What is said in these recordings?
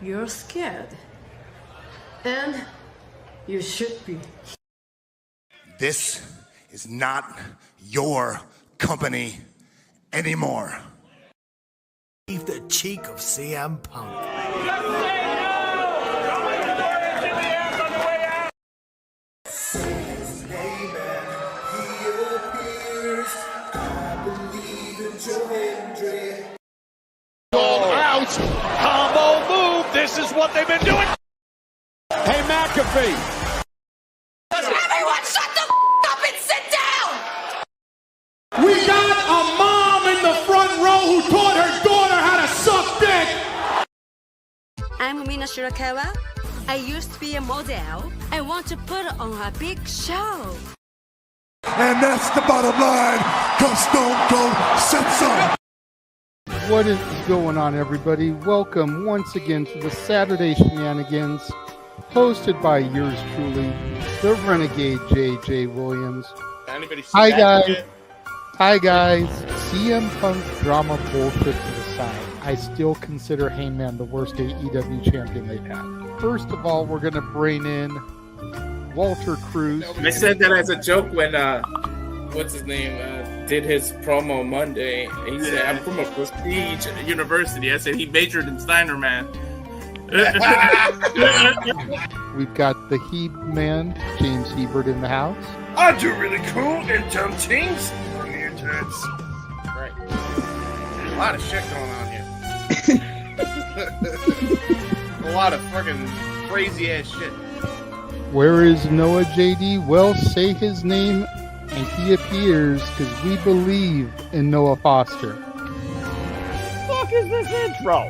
you're scared. And you should be. This is not your company anymore. Leave the cheek of CM Punk. Out, combo move. This is what they've been doing. Hey, McAfee. Everyone shut the up and sit down! We got a mom in the front row who taught her daughter how to suck dick. I'm Mina Shirakawa. I used to be a model. I want to put on a big show. And that's the bottom line, because Stone Cold said so. What is going on, everybody? Welcome once again to the Saturday Shenanigans, hosted by yours truly, the Renegade JJ Williams. Hi guys. CM Punk drama bullshit to the side. I still consider Hangman the worst AEW champion they've had. First of all, we're going to bring in Walter Cruz. I said that as a joke when what's his name did his promo Monday. He said, "I'm from a prestige university." I said he majored in Steiner Man. We've got the Heeb man, James Hebert, in the house. I do really cool and dumb things on the internet. Right. A lot of shit going on here. A lot of fucking crazy ass shit. Where is Noah JD? Well, say his name and he appears, because we believe in Noah Foster. Fuck is this intro?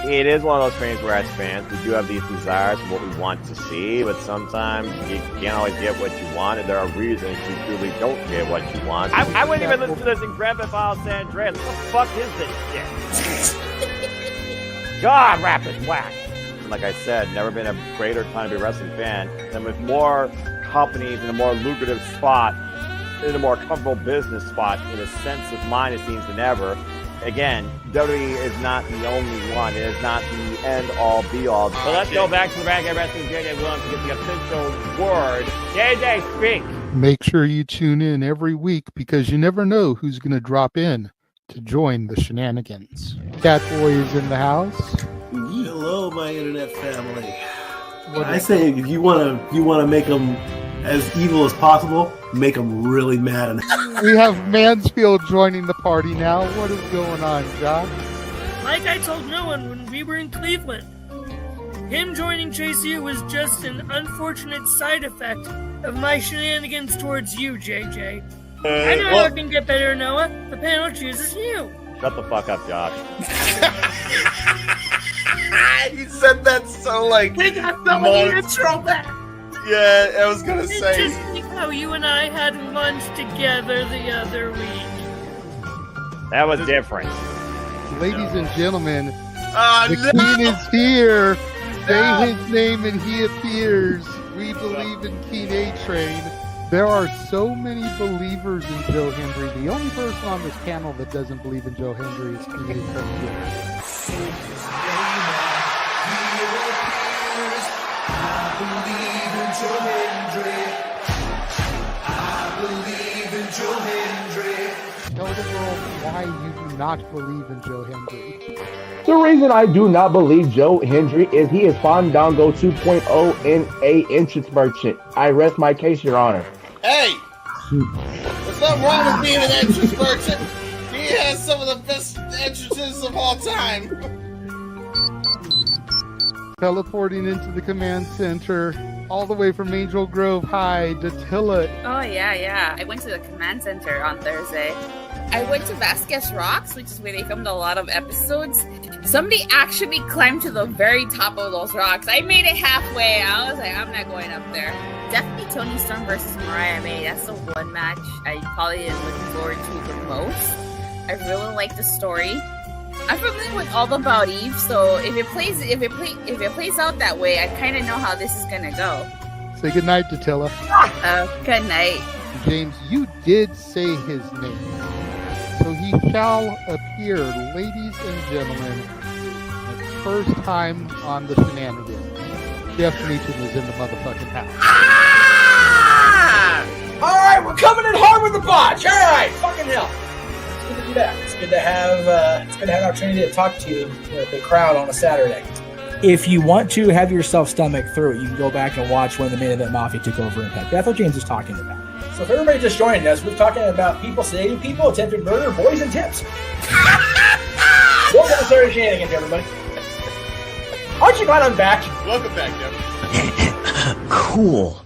It is one of those things where as fans we do have these desires for what we want to see, but sometimes you can't always get what you want, and there are reasons you truly don't get what you want. I wouldn't even listen to this in Grand Theft Auto San Andreas. What the fuck is this shit? God, rap is whack. Like I said, never been a greater time to be a wrestling fan, and with more companies in a more lucrative spot, in a more comfortable business spot, in a sense of mind, it seems, than ever. Again, WWE is not the only one. It is not the end-all, be-all. So let's go back to the Renegade Wrestling JJ Williams to get the official word. JJ, speak! Make sure you tune in every week, because you never know who's going to drop in to join the shenanigans. Catboy is in the house. Hello, my internet family. I say if you want to make them as evil as possible, make them really mad. We have Mansfield joining the party now. What is going on, Josh? Like I told no one when we were in Cleveland, him joining JCU was just an unfortunate side effect of my shenanigans towards you, JJ. I know how it can get better, Noah. The panel chooses you. Shut the fuck up, Josh. You said that so like. We got the intro back. Yeah, I was gonna say. Just like how you and I had lunch together the other week. That was different. Ladies and gentlemen, the King is here. Say his name and he appears. We believe in King A-Train. There are so many believers in Joe Hendry. The only person on this panel that doesn't believe in Joe Hendry is King A-Train. Tell the world why you do not believe in Joe Hendry. The reason I do not believe Joe Hendry is he is Fandango 2.0 in a entrance merchant. I rest my case, Your Honor. Hey! There's nothing wrong with being an entrance merchant. He has some of the best entrances of all time. Teleporting into the command center, all the way from Angel Grove High, Datilla. Oh, yeah. I went to the command center on Thursday. I went to Vasquez Rocks, which is where they filmed a lot of episodes. Somebody actually climbed to the very top of those rocks. I made it halfway. I was like, I'm not going up there. Definitely Toni Storm versus Mariah May. That's the one match I probably am looking forward to the most. I really like the story. I'm familiar with all about Eve, so if it plays out that way, I kind of know how this is gonna go. Say goodnight, Datilla. Good night. James, you did say his name. So he shall appear, ladies and gentlemen, the first time on the Shenanigans. Jeff Meacham is in the motherfucking house. All right, we're coming in hard with the botch. All right, fucking hell. It's good to be back. It's good to have an opportunity to talk to the crowd on a Saturday. If you want to have yourself stomach through it, you can go back and watch when the Main Event Mafia took over Impact. That's what James is talking about. So if everybody just joined us, we're talking about people sedating people, attempted murder, boys, and tips. Welcome to Saturday Shenanigans, everybody. Aren't you glad I'm back? Welcome back, Jeff. Cool.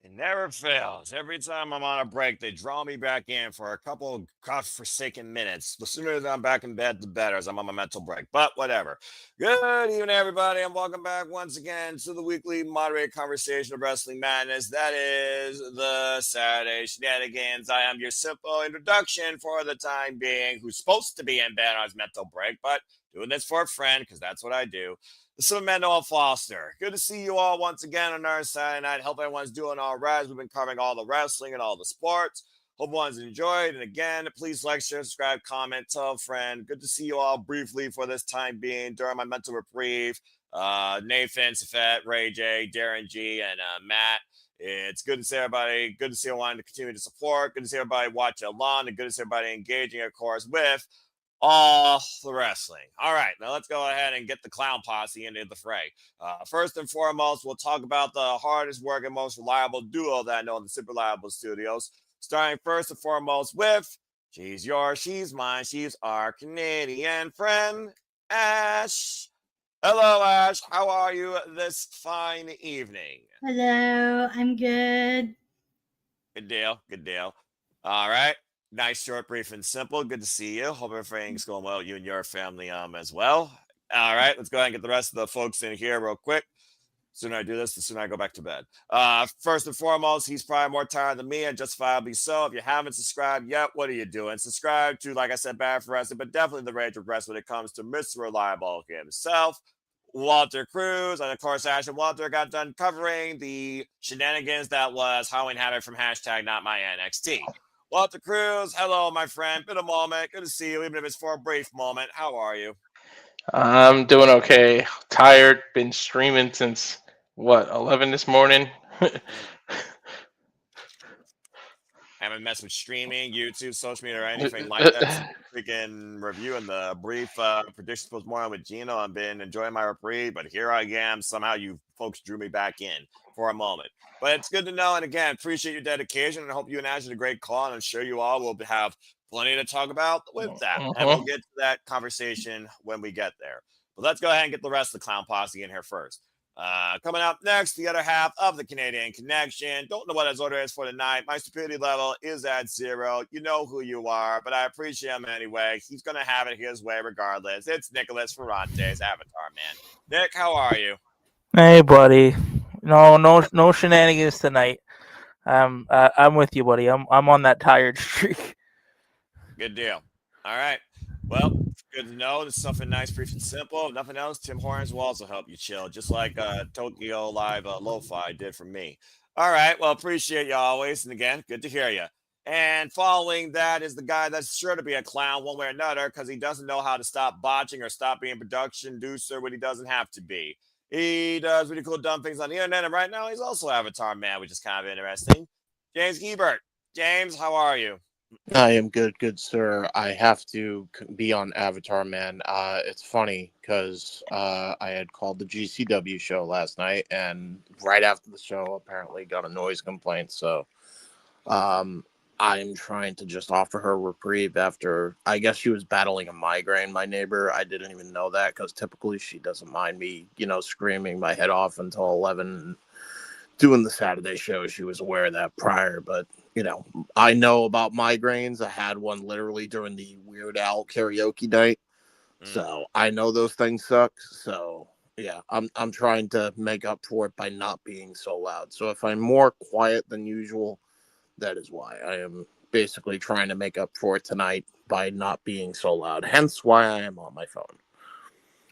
It never fails. Every time I'm on a break, they draw me back in for a couple of godforsaken minutes. The sooner that I'm back in bed, the better, as I'm on my mental break. But whatever. Good evening, everybody, and welcome back once again to the weekly moderated conversation of wrestling madness. That is the Saturday Shenanigans. I am your simple introduction for the time being, who's supposed to be in bed on his mental break, but doing this for a friend, because that's what I do. The Superman Noah Foster. Good to see you all once again on our Saturday night. Hope everyone's doing all right. We've been covering all the wrestling and all the sports. Hope everyone's enjoyed. And again, please like, share, subscribe, comment, tell a friend. Good to see you all briefly for this time being during my mental reprieve. Nathan, Safet, Ray J, Darren G, and Matt. It's good to see everybody. Good to see everyone to continue to support. Good to see everybody watching along. And good to see everybody engaging, of course, with all the wrestling. All right, now let's go ahead and get the clown posse into the fray. First and foremost, we'll talk about the hardest working, most reliable duo that I know in the Super Reliable Studios. Starting first and foremost with she's yours, she's mine, she's our Canadian friend, Ash. Hello, Ash. How are you this fine evening? Hello, I'm good. Good deal. Good deal. All right. Nice, short, brief, and simple. Good to see you. Hope everything's going well with you and your family as well. All right, let's go ahead and get the rest of the folks in here real quick. The sooner I do this, the sooner I go back to bed. First and foremost, he's probably more tired than me, and justifiably so. If you haven't subscribed yet, what are you doing? Subscribe to, like I said, Bad for Wrestling, but definitely the Rage of Wrestling when it comes to Mr. Reliable himself, Walter Cruz, and of course, Ash and Walter got done covering the shenanigans that was Halloween Havoc from hashtag Not My NXT. Walter Cruz, hello, my friend. Been a moment. Good to see you, even if it's for a brief moment. How are you? I'm doing okay. Tired. Been streaming since, 11 this morning? Haven't messed with streaming, YouTube, social media, or anything like that. Freaking reviewing the brief predictions post morning with Gino. I've been enjoying my reprieve, but here I am. Somehow you folks drew me back in for a moment. But it's good to know, and again, appreciate your dedication, and I hope you and Ash did a great call, and I'm sure you all will have plenty to talk about with that. And we'll get to that conversation when we get there. But let's go ahead and get the rest of the clown posse in here first. Coming up next, the other half of the Canadian Connection. Don't know what his order is for tonight. My stupidity level is at 0. You know who you are, but I appreciate him anyway. He's going to have it his way regardless. It's Nicholas Ferrante's Avatar Man. Nick, how are you? Hey, buddy. No shenanigans tonight. I'm with you, buddy. I'm on that tired streak. Good deal. All right. Well, good to know. There's something nice, brief, and simple. If nothing else, Tim Hortons will also help you chill, just like Tokyo Live Lo-Fi did for me. All right. Well, appreciate you always. And again, good to hear you. And following that is the guy that's sure to be a clown one way or another because he doesn't know how to stop botching or stop being production producer when he doesn't have to be. He does really cool, dumb things on the internet. And right now, he's also Avatar Man, which is kind of interesting. James Ebert. James, how are you? I am good, sir. I have to be on Avatar Man. It's funny because I had called the GCW show last night, and right after the show, apparently got a noise complaint. So I'm trying to just offer her reprieve after, I guess she was battling a migraine, my neighbor. I didn't even know that because typically she doesn't mind me, screaming my head off until 11. Doing the Saturday show, she was aware of that prior, but I know about migraines. I had one literally during the Weird Al karaoke night, so I know those things suck. So yeah, I'm trying to make up for it by not being so loud. So if I'm more quiet than usual, that is why. I am basically trying to make up for it tonight by not being so loud. Hence why I am on my phone.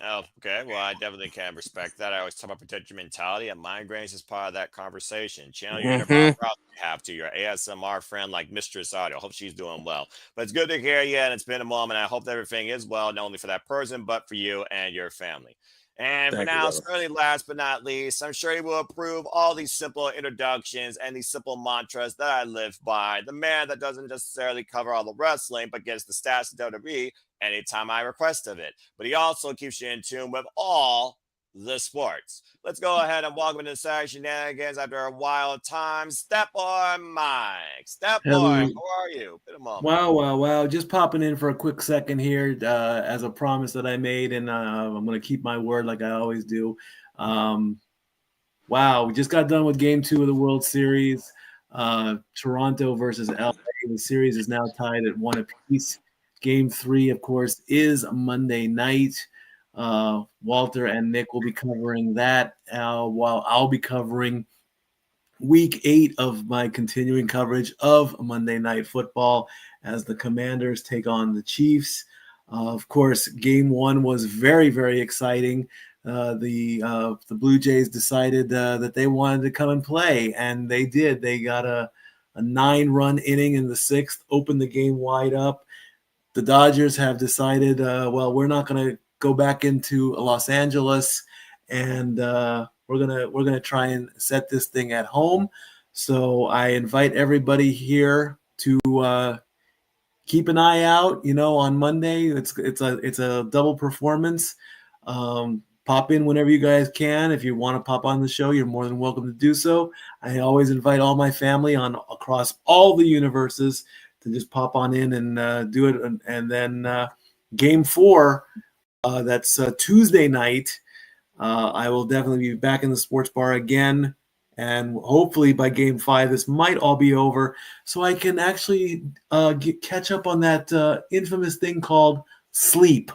Oh, okay. Well, I definitely can respect that. I always talk about protect your mentality, and migraines is part of that conversation. Channel your inner Bob Ross if you have to. Your ASMR friend like Mistress Audio. Hope she's doing well. But it's good to hear you, and it's been a moment. I hope that everything is well, not only for that person, but for you and your family. And for Thank you, now, brother. certainly last but not least, I'm sure you will approve all these simple introductions and these simple mantras that I live by. The man that doesn't necessarily cover all the wrestling, but gets the stats of WWE anytime I request of it. But he also keeps you in tune with all the sports. Let's go ahead and welcome into Saturday Shenanigans after a wild time. Step Boy Mike. Step Boy, Hello. how are you? Been a moment. Wow. Just popping in for a quick second here as a promise that I made, and I'm going to keep my word like I always do. Wow, we just got done with Game 2 of the World Series. Toronto versus LA. The series is now tied at 1 apiece. Game 3, of course, is Monday night. Walter and Nick will be covering that while I'll be covering Week 8 of my continuing coverage of Monday Night Football as the Commanders take on the Chiefs. Of course, Game 1 was very, very exciting. The Blue Jays decided that they wanted to come and play, and they did. They got a 9-run inning in the 6th, opened the game wide up. The Dodgers have decided, well, we're not going to go back into Los Angeles, and we're gonna try and set this thing at home. So I invite everybody here to keep an eye out. On Monday, it's a double performance. Pop in whenever you guys can. If you want to pop on the show, you're more than welcome to do so. I always invite all my family across all the universes to just pop on in and do it. And then Game 4, that's Tuesday night. I will definitely be back in the sports bar again. And hopefully by Game 5, this might all be over, so I can actually catch up on that infamous thing called sleep,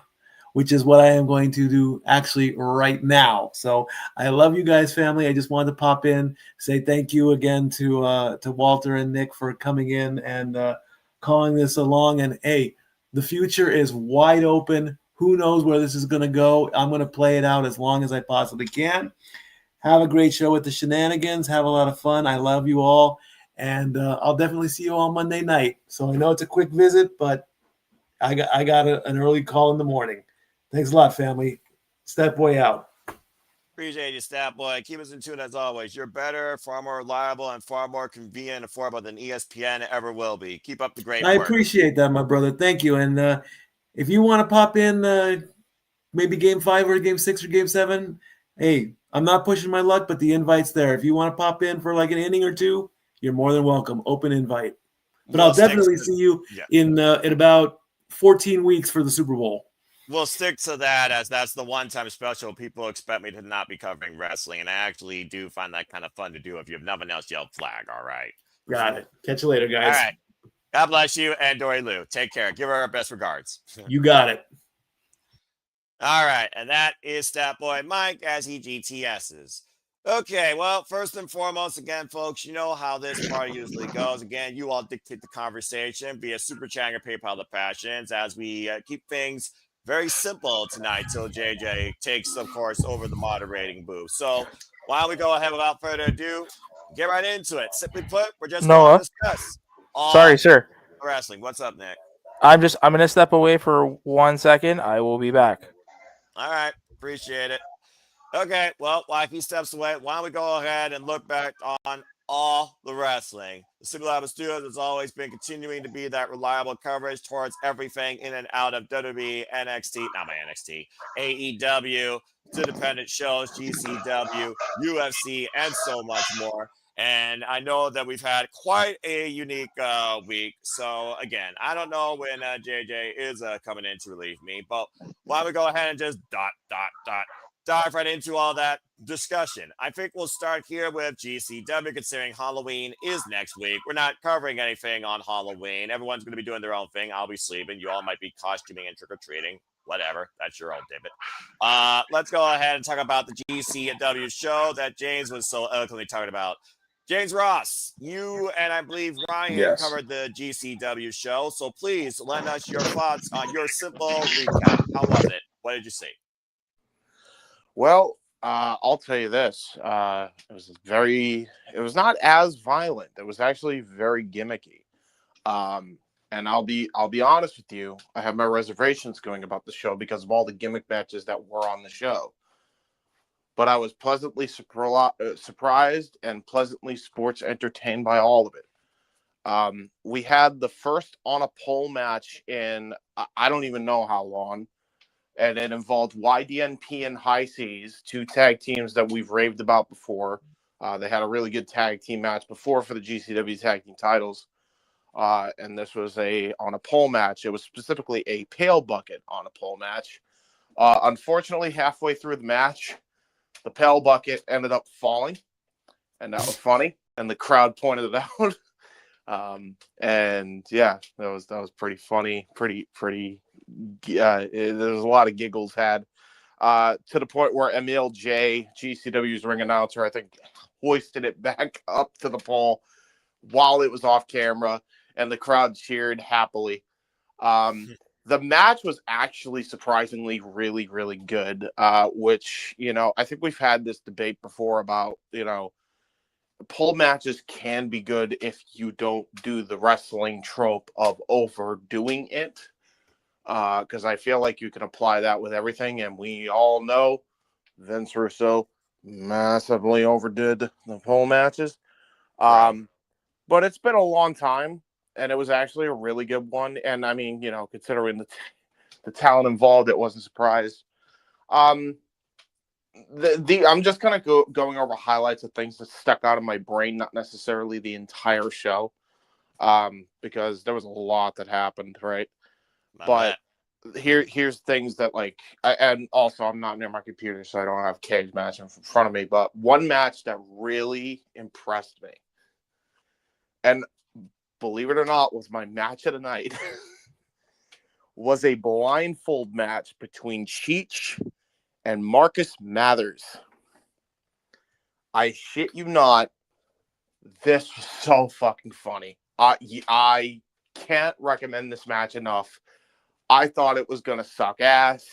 which is what I am going to do actually right now. So I love you guys, family. I just wanted to pop in, say thank you again to Walter and Nick for coming in and calling this along. And hey, the future is wide open. Who knows where this is going to go? I'm going to play it out as long as I possibly can. Have a great show with the Shenanigans. Have a lot of fun. I love you all. And I'll definitely see you all Monday night. So I know it's a quick visit, but I got an early call in the morning. Thanks a lot, family. Step Boy out. Appreciate you, Stat Boy. Keep us in tune as always. You're better, far more reliable, and far more convenient and affordable than ESPN ever will be. Keep up the great I work. appreciate that, my brother. Thank you. And if you want to pop in maybe Game 5 or Game 6 or Game 7, hey, I'm not pushing my luck, but the invite's there. If you want to pop in for like an inning or two, you're more than welcome. Open invite. But I'll definitely see you in about 14 weeks for the Super Bowl. We'll stick to that as that's the one-time special. People expect me to not be covering wrestling, and I actually do find that kind of fun to do. If you have nothing else, yell flag. All right. Got it. Catch you later, guys. All right. God bless you and Dory Lou. Take care. Give her our best regards. You got it. All right. And that is Stat Boy Mike as he GTSs. Okay. Well, first and foremost, again, folks, you know how this part usually goes. Again, you all dictate the conversation via Super Chat or PayPal the Passions as we keep things very simple tonight till JJ takes, of course, over the moderating booth. So why don't we go ahead without further ado, get right into it. Simply put, we're just going to discuss Sorry, sir. wrestling. What's up, Nick? I'm going to step away for 1 second. I will be back. All right. Appreciate it. Okay. Well, while he steps away, why don't we go ahead and look back on all the wrestling. The Super Lab Studios has always been continuing to be that reliable coverage towards everything in and out of WWE, NXT, not my NXT, AEW, independent shows, GCW, UFC, and so much more. And I know that we've had quite a unique week. So, again, I don't know when JJ is coming in to relieve me, but why don't we go ahead and just dive right into all that discussion. I think we'll start here with GCW, considering Halloween is next week. We're not covering anything on Halloween. Everyone's going to be doing their own thing. I'll be sleeping. You all might be costuming and trick-or-treating. Whatever. That's your own divot. Let's go ahead and talk about the GCW show that James was so eloquently talking about. James Ross, you and I believe Ryan covered the GCW show, so please lend us your thoughts on your simple recap. How was it? What did you see? Well, I'll tell you this. It was not as violent. It was actually very gimmicky. And I'll be honest with you. I have my reservations going about the show because of all the gimmick matches that were on the show. But I was pleasantly surprised and pleasantly sports entertained by all of it. We had the first on a pole match in I don't even know how long. And it involved YDNP and High Seas, two tag teams that we've raved about before. They had a really good tag team match before for the GCW tag team titles. And this was on a pole match. It was specifically a pail bucket on a pole match. Unfortunately, halfway through the match, the pail bucket ended up falling. And that was funny. And the crowd pointed it out. And yeah, that was pretty funny. There was a lot of giggles had to the point where Emil J, GCW's ring announcer, I think hoisted it back up to the pole while it was off camera, and the crowd cheered happily. The match was actually surprisingly really, really good, which, I think we've had this debate before about, pole matches can be good if you don't do the wrestling trope of overdoing it. Because I feel like you can apply that with everything, and we all know Vince Russo massively overdid the pole matches. But it's been a long time, and it was actually a really good one. And I mean, considering the talent involved, it wasn't surprised. I'm just kind of going over highlights of things that stuck out of my brain, not necessarily the entire show, because there was a lot that happened, right? But here's things that and also I'm not near my computer, so I don't have Cage match in front of me. But one match that really impressed me, and believe it or not, was my match of the night, was a blindfold match between Cheech and Marcus Mathers. I shit you not, this was so fucking funny. I can't recommend this match enough. I thought it was going to suck ass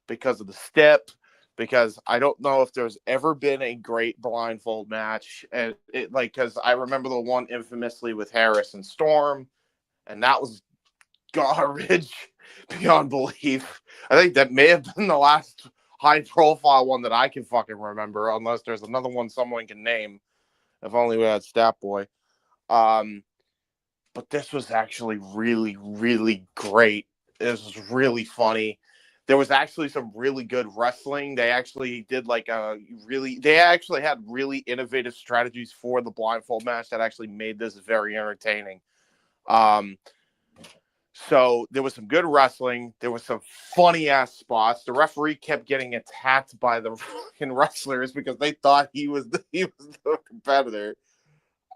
because of the step, because I don't know if there's ever been a great blindfold match. And because I remember the one infamously with Harris and Storm, and that was garbage beyond belief. I think that may have been the last high profile one that I can fucking remember, unless there's another one someone can name. If only we had Stat Boy. But this was actually really, really great. This was really funny. There was actually some really good wrestling. They actually did they actually had really innovative strategies for the blindfold match that actually made this very entertaining. So there was some good wrestling. There was some funny ass spots. The referee kept getting attacked by the fucking wrestlers because they thought he was the competitor.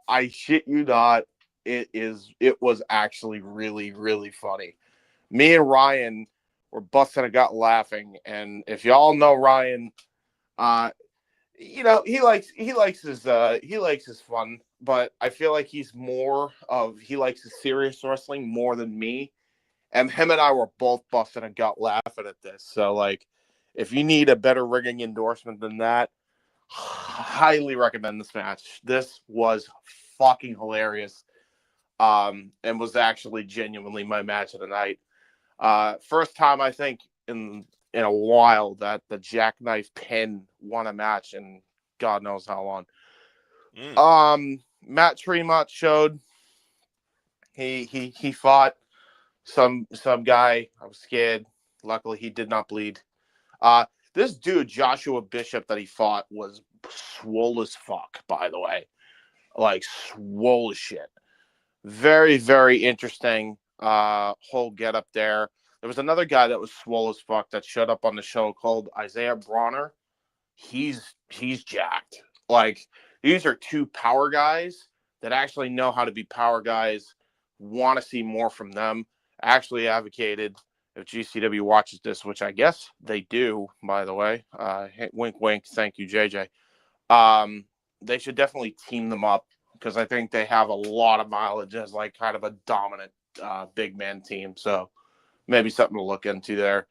I shit you not. It was actually really, really funny. Me and Ryan were busting a gut laughing, and if y'all know Ryan, he likes his fun, but I feel like he likes his serious wrestling more than me, and him and I were both busting a gut laughing at this. So if you need a better ringing endorsement than that, highly recommend this match. This was fucking hilarious, and was actually genuinely my match of the night. First time I think in a while that the jackknife pin won a match in God knows how long. Matt Tremont showed he fought some guy. I was scared. Luckily he did not bleed. This dude Joshua Bishop that he fought was swole as fuck, by the way. Swole as shit. Very, very interesting whole get up there. There was another guy that was swole as fuck that showed up on the show called Isaiah Bronner. He's jacked. These are two power guys that actually know how to be power guys. Want to see more from them. Actually advocated, if GCW watches this, which I guess they do, by the way. Wink, wink. Thank you, JJ. They should definitely team them up, because I think they have a lot of mileage as kind of a dominant big man team. So maybe something to look into there.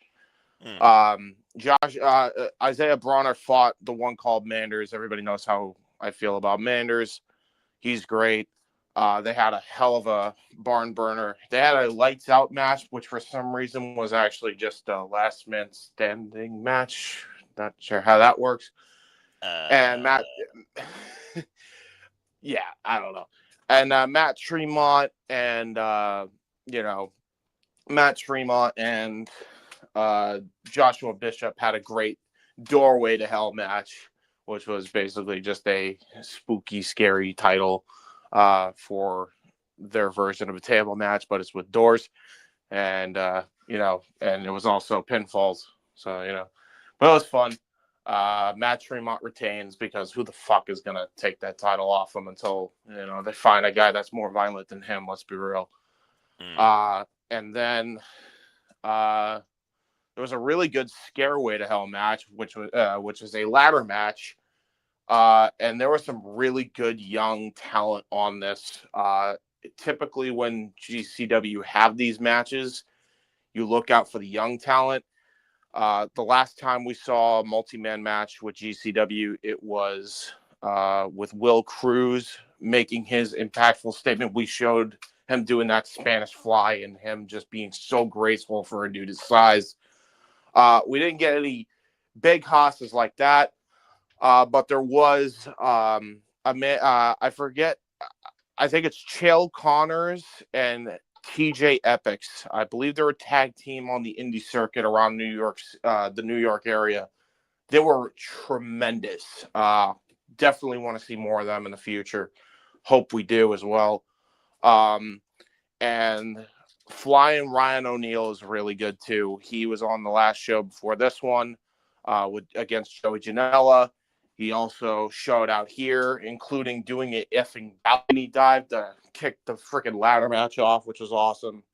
Isaiah Bronner fought the one called Manders. Everybody knows how I feel about Manders. He's great. They had a hell of a barn burner. They had a lights out match, which for some reason was actually just a last man standing match. Not sure how that works. And Matt, yeah, I don't know. And Matt Tremont and Joshua Bishop had a great doorway to hell match, which was basically just a spooky, scary title for their version of a table match, but it's with doors, and and it was also pinfalls. So but it was fun. Matt Tremont retains because who the fuck is gonna take that title off him until they find a guy that's more violent than him? Let's be real. And then there was a really good Scareway to Hell match, which was a ladder match. And there was some really good young talent on this. Typically, when GCW have these matches, you look out for the young talent. The last time we saw a multi-man match with GCW, it was with Will Cruz making his impactful statement. We showed him doing that Spanish fly and him just being so graceful for a dude his size. We didn't get any big hosses like that. But there was a man, I forget, I think it's Chael Connors and TJ Epics. I believe they're a tag team on the indie circuit around New York, the New York area. They were tremendous. Definitely want to see more of them in the future. Hope we do as well. And Flying Ryan O'Neal is really good too. He was on the last show before this one against Joey Janela. He also showed out here, including doing an effing balcony dive to kick the freaking ladder match off, which was awesome.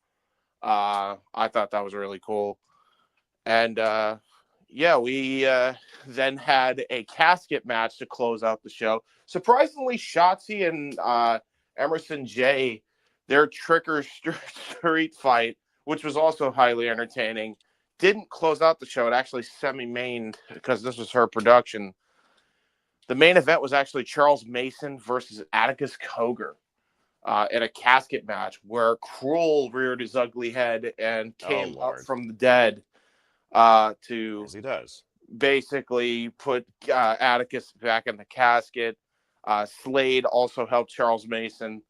I thought that was really cool. And we then had a casket match to close out the show. Surprisingly, Shotzi and Emerson J, their Tricker Street fight, which was also highly entertaining, didn't close out the show. It actually semi-mained because this was her production. The main event was actually Charles Mason versus Atticus Cogar in a casket match where Cruel reared his ugly head and came up from the dead to as he does. Basically put Atticus back in the casket. Slade also helped Charles Mason.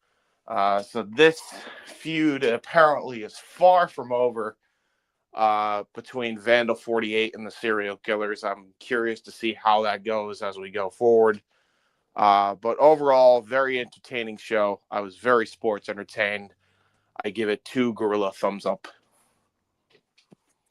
So this feud apparently is far from over between Vandal 48 and the Serial Killers. I'm curious to see how that goes as we go forward. But overall, very entertaining show. I was very sports entertained. I give it 2 gorilla thumbs up.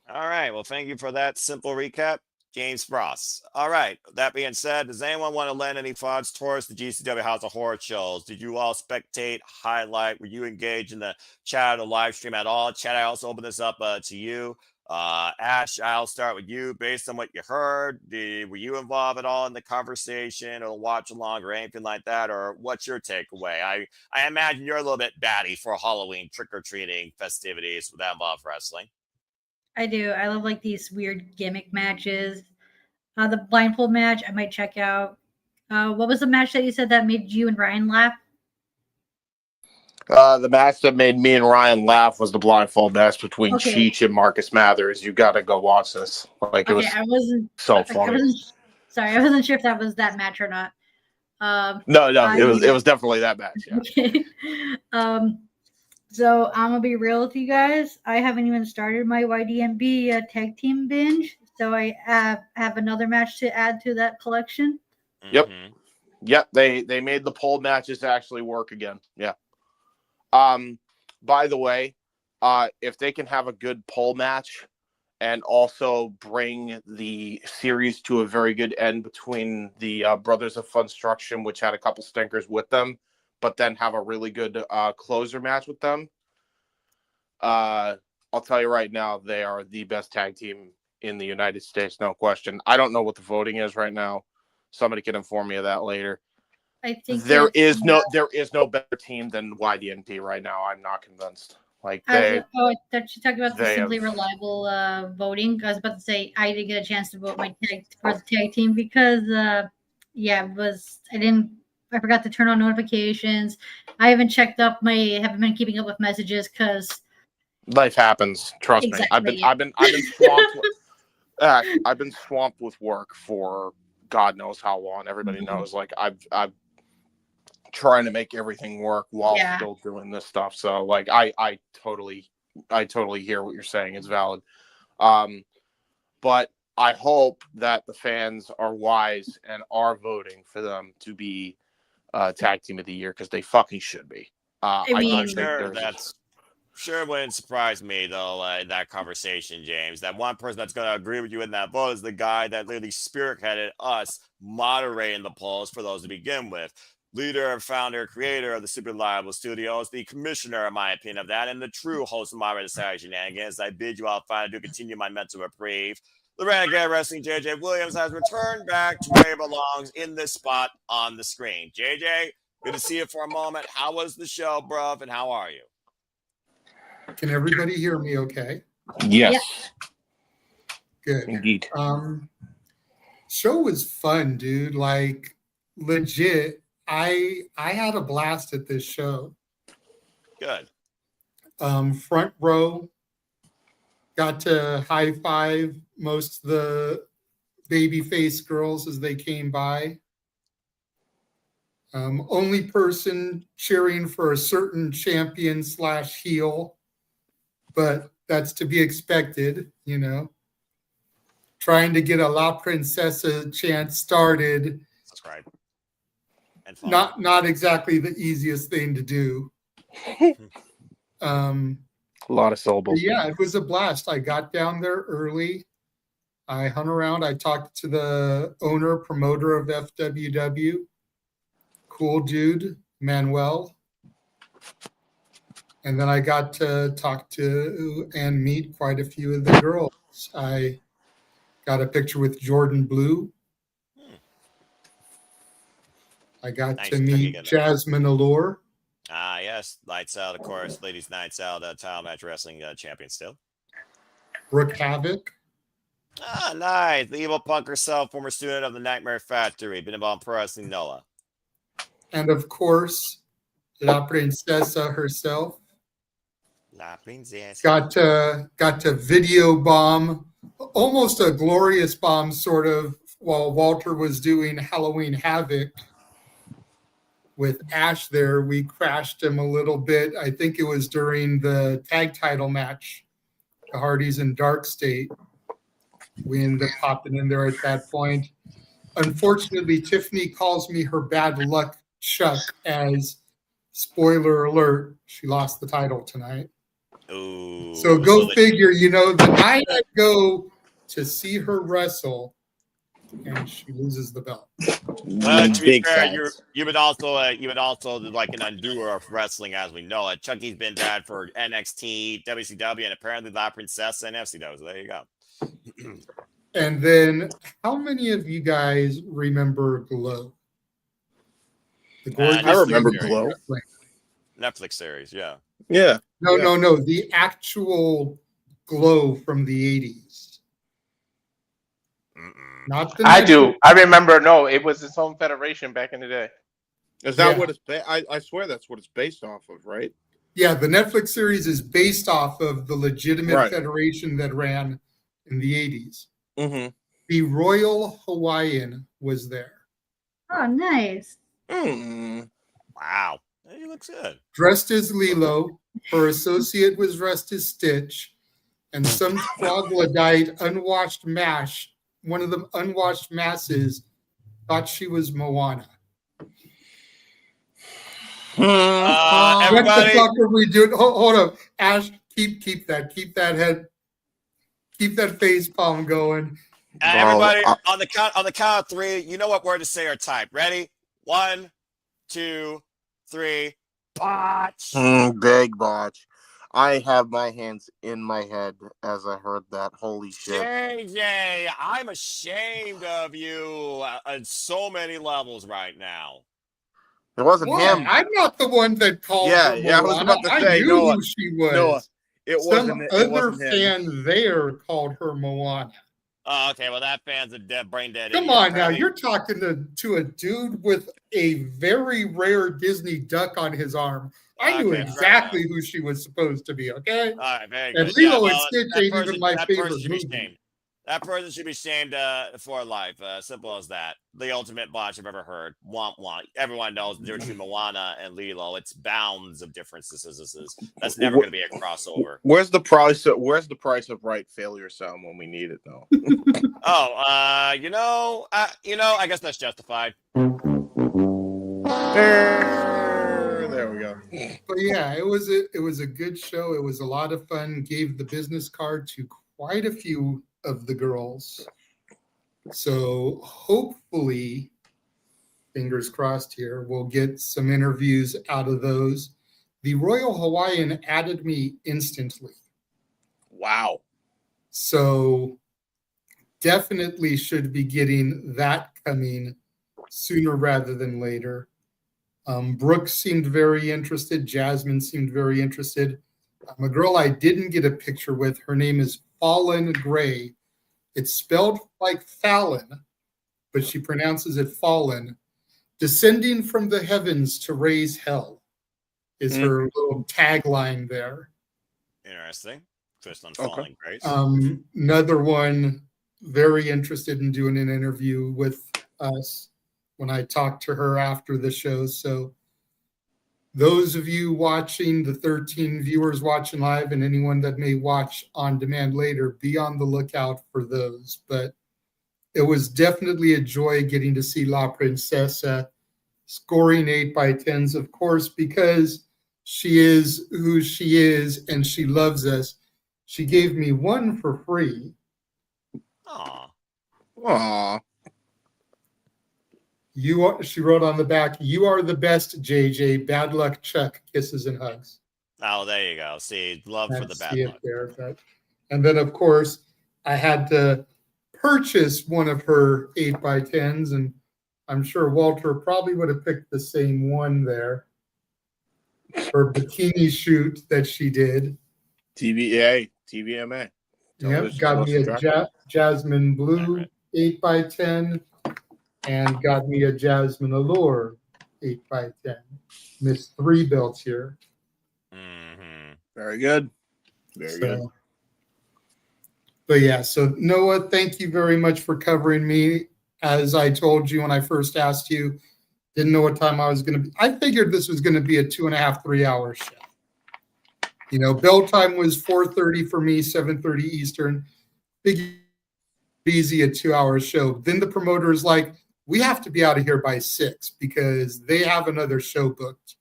All right. Well, thank you for that simple recap, James Frost. All right. That being said, does anyone want to lend any thoughts towards the GCW House of Horror shows? Did you all spectate, highlight? Were you engaged in the chat or the live stream at all? Chat, I also open this up to you. Ash, I'll start with you. Based on what you heard, were you involved at all in the conversation or watch along or anything like that? Or what's your takeaway? I imagine you're a little bit batty for Halloween trick-or-treating festivities that involve wrestling. I do. I love like these weird gimmick matches. The blindfold match I might check out. What was the match that you said that made you and Ryan laugh? The match that made me and Ryan laugh was the blindfold match between Cheech and Marcus Mathers. You got to go watch this. It was I wasn't so funny. I wasn't sure if that was that match or not. No, it was definitely that match. Yeah. Okay. So I'm gonna be real with you guys. I haven't even started my YDMB tag team binge, so I have another match to add to that collection. Yep. They made the pole matches actually work again. Yeah. By the way, if they can have a good pole match and also bring the series to a very good end between the Brothers of Funstruction, which had a couple stinkers with them, but then have a really good closer match with them, I'll tell you right now, they are the best tag team in the United States, no question. I don't know what the voting is right now. Somebody can inform me of that later. I think there is no better team than YDNP right now. I'm not convinced. Like I thought you talked about the they Simply have- Reliable voting. I was about to say I didn't get a chance to vote my tag for the tag team because I forgot to turn on notifications. I haven't been keeping up with messages because life happens. Trust me. Exactly, I've been swamped. I've been swamped with work for God knows how long. Everybody knows. Like I've trying to make everything work while still doing this stuff. So like I totally hear what you're saying. It's valid. But I hope that the fans are wise and are voting for them to be tag team of the year because they fucking should be. I don't think there's Sure, it wouldn't surprise me though. That conversation, James. That one person that's going to agree with you in that vote is the guy that literally spearheaded us moderating the polls for those to begin with. Leader, founder, creator of the Super Reliable Studios, the commissioner, in my opinion, of that, and the true host of Moderated Saturday Shenanigans. I bid you all fine to continue my mental reprieve. The Renegade Wrestling JJ Williams has returned back to where he belongs in this spot on the screen. JJ, good to see you for a moment. How was the show, bruv, and how are you? Can everybody hear me okay? Yes. Good. Indeed. Show was fun, dude. Like legit. I had a blast at this show. Good. Front row. Got to high five most of the babyface girls as they came by. Only person cheering for a certain champion / heel, but that's to be expected, you know. Trying to get a La Princesa chant started. That's right. And Not exactly the easiest thing to do. A lot of syllables. Yeah, it was a blast. I got down there early. I hung around. I talked to the owner, promoter of FWW. Cool dude, Manuel. And then I got to talk to and meet quite a few of the girls. I got a picture with Jordan Blue. I got to meet Jasmine Allure. Yes. Lights Out, of course. Ladies Nights Out, title match wrestling champion still. Brooke Havoc. Nice. The evil punk herself, former student of the Nightmare Factory. Been involved in pro wrestling, NOLA. And of course, La Princesa herself. La Princesa. Got to video bomb, almost a glorious bomb, sort of, while Walter was doing Halloween Havoc with Ash there. We crashed him a little bit. I think it was during the tag title match, the Hardys and Dark State. We ended up popping in there at that point. Unfortunately, Tiffany calls me her bad luck Chuck as, spoiler alert, she lost the title tonight. Ooh, so go figure, you know, the night I go to see her wrestle and she loses the belt. To be fair, you've been also like an undoer of wrestling as we know it. Chucky's been bad for NXT, WCW, and apparently La Princesa and FCW. So there you go. And then, how many of you guys remember Glow? I remember Glow. Netflix series, yeah. Yeah. No. The actual Glow from the 80s. Not the I do. I remember. No, it was its own federation back in the day. Is that what it's? I swear that's what it's based off of, right? Yeah, the Netflix series is based off of the legitimate Right. federation that ran in the 80s. Mm-hmm. The Royal Hawaiian was there. Oh, nice. Wow. He looks good. Dressed as Lilo, her associate was dressed as Stitch, and some troglodyte unwashed mash, one of them unwashed masses, thought she was Moana. What the fuck are we doing? Hold up, Ash, keep that face palm going. Everybody, on the count of three, you know what word to say or type. Ready? 1, 2, 3. Botch. Big botch. I have my hands in my head as I heard that. Holy shit. JJ, I'm ashamed of you on so many levels right now. It wasn't What? him. I'm not the one that called her Yeah, I was Moana. about to say, I knew Noah, who she was. Noah, it Some wasn't other him. fan there called her Moana. Oh, okay. Well, that fan's a brain dead. Come idiot. on now, Apparently- you're talking to a dude with a very rare Disney duck on his arm. I knew Okay, fair exactly who she was supposed to be, okay? All right, very And good. Lilo yeah, and well, Stitch that ain't person, even my that favorite person should be movie. shamed. That person should be shamed for life. Simple as that. The ultimate botch I've ever heard. Womp womp. Everyone knows the difference between Moana and Lilo. It's bounds of differences. That's never going to be a crossover. Where's the price of right failure sound when we need it though? I guess that's justified. There we go. But yeah, it was a good show. It was a lot of fun. Gave the business card to quite a few of the girls. So hopefully, fingers crossed here, we'll get some interviews out of those. The Royal Hawaiian added me instantly. Wow. So definitely should be getting that coming sooner rather than later. Brooke seemed very interested. Jasmine seemed very interested. A girl I didn't get a picture with, her name is Fallen Gray. It's spelled like Fallon, but she pronounces it Fallen. Descending from the heavens to raise hell is her little tagline there. Interesting. Twist on Falling Grace. Another one very interested in doing an interview with us when I talked to her after the show. So those of you watching, the 13 viewers watching live, and anyone that may watch on demand later, be on the lookout for those. But it was definitely a joy getting to see La Princesa scoring 8x10s, of course, because she is who she is and she loves us. She gave me one for free. Aww. She wrote on the back, "You are the best, JJ. Bad luck, Chuck. Kisses and hugs." Oh, there you go. See, love for the bad See luck. it there, and then, of course, I had to purchase one of her 8x10s, and I'm sure Walter probably would have picked the same one there. Her bikini shoot that she did. TVMA. Yep, got me a Jasmine Blue 8x10 and got me a Jasmine Allure 8x10. Missed 3 belts here. Very good. Very good. But yeah, so Noah, thank you very much for covering me. As I told you when I first asked you, didn't know what time I was going to be. I figured this was going to be a 2.5, 3 hour show. You know, bell time was 4:30 for me, 7:30 Eastern. Big easy, a 2-hour show. Then the promoter is like, we have to be out of here by 6 because they have another show booked.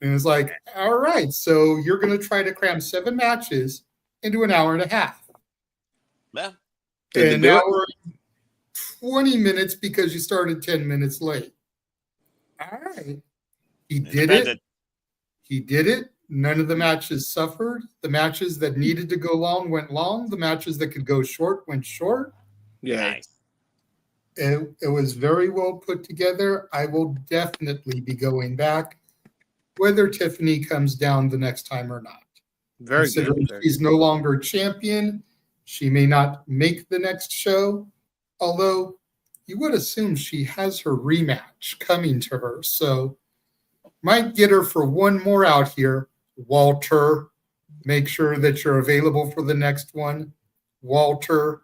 And it's like, all right, so you're going to try to cram 7 matches into an hour and a half. Yeah. An hour, 20 minutes because you started 10 minutes late. All right. He did it. He did it. None of the matches suffered. The matches that needed to go long went long. The matches that could go short went short. Yeah. Nice. It was very well put together. I will definitely be going back, whether Tiffany comes down the next time or not. Very Considering good. she's no longer champion, she may not make the next show, although you would assume she has her rematch coming to her. So might get her for one more out here. Walter, make sure that you're available for the next one. Walter.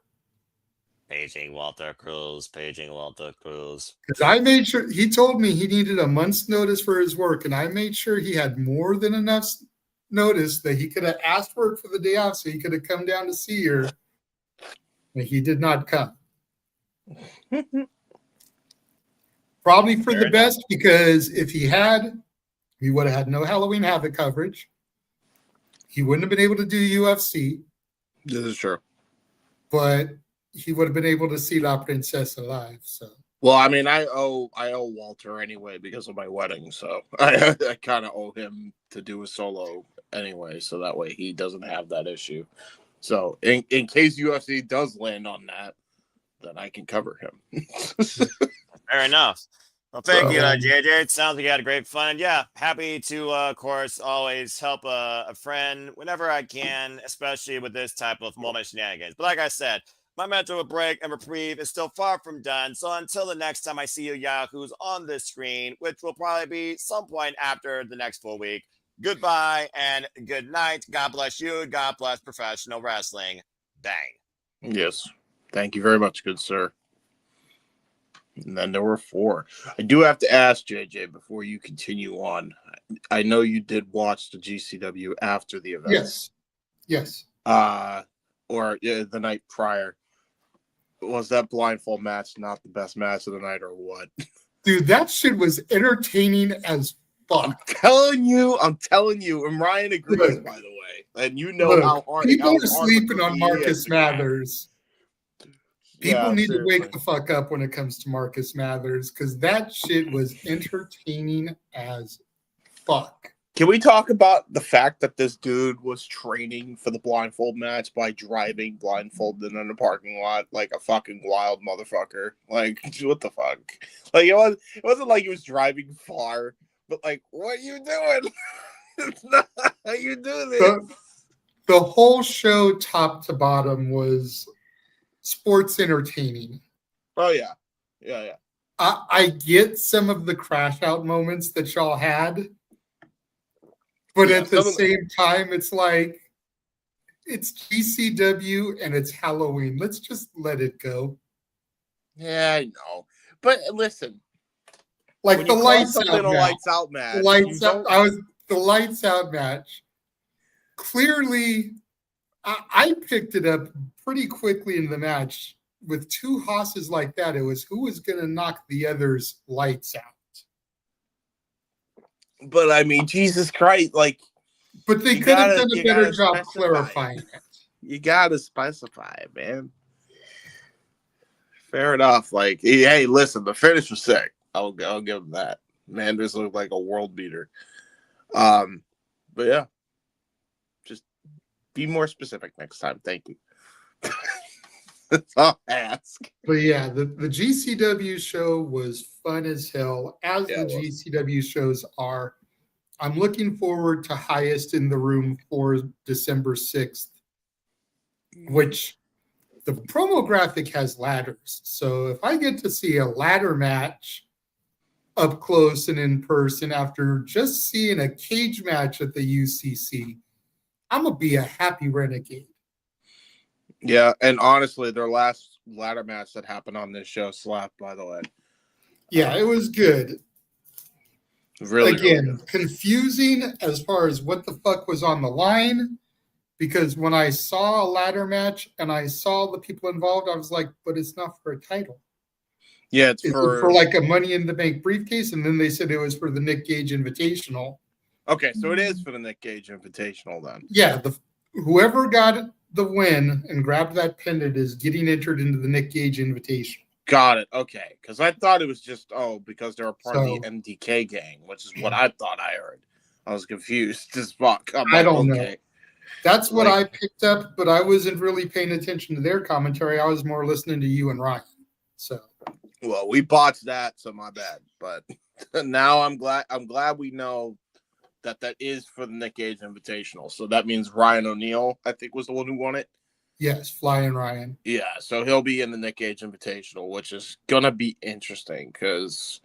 Paging Walter Cruz. Because I made sure, he told me he needed a month's notice for his work, and I made sure he had more than enough notice that he could have asked work for the day off so he could have come down to see her. And he did not come. Probably for the best, because if he had, we would have had no Halloween Havoc coverage. He wouldn't have been able to do UFC. This is true. But he would have been able to see La Princesa live. So, well, I mean, I owe Walter anyway because of my wedding, so I kind of owe him to do a solo anyway, so that way he doesn't have that issue. So, in case UFC does land on that, then I can cover him. Fair enough. Well, thank you, JJ. It sounds like you had great fun. Yeah, happy to, of course, always help a friend whenever I can, especially with this type of moment shenanigans. But like I said, my mental break and reprieve is still far from done. So until the next time I see you Yahoos on this screen, which will probably be some point after the next full week, goodbye and good night. God bless you. God bless professional wrestling. Bang. Yes. Thank you very much, good sir. And then there were 4. I do have to ask, JJ, before you continue on. I know you did watch the GCW after the event. Yes. Yes. Or the night prior. Was that blindfold match not the best match of the night or what? Dude, that shit was entertaining as fuck. I'm telling you. And Ryan agrees, by the way. And you know how hard people how are hard sleeping of a on he Marcus is. Mathers. People need to wake seriously. the fuck up when it comes to Marcus Mathers because that shit was entertaining as fuck. Can we talk about the fact that this dude was training for the blindfold match by driving blindfolded in a parking lot like a fucking wild motherfucker? Like, what the fuck? Like, it wasn't like he was driving far, but like, what are you doing? It's not how you do this. The whole show, top to bottom, was sports entertaining. Oh, yeah. Yeah. I get some of the crash out moments that y'all had. But at the same time, it's like, it's GCW and it's Halloween. Let's just let it go. Yeah, I know. But listen. Like the lights out match. Lights out match. The lights out match. Clearly, I picked it up pretty quickly in the match. With 2 hosses like that, it was who was going to knock the other's lights out. But I mean, Jesus Christ, like. But they could have done a better job clarifying it. You gotta specify it, man. Fair enough. Like, hey, listen, the finish was sick. I'll give him that. Manders looked like a world beater. But yeah, just be more specific next time. Thank you. That's all I ask. But yeah, the GCW show was fun as hell, as the GCW shows are. I'm looking forward to Highest in the Room for December 6th, which the promo graphic has ladders. So if I get to see a ladder match up close and in person after just seeing a cage match at the UCC, I'm going to be a happy renegade. Yeah, and honestly, their last ladder match that happened on this show slapped, by the way. Yeah, it was good. Really, again, really good. Confusing as far as what the fuck was on the line, because when I saw a ladder match and I saw the people involved, I was like, but it's not for a title. Yeah, it's for like a Money in the Bank briefcase, and then they said it was for the Nick Gage Invitational. Okay, so it is for the Nick Gage Invitational then. Yeah, whoever got the win and grabbed that pendant is getting entered into the Nick Gage Invitational. Got it. Okay, because I thought it was just because they're a part of the MDK gang, which is what I thought I heard. I was confused as fuck. I don't know. That's what I picked up, but I wasn't really paying attention to their commentary. I was more listening to you and Ryan. So, well, we botched that, so my bad. But now I'm glad we know that is for the Nick Gage Invitational. So that means Ryan O'Neal, I think, was the one who won it. Yes, Flying Ryan. Yeah, so he'll be in the Nick Gage Invitational, which is gonna be interesting because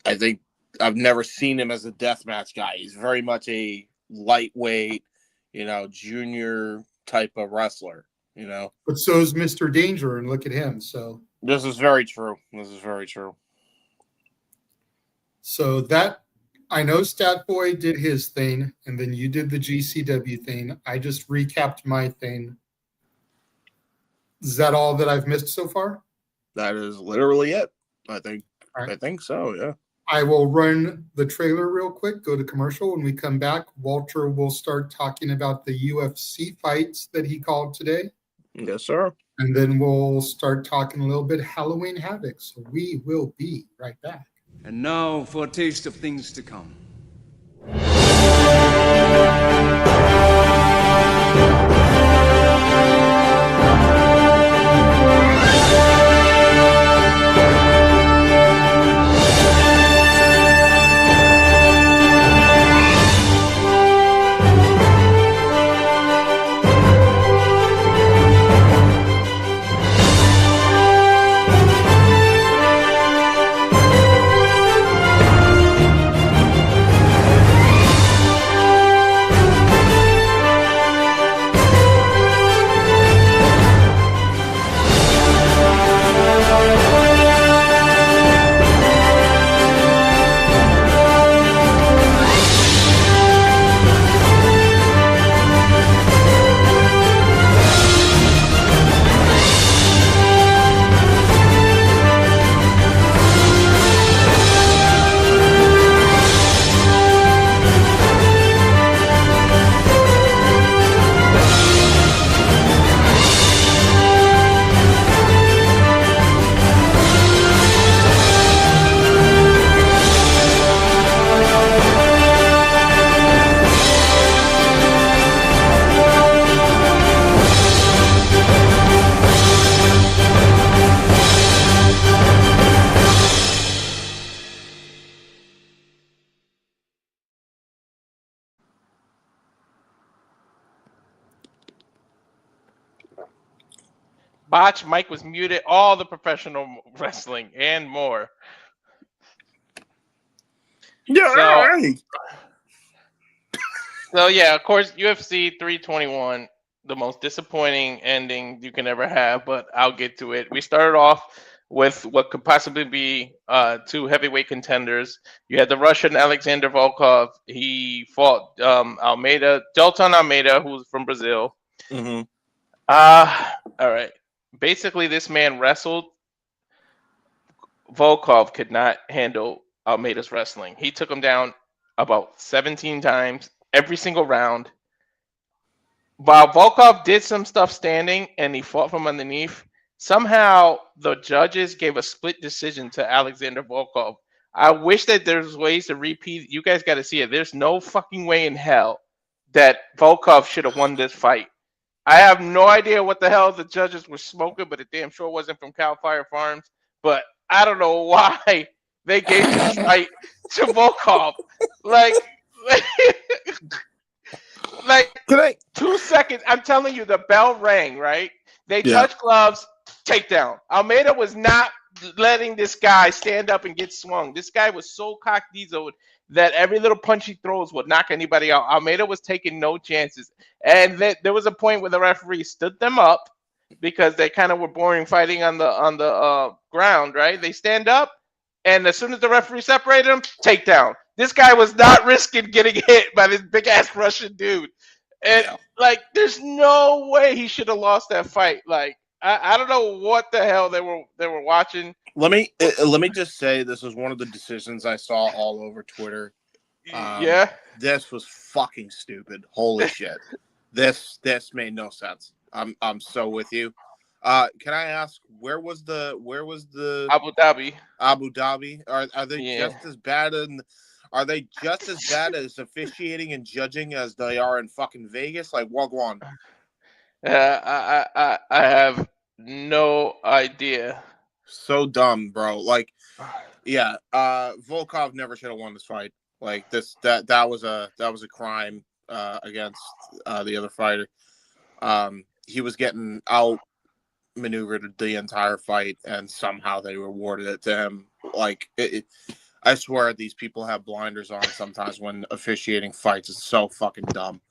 I think I've never seen him as a deathmatch guy. He's very much a lightweight, junior type of wrestler, But so is Mr. Danger, and look at him. So this is very true. So that I know Stat Boy did his thing, and then you did the GCW thing. I just recapped my thing. Is that all that I've missed so far? That is literally it. I think so, yeah. I will run the trailer real quick, go to commercial. When we come back, Walter will start talking about the UFC fights that he called today. Yes, sir. And then we'll start talking a little bit Halloween Havoc. So we will be right back. And now for a taste of things to come. botch. Mike was muted. All the professional wrestling and more. Yeah, So, all right. So yeah, of course, UFC 321, the most disappointing ending you can ever have, but I'll get to it. We started off with what could possibly be two heavyweight contenders. You had the Russian Alexander Volkov. He fought Delton Almeida, who's from Brazil. Mm-hmm. All right. Basically, this man wrestled. Volkov could not handle Almeida's wrestling. He took him down about 17 times, every single round. While Volkov did some stuff standing and he fought from underneath, somehow the judges gave a split decision to Alexander Volkov. I wish that there's ways to repeat. You guys got to see it. There's no fucking way in hell that Volkov should have won this fight. I have no idea what the hell the judges were smoking, but it damn sure wasn't from Cal Fire Farms. But I don't know why they gave this fight to Volkov. Like 2 seconds. I'm telling you, the bell rang, right? They touched gloves, takedown. Almeida was not letting this guy stand up and get swung. This guy was so cock-dieseled that every little punch he throws would knock anybody out. Almeida was taking no chances. And there was a point where the referee stood them up because they kind of were boring fighting on the ground, right? They stand up, and as soon as the referee separated them, takedown. This guy was not risking getting hit by this big-ass Russian dude. And, there's no way he should have lost that fight. I don't know what the hell they were watching. Let me just say this was one of the decisions I saw all over Twitter. This was fucking stupid. Holy shit. This made no sense. I'm so with you. Can I ask where was the Abu Dhabi? Abu Dhabi? Are they just as bad as officiating and judging as they are in fucking Vegas? Walk on. I have no idea. So dumb, bro. Volkov never should have won this fight. That was a crime against the other fighter. He was getting outmaneuvered the entire fight, and somehow they rewarded it to him. I swear these people have blinders on sometimes when officiating fights. It's so fucking dumb.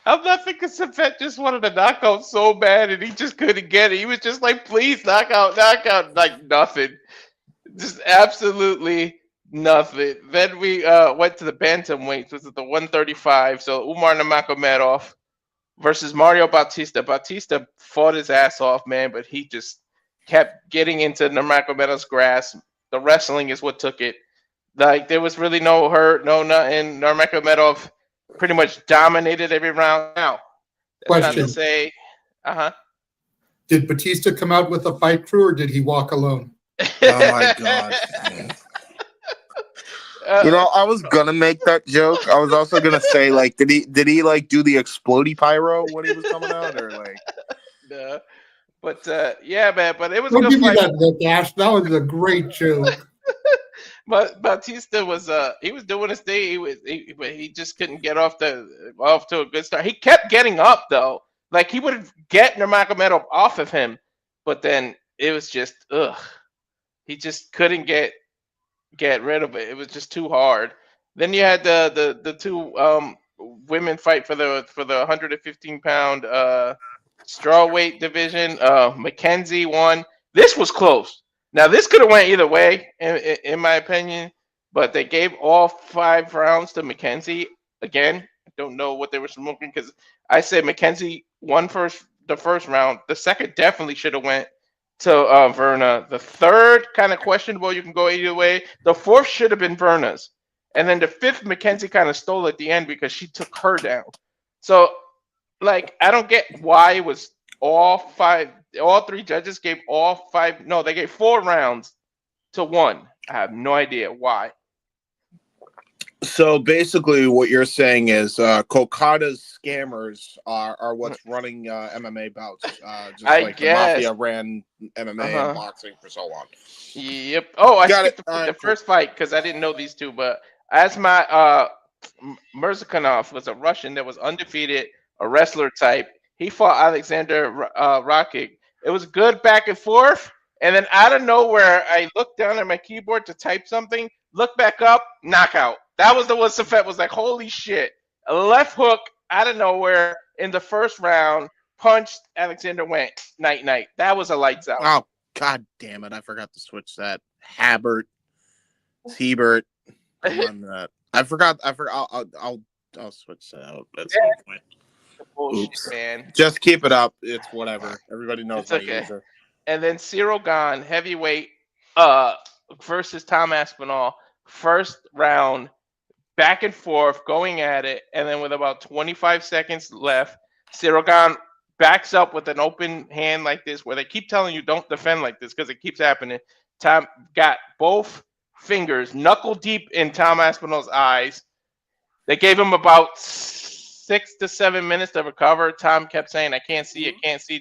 I'm laughing because Safet just wanted to knock out so bad, and he just couldn't get it. He was just like, please, knock out, nothing. Just absolutely nothing. Then we went to the bantamweights, which is the 135. So Umar Nurmagomedov versus Mario Bautista. Bautista fought his ass off, man, but he just kept getting into Nurmagomedov's grasp. The wrestling is what took it. There was really no hurt, no nothing. Nurmagomedov pretty much dominated every round. Now, that's not to say, Did Batista come out with a fight crew, or did he walk alone? Oh my god! I was gonna make that joke. I was also gonna say, did he do the explodey pyro when he was coming out, or No. But yeah, man. But it was. Don't a give good me fight. that, Dash. That was a great joke. But Bautista was he was doing his thing. He just couldn't get off to a good start. He kept getting up though. He would get Nurmagomedov off of him, but then it was just he just couldn't get rid of it. It was just too hard. Then you had the two women fight for the 115-pound strawweight division. Mackenzie won. This was close. Now, this could have went either way, in my opinion, but they gave all 5 rounds to Mackenzie. Again, I don't know what they were smoking because I said Mackenzie won the first round. The second definitely should have went to Verna. The third, kind of questionable. You can go either way. The fourth should have been Verna's. And then the fifth, Mackenzie kind of stole at the end because she took her down. So, I don't get why it was all 3 judges gave all 5. No, they gave 4 rounds to 1. I have no idea why. So basically, what you're saying is Kokata's scammers are what's running MMA bouts, just like the Mafia ran MMA and boxing for so long. Yep. Oh, I skipped the first fight because I didn't know these two. But Asmat Mirzakhanov was a Russian that was undefeated, a wrestler type. He fought Alexander Rakic. It was good back and forth. And then out of nowhere, I looked down at my keyboard to type something, look back up, knockout. That was the one Safet was like, holy shit. A left hook out of nowhere in the first round, punched, Alexander went, night. That was a lights out. Oh, god damn it. I forgot to switch that. Hebert. I'm on that. I forgot. I'll switch that out at some point. Bullshit, Oops. man. Just keep it up. It's whatever. Everybody knows It's my okay. user. And then Cyril Gahn, heavyweight, versus Tom Aspinall. First round, back and forth, going at it. And then with about 25 seconds left, Cyril Gahn backs up with an open hand like this, where they keep telling you don't defend like this because it keeps happening. Tom got both fingers knuckle deep in Tom Aspinall's eyes. They gave him about 6 to 7 minutes to recover. Tom kept saying, I can't see.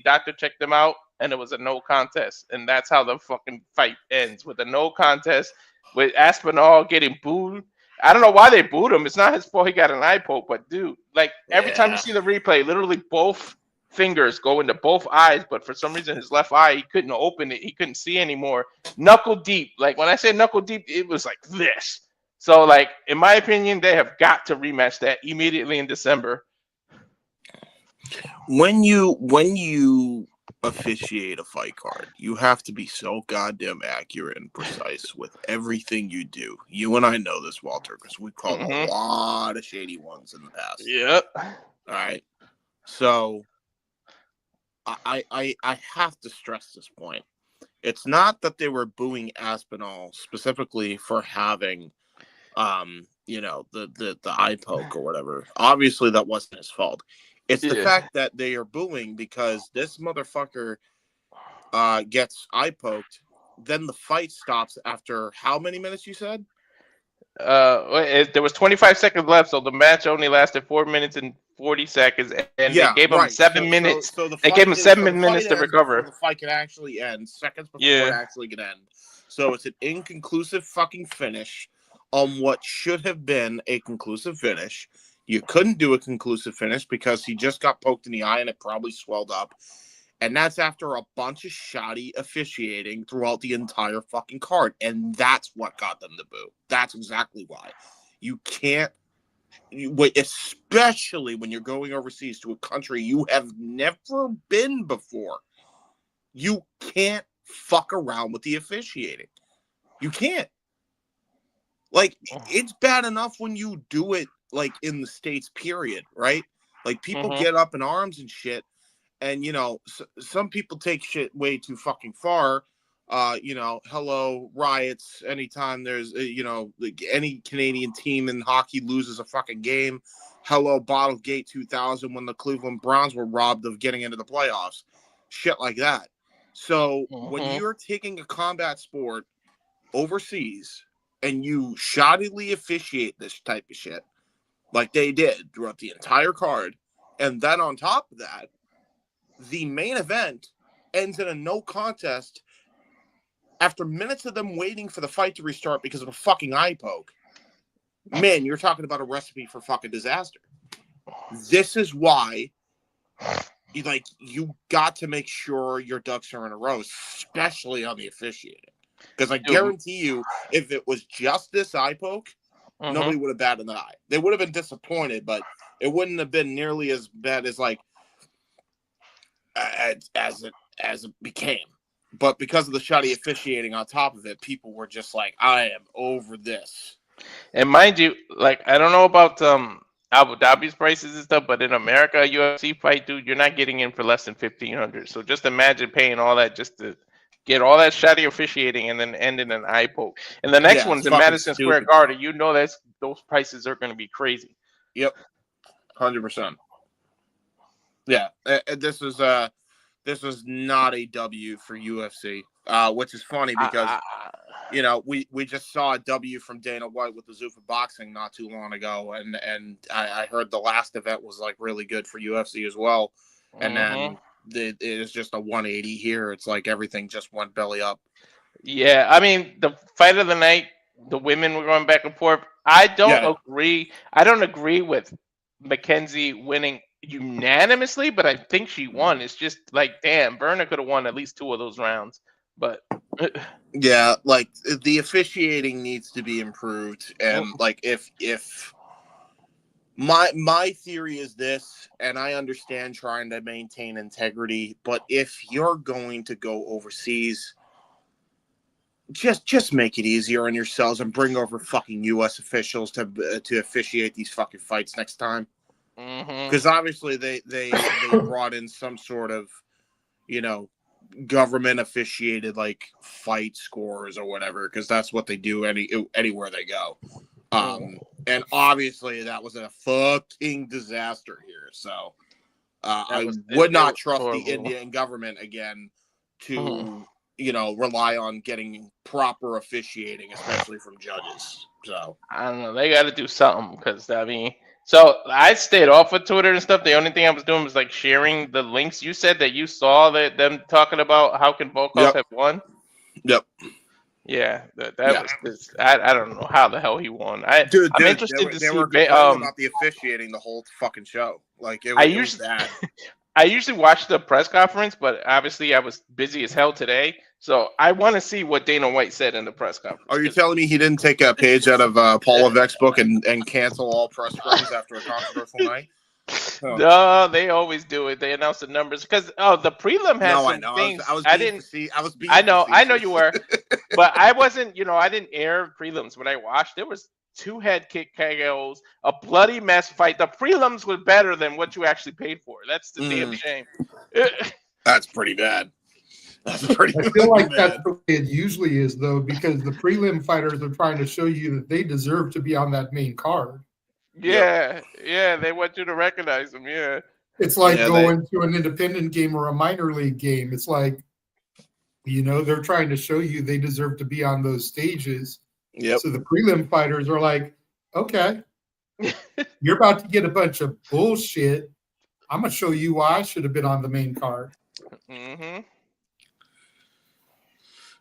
Doctor checked him out, and it was a no contest. And that's how the fucking fight ends, with a no contest, with Aspinall getting booed. I don't know why they booed him. It's not his fault he got an eye poke, but dude, like every time you see the replay, literally both fingers go into both eyes, but for some reason his left eye, he couldn't open it. He couldn't see anymore. Knuckle deep. Like when I say knuckle deep, it was like this. So like, in my opinion, they have got to rematch that immediately in December. When you officiate a fight card, you have to be so goddamn accurate and precise with everything you do. You and I know this, Walter, because we called a lot of shady ones in the past. Yep. All right. So I have to stress this point. It's not that they were booing Aspinall specifically for having the eye poke or whatever. Obviously that wasn't his fault. It's the fact that they are booing because this motherfucker gets eye poked. Then the fight stops after how many minutes you said? There was 25 seconds left, so the match only lasted 4 minutes and 40 seconds, and they gave him 7 minutes. They gave him 7 minutes to recover. The fight can actually end seconds before it actually can end. So it's an inconclusive fucking finish on what should have been a conclusive finish. You couldn't do a conclusive finish because he just got poked in the eye and it probably swelled up. And that's after a bunch of shoddy officiating throughout the entire fucking card. And that's what got them to boo. That's exactly why. You can't, especially when you're going overseas to a country you have never been before, you can't fuck around with the officiating. You can't. Like, it's bad enough when you do it like in the States, period, right? Like people get up in arms and shit, and some people take shit way too fucking far. Hello, riots anytime there's like any Canadian team in hockey loses a fucking game. Hello, Bottlegate 2000 when the Cleveland Browns were robbed of getting into the playoffs. Shit like that. So when you're taking a combat sport overseas and you shoddily officiate this type of shit, like they did throughout the entire card, and then on top of that, the main event ends in a no contest after minutes of them waiting for the fight to restart because of a fucking eye poke. Man, you're talking about a recipe for fucking disaster. This is why you got to make sure your ducks are in a row, especially on the officiating. Because I guarantee you, if it was just this eye poke, nobody would have batted an eye. They would have been disappointed, but it wouldn't have been nearly as bad as as it became. But because of the shoddy officiating on top of it, people were just like, I am over this. And mind you, like, I don't know about Abu Dhabi's prices and stuff, but in America, a UFC fight, dude, you're not getting in for less than $1,500. So just imagine paying all that just to get all that shoddy officiating and then end in an eye poke. And the next one's in Madison Square Garden. You know those prices are going to be crazy. Yep, 100%. Yeah, this was not a W for UFC, which is funny because we just saw a W from Dana White with the Zuffa boxing not too long ago, and I heard the last event was like really good for UFC as well, and then it is just a 180 here. It's like everything just went belly up. Yeah, I mean, the fight of the night, the women were going back and forth. I don't agree. I don't agree with Mackenzie winning unanimously, but I think she won. It's just like, damn, Berna could have won at least 2 of those rounds. But Yeah, like the officiating needs to be improved, and like if my theory is this, and I understand trying to maintain integrity, but if you're going to go overseas, just make it easier on yourselves and bring over fucking U.S. officials to officiate these fucking fights next time. Because obviously they brought in some sort of, you know, government officiated like fight scores or whatever, because that's what they do anywhere they go. And obviously that was a fucking disaster here. So I would not trust the Indian government again to you know, rely on getting proper officiating, especially from judges. So I don't know. They got to do something because I mean, so I stayed off of Twitter and stuff. The only thing I was doing was like sharing the links. You said that you saw that them talking about how can Volkov have won. Yep. Yeah, that was just, I don't know how the hell he won. I'm interested to they see. were complaining about the officiating the whole fucking show. Like it was bad. I usually watch the press conference, but obviously I was busy as hell today. So I want to see what Dana White said in the press conference. Are you telling me he didn't take a page out of Paul Levesque's book and cancel all press scrums after a controversial night? Oh. No, they always do it. They announce the numbers because the prelim has some I know. things. I know you were, but I wasn't. You know, I didn't air prelims when I watched. There was 2 head kick KOs, a bloody mess fight. The prelims were better than what you actually paid for. That's the damn shame. That's pretty bad. I feel like that's the way it usually is, though, because the prelim fighters are trying to show you that they deserve to be on that main card. Yeah, they want you to recognize them. Yeah, it's like going to an independent game or a minor league game. It's like, you know, they're trying to show you they deserve to be on those stages. Yep. So the prelim fighters are like, okay, you're about to get a bunch of bullshit. I'm gonna show you why I should have been on the main card.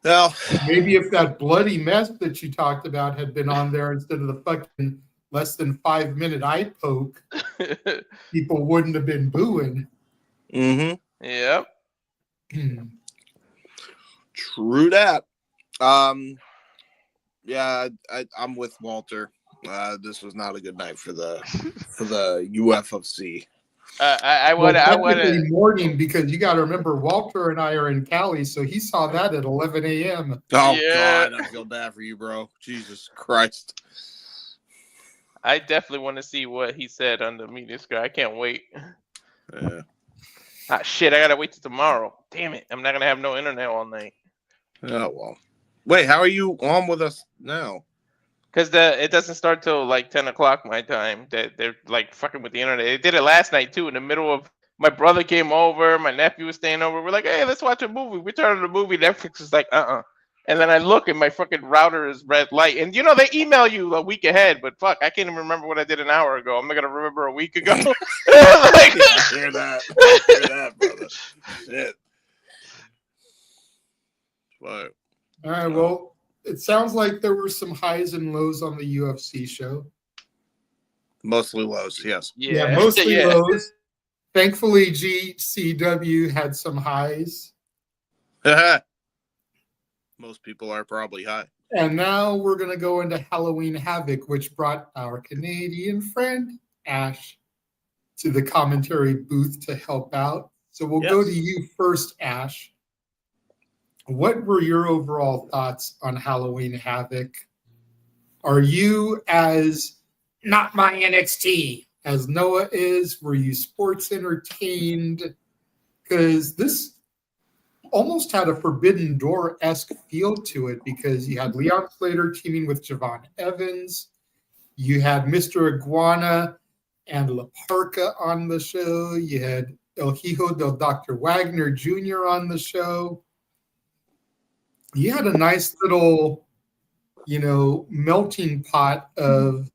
Well, maybe if that bloody mess that you talked about had been on there instead of the fucking less than 5-minute eye poke, people wouldn't have been booing. Yep. True that. Yeah, I'm with Walter. This was not a good night for the UFC. I would morning, because you got to remember Walter and I are in Cali, so he saw that at 11 a.m. Oh God, I feel bad for you, bro. Jesus Christ. I definitely want to see what he said on the media screen. I can't wait. Shit, I gotta wait till tomorrow. Damn it, I'm not gonna have no internet all night. Oh well. Wait, how are you on with us now? Because it doesn't start till like 10 o'clock my time. They're like fucking with the internet. They did it last night too. In the middle of my brother came over, my nephew was staying over. We're like, hey, let's watch a movie. We turn on the movie. Netflix is like, And then I look and my fucking router is red light. And you know they email you a week ahead, but fuck, I can't even remember what I did an hour ago. I'm not gonna remember a week ago. I hear that, brother. Shit. But all right, well. It sounds like there were some highs and lows on the UFC show. Mostly lows, yes. Yeah, mostly lows. Thankfully, GCW had some highs. Most people are probably high. And now we're going to go into Halloween Havoc, which brought our Canadian friend, Ash, to the commentary booth to help out. So we'll go to you first, Ash. What were your overall thoughts on Halloween Havoc? Are you as not my NXT as Noah is? Were you sports entertained? Because this almost had a Forbidden Door-esque feel to it, because you had Leon Slater teaming with Javon Evans. You had Mr. Iguana and La Parka on the show. You had El Hijo del Dr. Wagner Jr. on the show. You had a nice little, melting pot of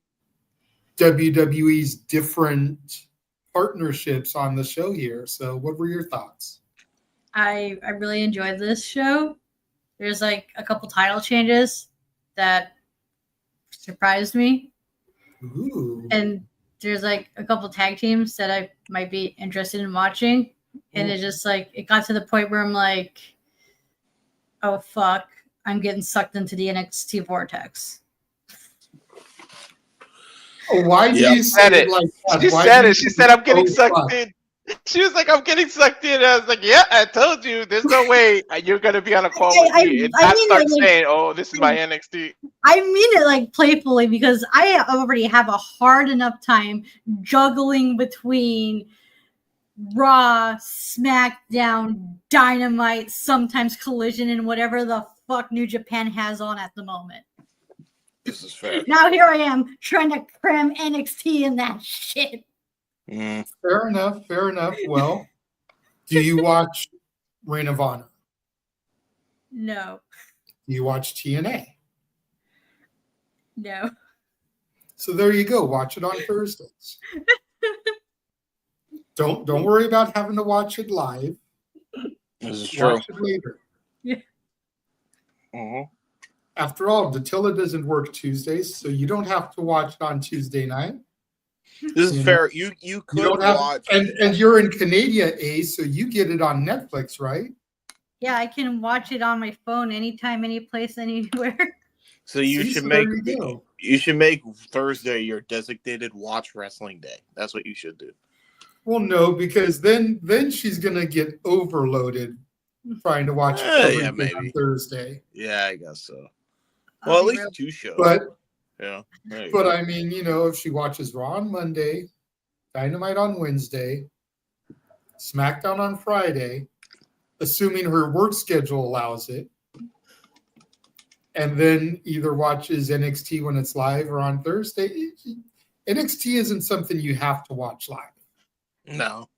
WWE's different partnerships on the show here. So what were your thoughts? I really enjoyed this show. There's like a couple title changes that surprised me. Ooh. And there's like a couple tag teams that I might be interested in watching, and it just like it got to the point where I'm like, oh fuck, I'm getting sucked into the NXT vortex. Why do you say it like that? She Why said do you it. She say, said, I'm getting "Oh, sucked fuck"? in. She was like, I'm getting sucked in. I was like, yeah, I told you. There's no way you're going to be on a call with me and not start saying, oh, this is my NXT. I mean it like playfully because I already have a hard enough time juggling between Raw, SmackDown, Dynamite, sometimes Collision, and whatever the fuck New Japan has on at the moment. This is fair. Now here I am trying to cram NXT in that shit. Fair enough. Fair enough. Well, do you watch Ring of Honor? No. Do you watch TNA? No. So there you go. Watch it on Thursdays. Don't worry about having to watch it live. This is true. Watch it later. Yeah. After all, Datilla doesn't work Tuesdays, so you don't have to watch it on Tuesday night. This is fair. You could don't have, watch, and you're in Canada, so you get it on Netflix, right? Yeah, I can watch it on my phone anytime, any place, anywhere. So you See, should so make there you go. you should make Thursday your designated watch wrestling day. That's what you should do. Well, no, because then she's gonna get overloaded trying to watch everything on maybe Thursday. Yeah, I guess so. Well, at least 2 shows. But yeah, I mean, if she watches Raw on Monday, Dynamite on Wednesday, SmackDown on Friday, assuming her work schedule allows it, and then either watches NXT when it's live or on Thursday. NXT isn't something you have to watch live. No.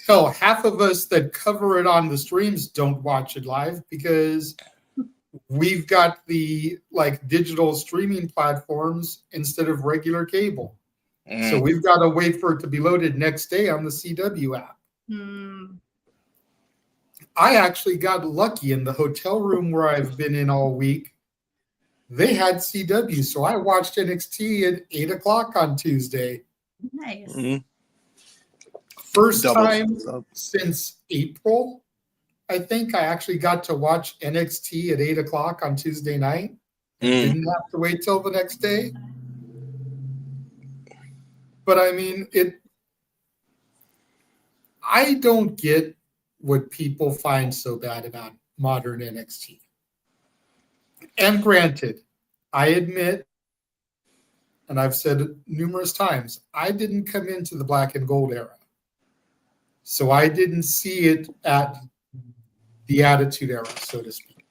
Hell, half of us that cover it on the streams don't watch it live because we've got the digital streaming platforms instead of regular cable. So we've got to wait for it to be loaded next day on the CW app. I actually got lucky in the hotel room where I've been in all week. They had CW, so I watched NXT at 8 o'clock on Tuesday. Nice. First Double time thumbs up. since April, I think I actually got to watch NXT at 8 o'clock on Tuesday night. Didn't have to wait till the next day. But I mean, I don't get what people find so bad about modern NXT. And granted, I admit, and I've said it numerous times, I didn't come into the black and gold era. So I didn't see it at the Attitude Era, so to speak.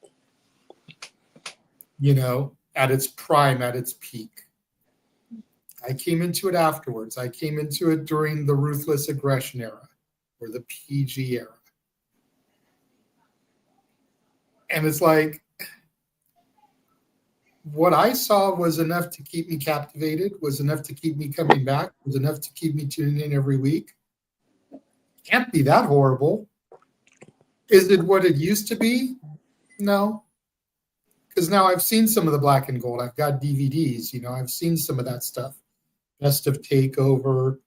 At its prime, at its peak. I came into it afterwards. I came into it during the Ruthless Aggression era, or the PG era. And it's like, what I saw was enough to keep me captivated, was enough to keep me coming back, was enough to keep me tuning in every week. Can't be that horrible. Is it what it used to be? No. Because now I've seen some of the black and gold. I've got DVDs, I've seen some of that stuff. Best of Takeover,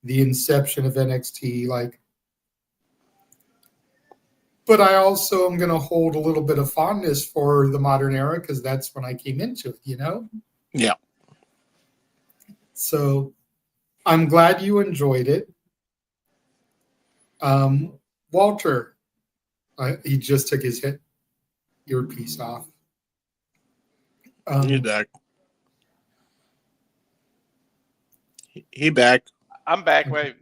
the inception of NXT, but I also am going to hold a little bit of fondness for the modern era because that's when I came into it, Yeah. So I'm glad you enjoyed it. Walter, he just took his earpiece off. He's back. He back. I'm back. My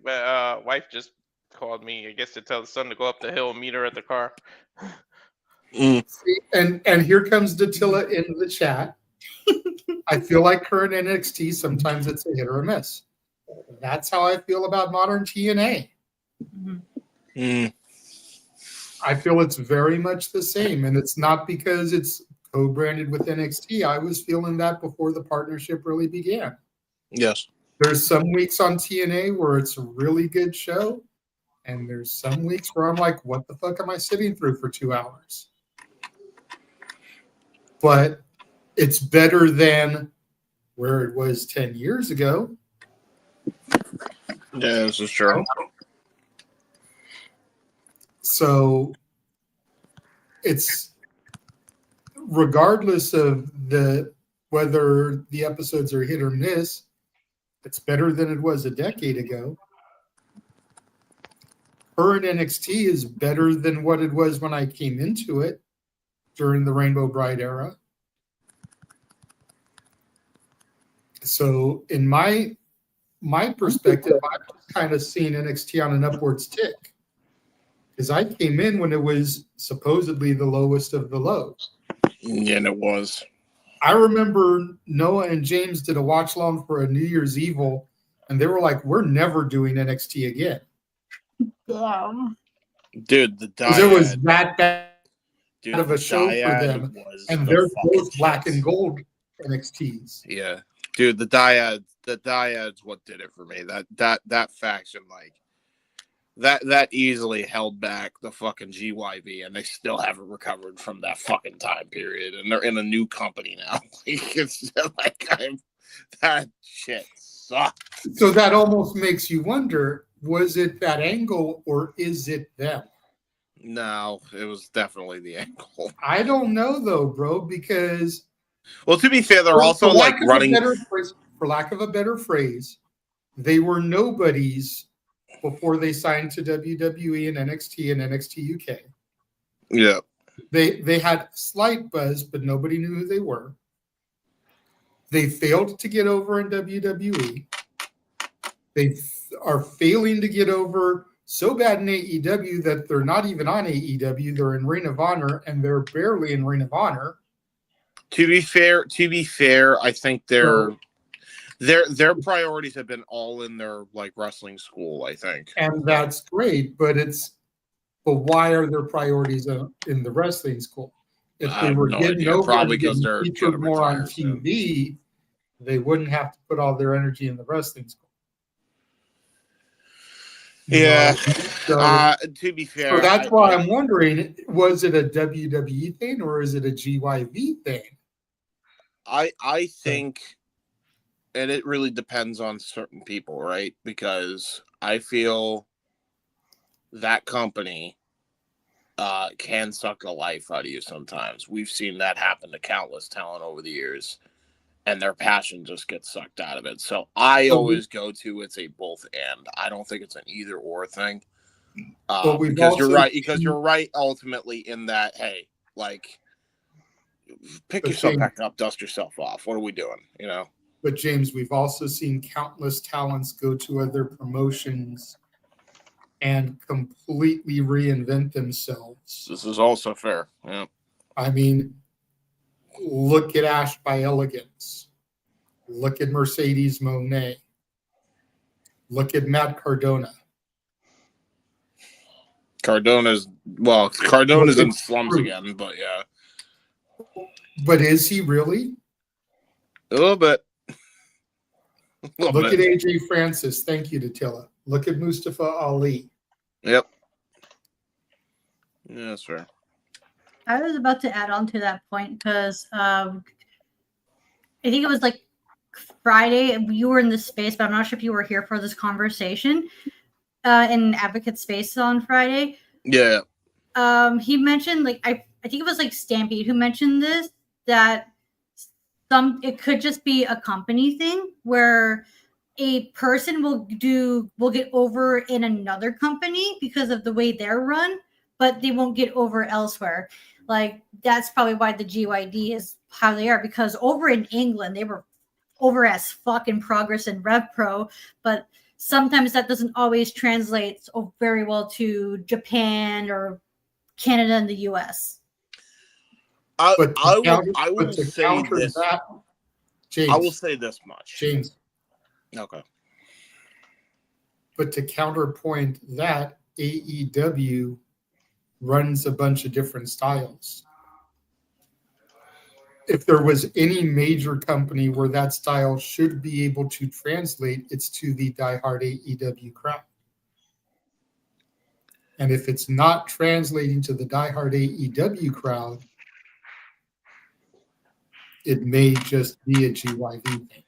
wife just called me, I guess, to tell the son to go up the hill and meet her at the car. See, and here comes Datilla in the chat. I feel like current NXT, sometimes it's a hit or a miss. That's how I feel about modern TNA. I feel it's very much the same, and it's not because it's co-branded with NXT. I was feeling that before the partnership really began. Yes. There's some weeks on TNA where it's a really good show, and there's some weeks where I'm like, what the fuck am I sitting through for 2 hours? But it's better than where it was 10 years ago. Yeah, this is true. So it's regardless of whether the episodes are hit or miss, it's better than it was a decade ago. Current NXT is better than what it was when I came into it during the Rainbow Bride era. So in my perspective, I've kind of seen NXT on an upwards tick, because I came in when it was supposedly the lowest of the lows. Yeah, and it was. I remember Noah and James did a watch along for a New Year's Evil, and they were like, "We're never doing NXT again." Dude, the Because Dyad, it was that bad of a the show for Dyad them, was and the they're fucking both black and gold NXTs. Yeah, dude, the Dyad's what did it for me. That faction, like that easily held back the fucking GYV, and they still haven't recovered from that fucking time period. And they're in a new company now. It's like that shit sucks. So that almost makes you wonder: was it that angle, or is it them? No, it was definitely the angle. I don't know though, bro, because well, to be fair, they're also like running. For lack of a better phrase, they were nobodies before they signed to WWE and NXT and NXT UK. Yeah, they had slight buzz, but nobody knew who they were. They failed to get over in WWE. They are failing to get over so bad in AEW that they're not even on AEW. They're in Ring of Honor, and they're barely in Ring of Honor. To be fair, I think their priorities have been all in their like wrestling school, I think. And that's great, but why are their priorities in the wrestling school? If they were getting over probably and because getting they're featured more on TV, they wouldn't have to put all their energy in the wrestling school. Yeah. So, to be fair, so that's why I'm wondering: was it a WWE thing or is it a GYV thing? I think, and it really depends on certain people, right? Because I feel that company can suck the life out of you sometimes. We've seen that happen to countless talent over the years, and their passion just gets sucked out of it. So I always go to it's a both and. I don't think it's an either or thing. Because you're right ultimately in that, hey, like, pick yourself back up, dust yourself off. What are we doing? You know? But James, we've also seen countless talents go to other promotions and completely reinvent themselves. This is also fair. Yeah. I mean, look at Ash by Elegance. Look at Mercedes Moné. Look at Matt Cardona. Cardona's in slums again, but yeah. But is he really? A little bit. Look at AJ Francis. Thank you, Datilla. Look at Mustafa Ali. Yep. Yeah, that's fair. I was about to add on to that point because I think it was like Friday. You were in this space, but I'm not sure if you were here for this conversation in Advocate Space on Friday. Yeah. He mentioned, like, I think it was like Stampede who mentioned this, that it could just be a company thing where a person will get over in another company because of the way they're run, but they won't get over elsewhere. Like, that's probably why the GYD is how they are, because over in England they were over as fucking Progress and Rev Pro, but sometimes that doesn't always translate very well to Japan or Canada and the US. I will say this. James, I will say this much. James. Okay. But to counterpoint that, AEW runs a bunch of different styles. If there was any major company where that style should be able to translate, it's to the diehard AEW crowd. And if it's not translating to the diehard AEW crowd, it may just be a GYV thing.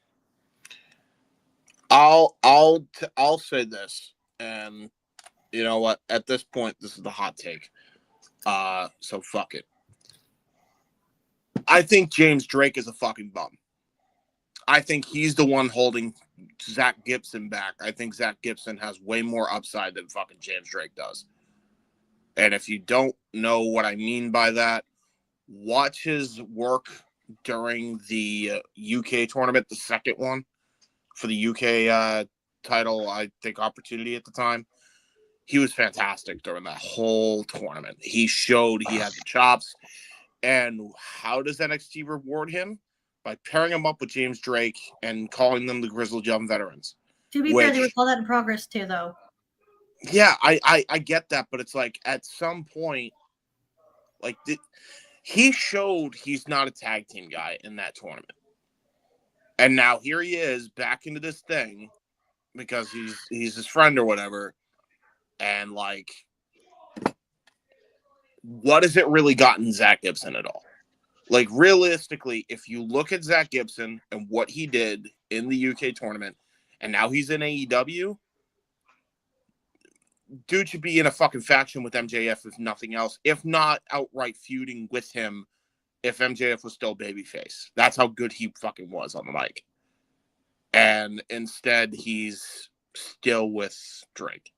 I'll say this, and you know what? At this point, this is the hot take. So fuck it. I think James Drake is a fucking bum. I think he's the one holding Zach Gibson back. I think Zach Gibson has way more upside than fucking James Drake does. And if you don't know what I mean by that, watch his work during the UK tournament, the second one for the UK title, I think, opportunity at the time. He was fantastic during that whole tournament. He showed he had the chops. And how does NXT reward him? By pairing him up with James Drake and calling them the Grizzled Young Veterans. To be fair, they would call that in progress too, though. Yeah, I get that, but it's like at some point, like he showed he's not a tag team guy in that tournament, and now here he is back into this thing because he's his friend or whatever, and like, what has it really gotten Zach Gibson at all? Like, realistically, if you look at Zach Gibson and what he did in the UK tournament, and now he's in AEW, dude should be in a fucking faction with MJF if nothing else, if not outright feuding with him if MJF was still babyface. That's how good he fucking was on the mic. And instead, he's still with Drake.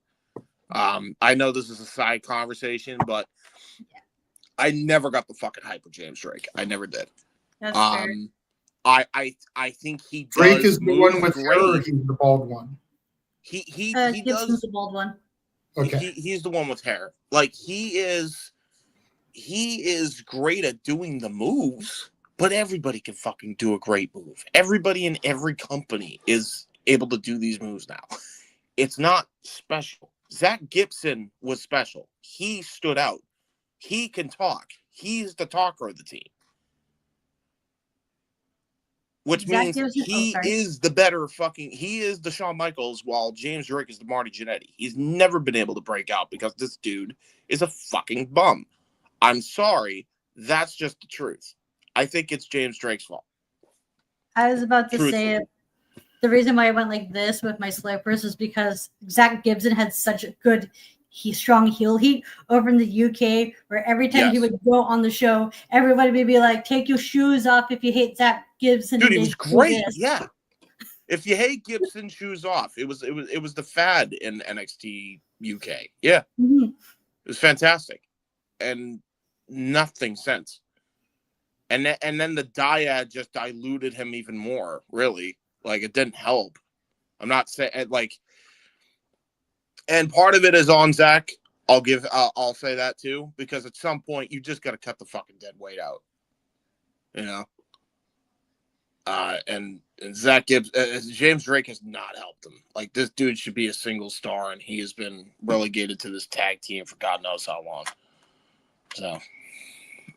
I know this is a side conversation, but I never got the fucking hype with James Drake. I never did. That's fair. I think he does Drake is the one with great. hair. He's the bald one. He Gibson's does. the bald one. Okay. He's the one with hair. Like he is great at doing the moves, but everybody can fucking do a great move. Everybody in every company is able to do these moves now. It's not special. Zach Gibson was special. He stood out. He can talk. He's the talker of the team. Which means he is the better fucking... He is the Shawn Michaels while James Drake is the Marty Jannetty. He's never been able to break out because this dude is a fucking bum. I'm sorry. That's just the truth. I think it's James Drake's fault. I was about to say it. The reason why I went like this with my slippers is because Zach Gibson had such a good... strong heel heat over in the UK, where every time he would go on the show, everybody would be like, "Take your shoes off if you hate Zach Gibson." Dude, he was great. Yeah, if you hate Gibson, shoes off. It was the fad in NXT UK. Yeah, It was fantastic, and nothing since. And then the dyad just diluted him even more. Really, like it didn't help. I'm not saying like. And part of it is on Zach. I'll say that too, because at some point you just got to cut the fucking dead weight out, you know. And Zach James Drake has not helped him. Like this dude should be a single star, and he has been relegated to this tag team for God knows how long. So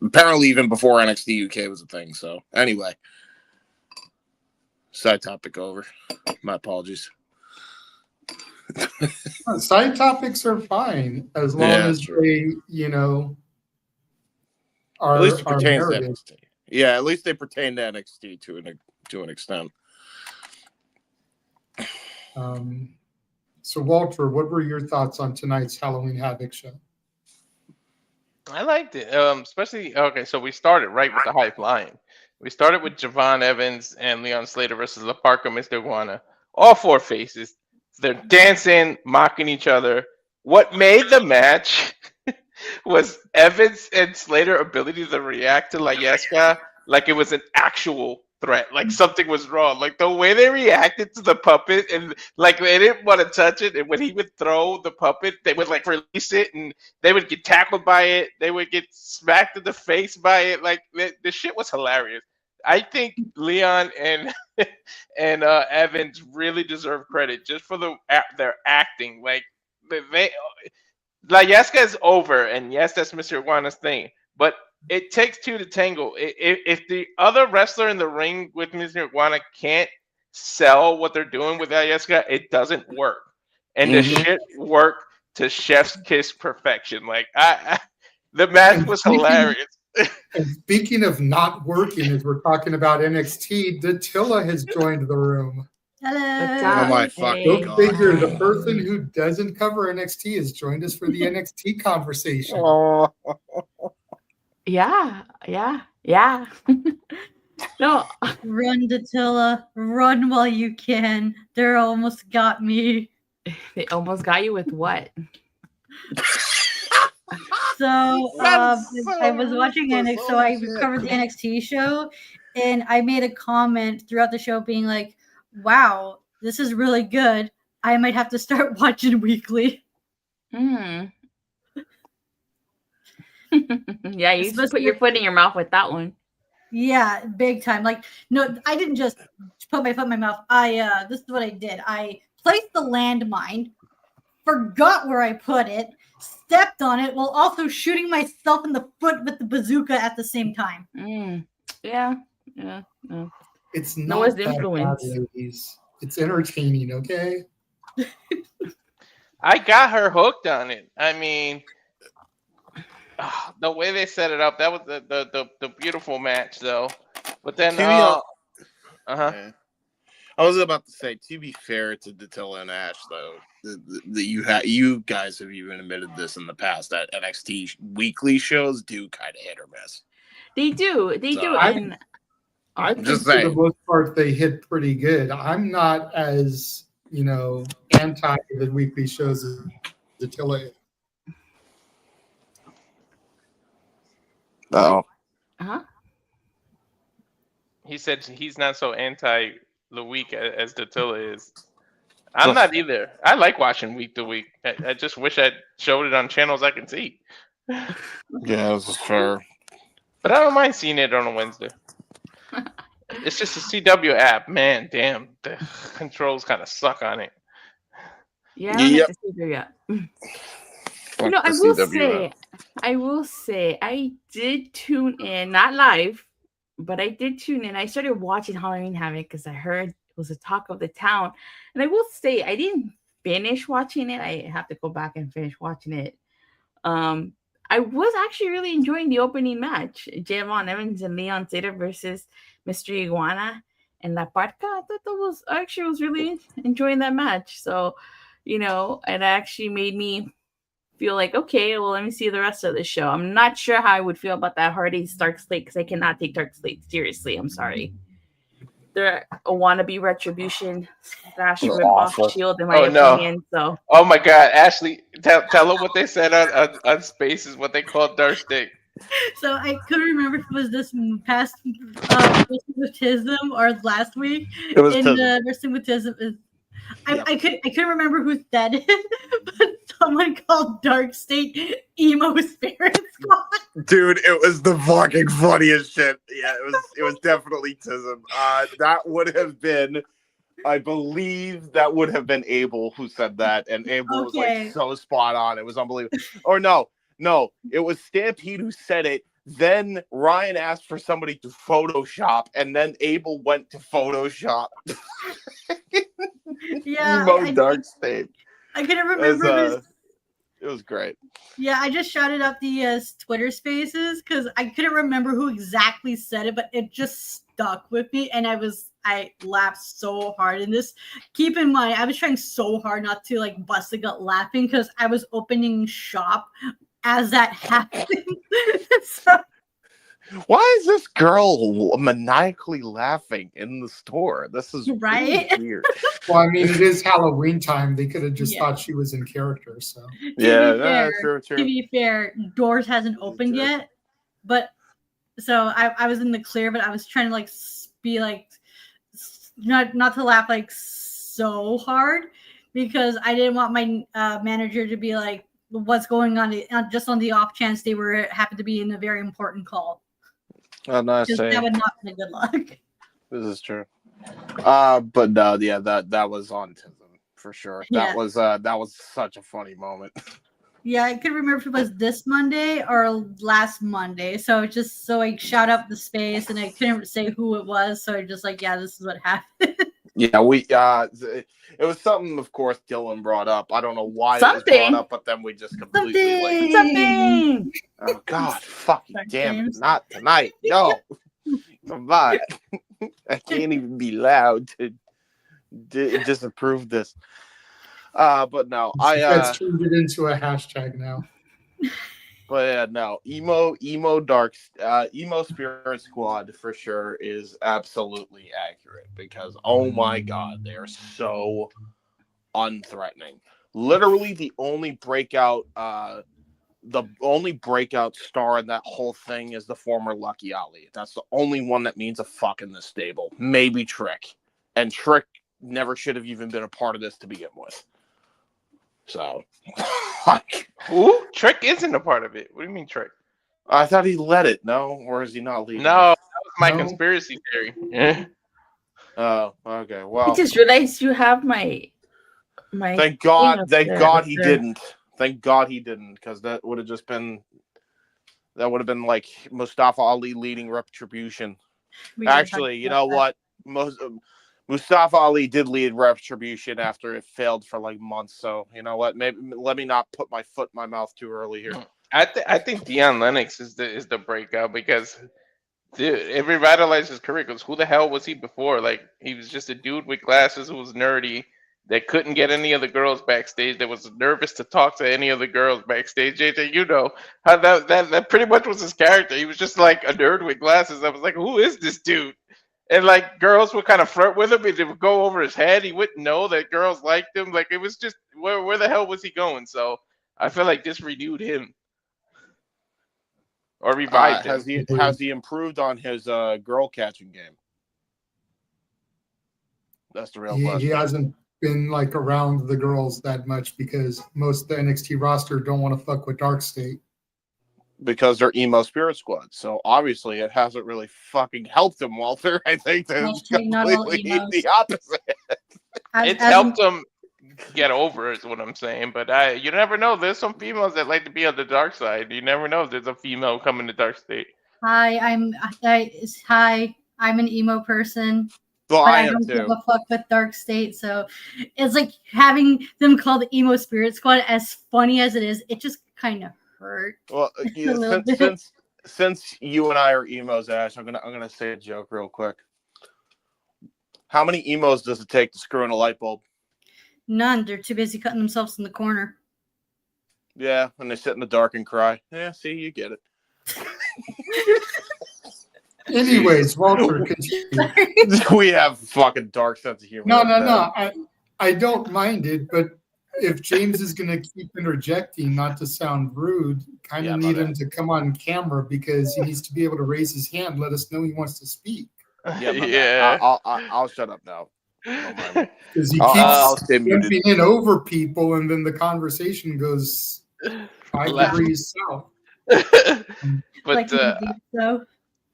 apparently, even before NXT UK was a thing. So anyway, side topic over. My apologies. Side topics are fine as long as they, are at least it pertains to narrative. NXT. Yeah, at least they pertain to NXT to an extent. So Walter, what were your thoughts on tonight's Halloween Havoc show? I liked it, especially so we started right with the high flying. We started with Javon Evans and Leon Slater versus La Parka, Mr. Iguana. All four faces. They're dancing, mocking each other. What made the match was Evans and Slater's ability to react to Layeska like it was an actual threat, like something was wrong. Like the way they reacted to the puppet, and like they didn't want to touch it. And when he would throw the puppet, they would like release it, and they would get tackled by it. They would get smacked in the face by it. Like the shit was hilarious. I think Leon and Evans really deserve credit just for their acting. Like Layeska is over, and yes, that's Mr. Iguana's thing. But it takes two to tango. If the other wrestler in the ring with Mr. Iguana can't sell what they're doing with Layeska, it doesn't work. And the shit worked to chef's kiss perfection. Like the match was hilarious. And speaking of not working, as we're talking about NXT, Dattila has joined the room. Hello. Oh my fucking Go god. figure, the person who doesn't cover NXT has joined us for the NXT conversation. Oh. Yeah. No. Run, Datilla. Run while you can. They almost got me. They almost got you with what? So I was watching NXT, so I shit. covered the NXT show, and I made a comment throughout the show being like, "Wow, this is really good. I might have to start watching weekly." Yeah, you just put your foot in your mouth with that one. Yeah, big time. Like, no, I didn't just put my foot in my mouth. This is what I did. I placed the landmine, forgot where I put it, stepped on it while also shooting myself in the foot with the bazooka at the same time. Yeah. It's No not one's that influence. bad, ladies. It's entertaining, okay? I got her hooked on it. I mean, the way they set it up, that was the beautiful match, though. But then, I was about to say, to be fair to Datilla and Ash, though, you guys have even admitted this in the past that NXT weekly shows do kind of hit or miss. They do. And I think just for the saying. most part they hit pretty good. I'm not as, anti the weekly shows as Datilla. Oh. he said he's not so anti the week as Datilla is. I'm not either. I like watching week to week. I just wish I showed it on channels I can see. Yeah, this is fair. But I don't mind seeing it on a Wednesday. It's just a CW app. Man, damn. The controls kind of suck on it. Yeah, I don't have to see there yet. I will say, I did tune in, not live, but I did tune in. I started watching Halloween Havoc because I heard it was a talk of the town. And I will say, I didn't finish watching it. I have to go back and finish watching it. I was actually really enjoying the opening match. Javon Evans and Leon Zeta versus Mr. Iguana and La Parca. I thought was really enjoying that match. So, it actually made me feel like, okay, well, let me see the rest of the show. I'm not sure how I would feel about that Hardy's Dark Slate because I cannot take Dark Slate seriously. I'm sorry. They're a wannabe Retribution / rip-off Shield, in my opinion. So, oh my God, Ashley, tell them what they said on Spaces, what they called Dark State. So I couldn't remember if it was this past Tism or last week. It was in Tism. the Wrestling with Tism. I couldn't remember who said it, but someone called Dark State emo spirit squad. Dude, it was the fucking funniest shit. Yeah, it was definitely Tism. That would have been, I believe that would have been Abel who said that, and Abel was like so spot on. It was unbelievable. Or no, it was Stampede who said it. Then Ryan asked for somebody to Photoshop, and then Abel went to Photoshop. Yeah, Emo Dark State. I couldn't remember. It was great. Yeah, I just shouted out the Twitter Spaces because I couldn't remember who exactly said it, but it just stuck with me, and I laughed so hard. And this, keep in mind, I was trying so hard not to like bust a gut laughing because I was opening shop as that happened. So, why is this girl maniacally laughing in the store? This is right. really weird. Well, I mean, it is Halloween time. They could have just thought she was in character. So true. To be fair, Doors hasn't opened yet, but so I was in the clear, but I was trying to like be like not to laugh like so hard because I didn't want my manager to be like, what's going on, just on the off chance they happened to be in a very important call. Oh, nice. That would not be good luck. This is true. But no, yeah, that was on Tism for sure. That was such a funny moment. Yeah, I could remember if it was this Monday or last Monday. So I shout out the space and I couldn't say who it was. So I just like, yeah, this is what happened. Yeah, it was something, of course, Dylan brought up. I don't know why it was brought up, but then we just completely something. Oh God, fucking damn it! Not tonight. No, come on. I can't even be loud to disapproved this. But no, That's turned it into a hashtag now. But yeah, no, emo Spirit Squad for sure is absolutely accurate because oh my god, they are so unthreatening. Literally, the only breakout star in that whole thing is the former Lucky Ali. That's the only one that means a fuck in this stable. Maybe Trick, and Trick never should have even been a part of this to begin with. So, who? Trick isn't a part of it. What do you mean, Trick? I thought he led it. No, or is he not leading? No, that was my conspiracy theory. Yeah. Oh, okay. Well, I just realized you have my. Thank God he didn't. Thank God he didn't, because that would have been like Mustafa Ali leading Retribution. Actually, you know what? Mustafa Ali did lead Retribution after it failed for like months. So you know what? Maybe let me not put my foot in my mouth too early here. I think Deion Lennox is the breakout because dude, it revitalized his career. Because who the hell was he before? Like he was just a dude with glasses who was nerdy that couldn't get any of the girls backstage. That was nervous to talk to any of the girls backstage. JJ, you know how that pretty much was his character. He was just like a nerd with glasses. I was like, who is this dude? And like girls would kind of flirt with him, and it would go over his head. He wouldn't know that girls liked him. Like it was just where the hell was he going? So I feel like this renewed him or revived him. Has he improved on his girl catching game? That's the real question. He hasn't been like around the girls that much because most of the NXT roster don't want to fuck with Dark State. Because they're emo Spirit Squad. So obviously it hasn't really fucking helped him, Walter. I think that's completely the opposite. It's helped him get over it, is what I'm saying. But you never know. There's some females that like to be on the dark side. You never know if there's a female coming to Dark State. Hi, I'm an emo person. Well, but I don't am give too. a fuck with Dark State, so it's like having them called the emo Spirit Squad. As funny as it is, it just kind of hurt. Well, since you and I are emos, Ash, I'm gonna say a joke real quick. How many emos does it take to screw in a light bulb? None. They're too busy cutting themselves in the corner. Yeah, and they sit in the dark and cry. Yeah, see, you get it. Anyways, Walter, continue. We have fucking dark sense of humor. No. I don't mind it, but if James is going to keep interjecting, not to sound rude, kind of need him to come on camera because he needs to be able to raise his hand, let us know he wants to speak. Yeah. I'll shut up now. Because he keeps jumping in over people, and then the conversation goes 5 degrees south. But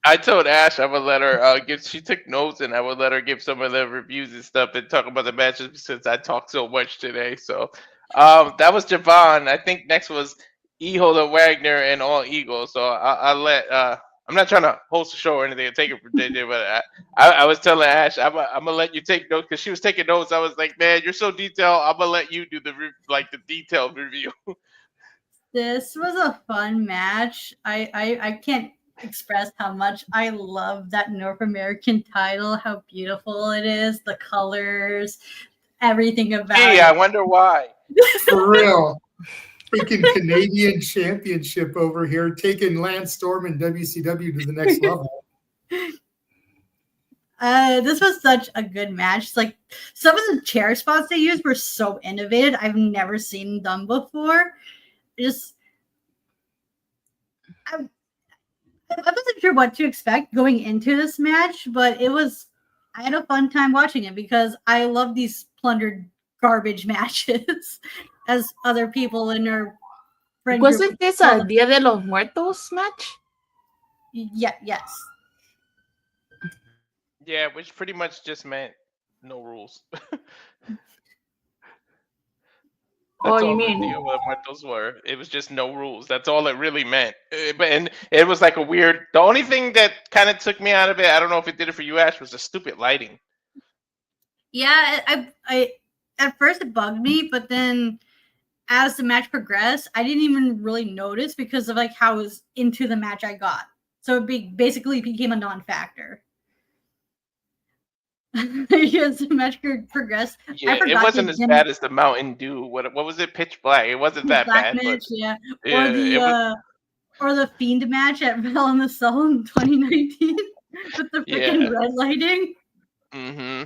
I told Ash I would let her she took notes, and I would let her give some of the reviews and stuff and talk about the matches since I talked so much today. So that was Javon. I think next was Eholder Wagner and All Eagle. So I'll let I'm not trying to host a show or anything and take it from JJ, but I was telling Ash I'm gonna let you take notes because she was taking notes. I was like, man, you're so detailed. I'm gonna let you do the detailed review. This was a fun match. I can't express how much I love that North American title, how beautiful it is, the colors, everything about it. I wonder why. For real. Taking Canadian championship over here, taking Lance Storm and WCW to the next level. This was such a good match. It's like some of the chair spots they used were so innovative. I've never seen them before. I wasn't sure what to expect going into this match, but I had a fun time watching it because I love these plundered garbage matches as other people in our friend group. Wasn't this a Dia de los Muertos match? Yes. Yeah, which pretty much just meant no rules. That's you all mean the Dia de los Muertos were. It was just no rules. That's all it really meant. And it was like a weird. The only thing that kind of took me out of it, I don't know if it did it for you, Ash, was the stupid lighting. Yeah, I at first it bugged me, but then as the match progressed, I didn't even really notice because of like how into the match I got. So it basically became a non-factor. Yes, the match could progress. I Yeah, it forgot wasn't that as Jim bad as the Mountain Dew. What was it? Pitch Black. It wasn't that Black bad, but match, yeah, yeah, it was. or the Fiend match at Hell in the Cell in 2019 with the freaking Yeah. red lighting. Mm-hmm.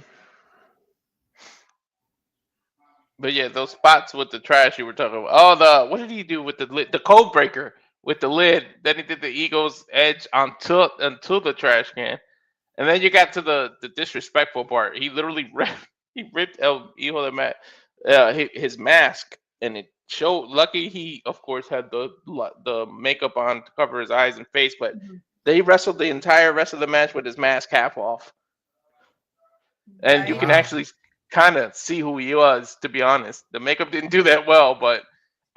But yeah, those spots with the trash you were talking about. Oh, what did he do with the lid? The code breaker with the lid. Then he did the Eagle's edge onto the trash can, and then you got to the disrespectful part. He literally ripped El Hijo de his mask, and it showed. Lucky he, of course, had the makeup on to cover his eyes and face, but they wrestled the entire rest of the match with his mask half off, and you can actually kind of see who he was. To be honest, the makeup didn't do that well, but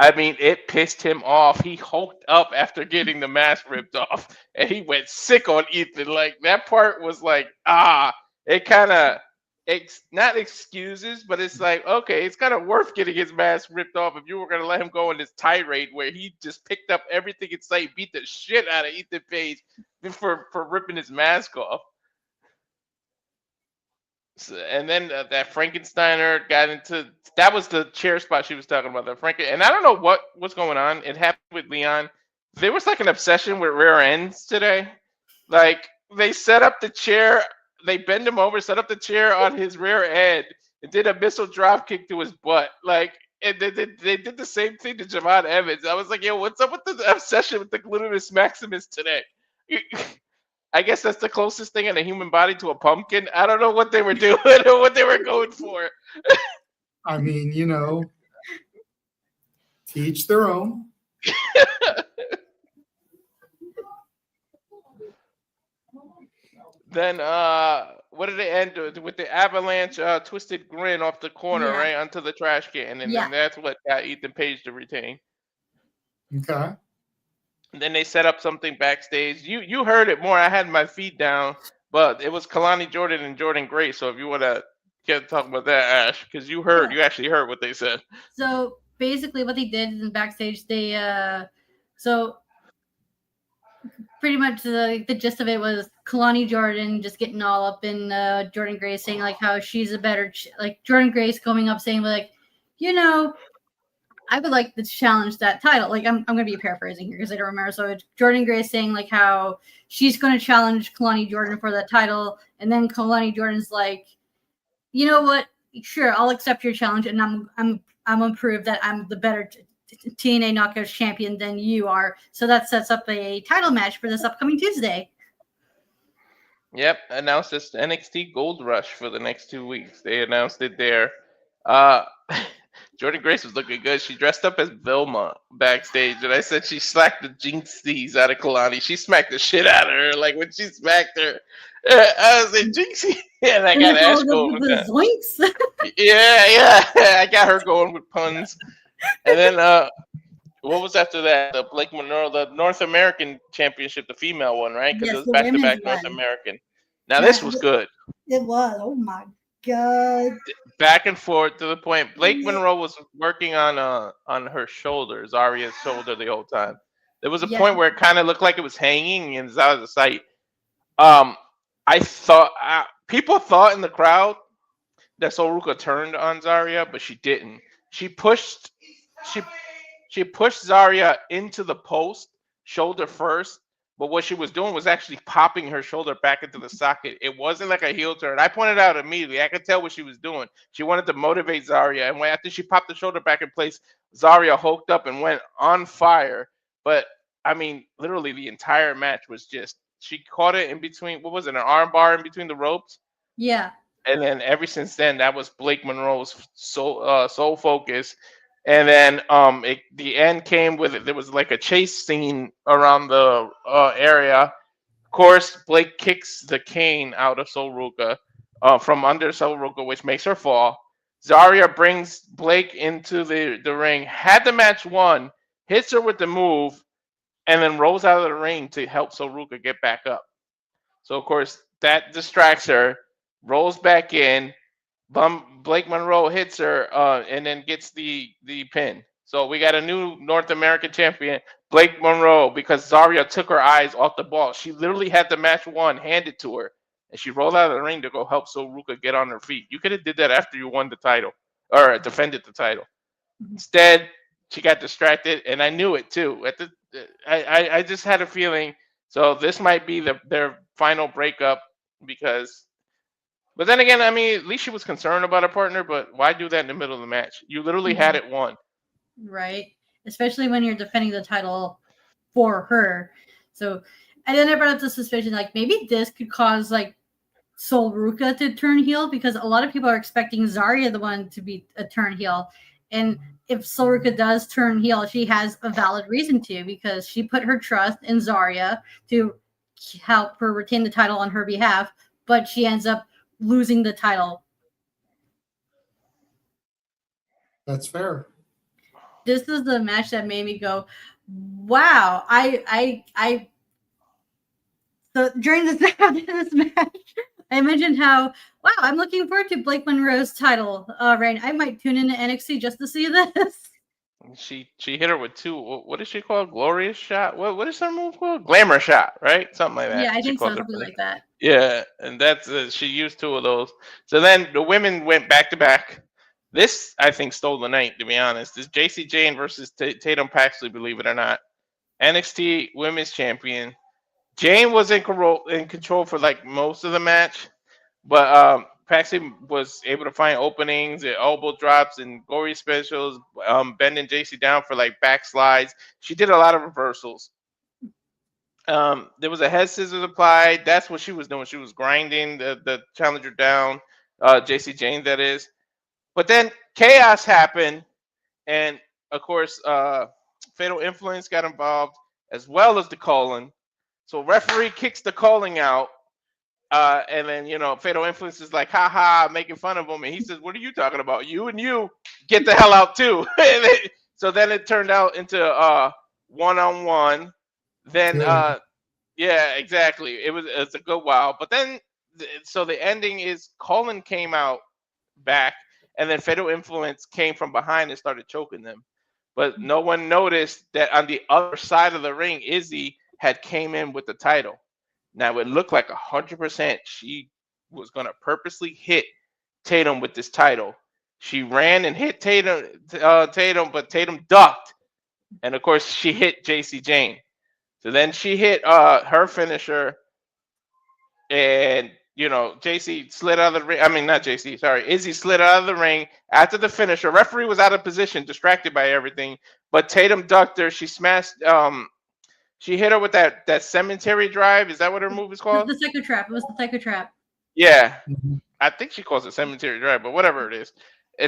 I mean, it pissed him off. He hulked up after getting the mask ripped off, and he went sick on Ethan. Like that part was like, it kind of. It's not excuses, but it's like, okay, it's kind of worth getting his mask ripped off if you were going to let him go in this tirade where he just picked up everything in sight, beat the shit out of Ethan Page for ripping his mask off. So, and then that Frankensteiner got into, that was the chair spot she was talking about. And I don't know what's going on. It happened with Leon. There was like an obsession with rear ends today. Like they set up the chair. They bend him over, set up the chair on his rear end, and did a missile drop kick to his butt. Like, and they did the same thing to Javon Evans. I was like, yo, what's up with the obsession with the gluteus maximus today? I guess that's the closest thing in a human body to a pumpkin. I don't know what they were doing or what they were going for. I mean, to each their own. Then what did it end with the avalanche twisted grin off the corner, right onto the trash can, and then that's what got Ethan Page to retain. Okay. And then they set up something backstage. You heard it more. I had my feet down, but it was Kalani Jordan and Jordan Grace. So if you want to talk about that, Ash, because you actually heard what they said. So basically, what they did in backstage, they pretty much the gist of it was Kalani Jordan just getting all up in Jordan Grace, saying like how she's a better like Jordan Grace coming up saying like, I would like to challenge that title. Like I'm going to be paraphrasing here because I don't remember. So it's Jordan Grace saying like how she's going to challenge Kalani Jordan for that title, and then Kalani Jordan's like, you know what? Sure, I'll accept your challenge, and I'm gonna prove that I'm the better TNA Knockouts champion than you are. So that sets up a title match for this upcoming Tuesday. Yep, announced this NXT Gold Rush for the next 2 weeks. They announced it there. Jordan Grace was looking good. She dressed up as Vilma backstage, and I said she slacked the Jinxies out of Kalani. She smacked the shit out of her. Like when she smacked her, I was like, Jinxie. And I got Ash going with that. Yeah. I got her going with puns. And then what was after that? The Blake Monroe, the North American Championship, the female one, right? Because it was back-to-back North American. Now this was good. It was. Oh my god. Back and forth to the point. Blake Monroe was working on her shoulder, Zaria's shoulder, the whole time. There was a point where it kind of looked like it was hanging and it's out of the sight. I thought people thought in the crowd that Soruka turned on Zaria, but she didn't. She pushed Zaria into the post, shoulder first. But what she was doing was actually popping her shoulder back into the socket. It wasn't like a heel turn. I pointed out immediately. I could tell what she was doing. She wanted to motivate Zaria. And after she popped the shoulder back in place, Zaria hulked up and went on fire. But, I mean, literally the entire match was just, she caught it in between, what was it, an arm bar in between the ropes? Yeah. And then ever since then, that was Blake Monroe's sole focus. And then the end came with it. There was like a chase scene around the area. Of course, Blake kicks the cane out of Soruka from under Soruka, which makes her fall. Zaria brings Blake into the ring, had the match won, hits her with the move, and then rolls out of the ring to help Soruka get back up. So, of course, that distracts her, rolls back in. Blake Monroe hits her and then gets the pin. So we got a new North American champion, Blake Monroe, because Zaria took her eyes off the ball. She literally had the match won handed to her. and she rolled out of the ring to go help Soruka get on her feet. You could have did that after you won the title or defended the title. Instead, she got distracted, and I knew it too. I just had a feeling. So this might be their final breakup because. But then again, I mean, at least she was concerned about her partner. But why do that in the middle of the match? You literally had it won. Right. Especially when you're defending the title for her. So, and then I brought up the suspicion, like maybe this could cause like Soruka to turn heel because a lot of people are expecting Zarya the one to be a turn heel. And if Soruka does turn heel, she has a valid reason to because she put her trust in Zarya to help her retain the title on her behalf, but she ends up losing the title. That's fair. This is the match that made me go, wow. So during this match, I mentioned how, wow, I'm looking forward to Blake Monroe's title reign. I might tune into NXT just to see this. She hit her with two. What is she called? Glorious shot. What is her move called? Glamour shot, right? Something like that. Yeah, I think so. calls it Something like that. Yeah, and that's she used two of those. So then the women went back to back. This I think stole the night. To be honest, this JC Jane versus Tatum Paxley. Believe it or not, NXT Women's Champion. Jane was in control for like most of the match, but Paxley was able to find openings, elbow drops, and gory specials, bending JC down for like backslides. She did a lot of reversals. There was a head scissors applied. That's what she was doing. She was grinding the challenger down, JC Jane, that is. But then chaos happened, and of course, Fatal Influence got involved, as well as the calling. So referee kicks the calling out, and then Fatal Influence is like, "Ha ha," making fun of him, and he says, "What are you talking about? You and you get the hell out too." So then it turned out into one-on-one. Then yeah, exactly. It's a good while, but then so the ending is Colin came out back, and then Fatal Influence came from behind and started choking them, but no one noticed that on the other side of the ring, Izzy had came in with the title. Now it looked like 100% she was going to purposely hit Tatum with this title. She ran and hit Tatum, but Tatum ducked, and of course she hit JC Jane. So then she hit her finisher, and JC slid out of the ring. I mean, not JC, sorry, Izzy slid out of the ring after the finisher. Referee was out of position, distracted by everything, but Tatum ducked her. She smashed. She hit her with that cemetery drive. Is that what her move is called? The Psycho Trap. It was the Psycho Trap. Yeah. I think she calls it cemetery drive, but whatever it is.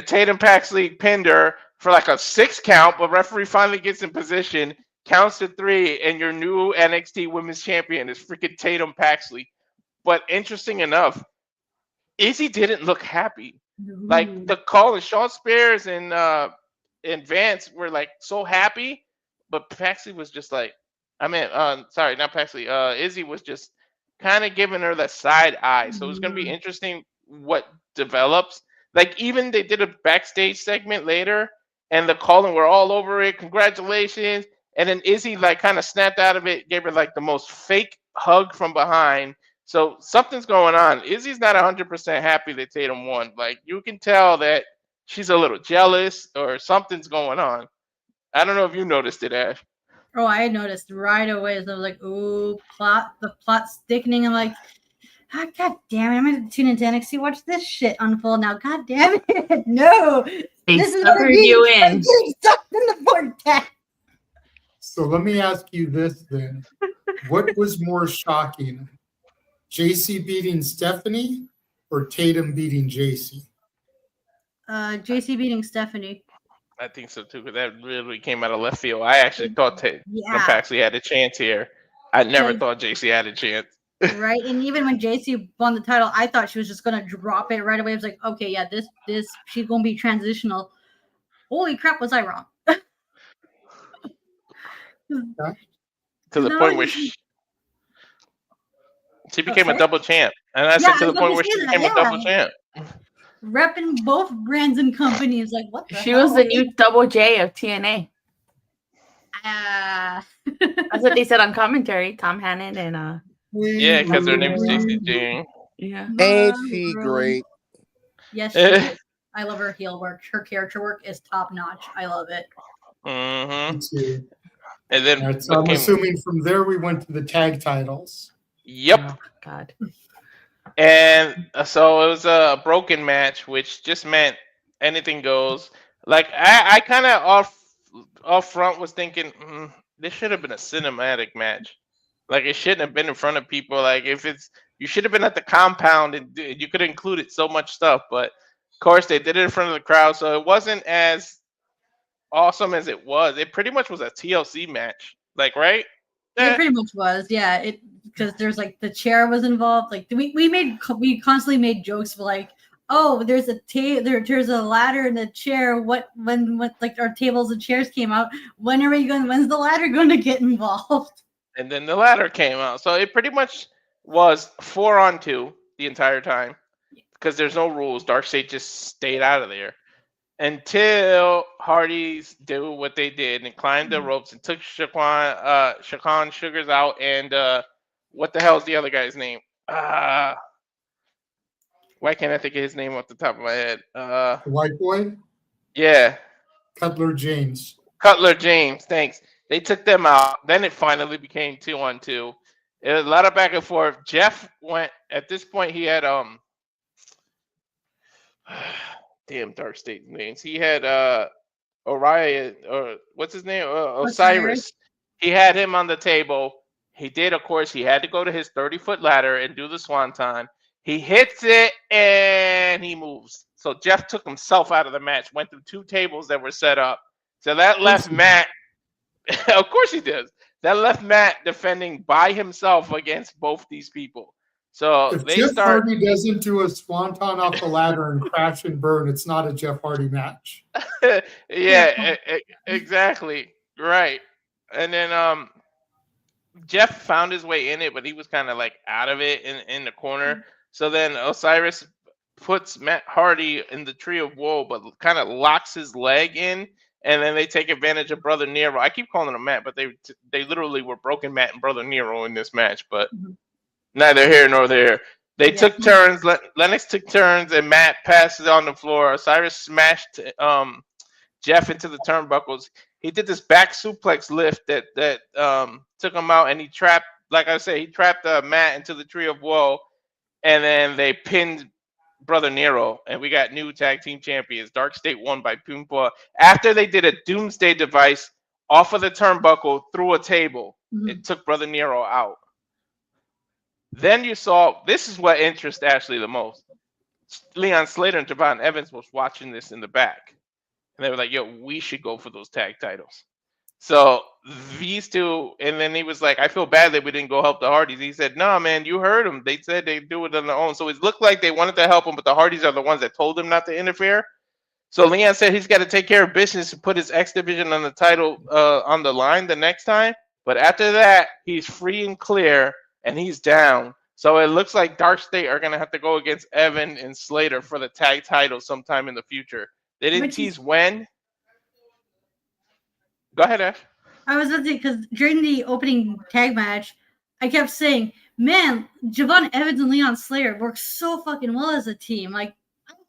Tatum Paxley pinned her for like a 6 count, but referee finally gets in position, counts to 3, and your new NXT Women's Champion is freaking Tatum Paxley. But interesting enough, Izzy didn't look happy. Like the call of Sean Spears and Vance were like so happy, but Paxley was just like, sorry, not Paxley. Izzy was just kind of giving her the side eye. So it's gonna be interesting what develops. Like even they did a backstage segment later, and the calling were all over it. Congratulations! And then Izzy like kind of snapped out of it, gave her like the most fake hug from behind. So something's going on. Izzy's not 100% happy that Tatum won. Like you can tell that she's a little jealous or something's going on. I don't know if you noticed it, Ash. Oh, I noticed right away. So I was like, "Ooh, the plot's thickening." I'm like, God damn it! I'm gonna tune into NXT, watch this shit unfold now. God damn it! No, this is suckered you in. I'm getting sucked in the vortex. So let me ask you this then: what was more shocking, JC beating Stephanie or Tatum beating JC? JC beating Stephanie. I think so too, because that really came out of left field. I actually thought Paxley had a chance here. I never thought JC had a chance. Right, and even when JC won the title, I thought she was just gonna drop it right away. I was like, okay, yeah, this she's gonna be transitional. Holy crap, was I wrong? To the point where she became a double champ, and I said to the point where she became a double champ. Repping both brands and companies, like what? She was the new Double J of TNA. That's what they said on commentary. Tom Hannon and yeah, because her name is JC Jane. Yeah. Ain't she great? Yes, she is. I love her heel work. Her character work is top notch. I love it. Mm-hmm. Me too. And then That's, I'm assuming from there we went to the tag titles. Yep. Oh, God. And so it was a broken match, which just meant anything goes. Like I kind of off front was thinking this should have been a cinematic match. Like it shouldn't have been in front of people. Like if it's you should have been at the compound and you could have included so much stuff. But of course they did it in front of the crowd, so it wasn't as awesome as it was. It pretty much was a TLC match. Like right? It pretty much was, yeah. It because there's like the chair was involved. Like we constantly made jokes of like, oh, there's a ladder in the chair. When like our tables and chairs came out, when's the ladder going to get involved? And then the ladder came out. So it pretty much was 4-on-2 the entire time because there's no rules. Darkseid just stayed out of there until Hardy's did what they did and climbed the ropes and took Shaquan Sugars out. And what the hell is the other guy's name? Why can't I think of his name off the top of my head? The white boy? Yeah. Cutler James. Cutler James, thanks. They took them out. Then it finally became 2-on-2. It was a lot of back and forth. Jeff went at this point. He had damn Darkseid names. He had Orion or what's his name? Osiris. He had him on the table. He did, of course. He had to go to his 30-foot ladder and do the swanton. He hits it and he moves. So Jeff took himself out of the match. Went through 2 tables that were set up. So that left Matt. Of course he does. That left Matt defending by himself against both these people. So If they Jeff Hardy doesn't do a swanton off the ladder and crash and burn, it's not a Jeff Hardy match. Yeah, exactly. Right. And then Jeff found his way in it, but he was kind of like out of it in the corner. So then Osiris puts Matt Hardy in the Tree of Woe, but kind of locks his leg in. And then they take advantage of Brother Nero. I keep calling him Matt, but they literally were Broken Matt and Brother Nero in this match. But neither here nor there. They took turns. Lennox took turns, and Matt passed it on the floor. Osiris smashed Jeff into the turnbuckles. He did this back suplex lift that took him out, and he trapped. Like I said, he trapped Matt into the Tree of Woe, and then they pinned Brother Nero, and we got new tag team champions. Darkseid won by pinfall after they did a Doomsday device off of the turnbuckle through a table. It took Brother Nero out. Then you saw, this is what interests Ashley the most. Leon Slater and Javon Evans was watching this in the back, and they were like, "Yo, we should go for those tag titles." So these two, and then he was like, I feel bad that we didn't go help the Hardys. He said, no, man, you heard them. They said they'd do it on their own. So it looked like they wanted to help him, but the Hardys are the ones that told him not to interfere. So Leon said he's got to take care of business and put his X Division on the title on the line the next time. But after that, he's free and clear, and he's down. So it looks like Darkseid are going to have to go against Evan and Slater for the tag title sometime in the future. They didn't tease when. Go ahead, Ash. I was going to say, because during the opening tag match, I kept saying, man, Javon Evans and Leon Slater work so fucking well as a team. Like,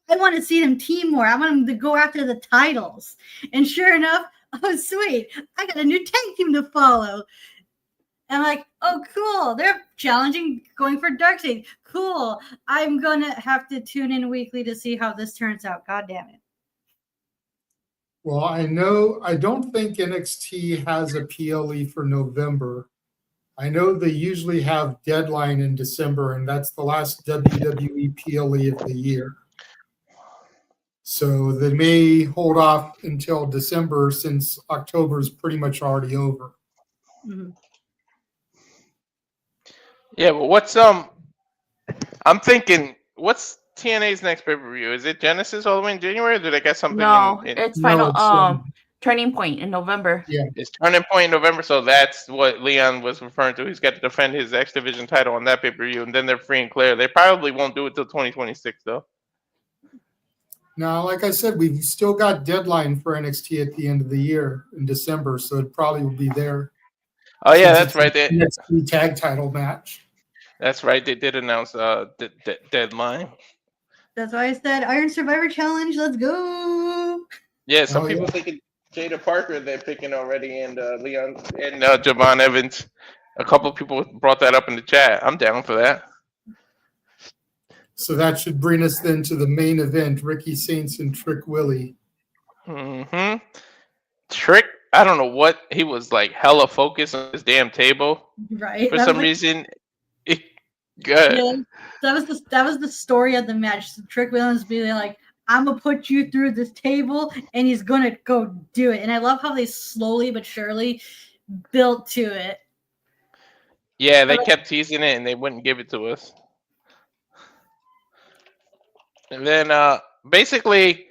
I want to see them team more. I want them to go after the titles. And sure enough, oh, sweet. I got a new tag team to follow. And I'm like, oh, cool. They're challenging, going for Darkseid. Cool. I'm going to have to tune in weekly to see how this turns out. God damn it. Well, I don't think NXT has a PLE for November. I know they usually have Deadline in December, and that's the last WWE PLE of the year. So they may hold off until December since October is pretty much already over. Mm-hmm. Yeah, but what's I'm thinking, what's TNA's next pay-per-view? Is it Genesis all the way in January, or did I get something? No, it's Turning Point in November. Yeah, it's Turning Point in November, so that's what Leon was referring to. He's got to defend his X Division title on that pay-per-view, and then they're free and clear. They probably won't do it till 2026, though. Now, like I said, we've still got Deadline for NXT at the end of the year in December, so it probably will be there. Oh yeah, that's right. NXT tag title match. That's right. They did announce the deadline. That's why I said Iron Survivor Challenge. Let's go. Yeah, some Oh, people yeah. thinking Jada Parker they're picking already, and Leon and Javon Evans. A couple of people brought that up in the chat. I'm down for that. So that should bring us then to the main event: Ricky Saints and Trick Willie. Mm-hmm. Trick, I don't know what he was like. Hella focused on his damn table Right. for That some was reason. Good. yeah, that was the story of the match. So Trick Williams being like, I'm gonna put you through this table, and he's gonna go do it. And I love how they slowly but surely built to it. Yeah, they kept teasing it and they wouldn't give it to us. And then basically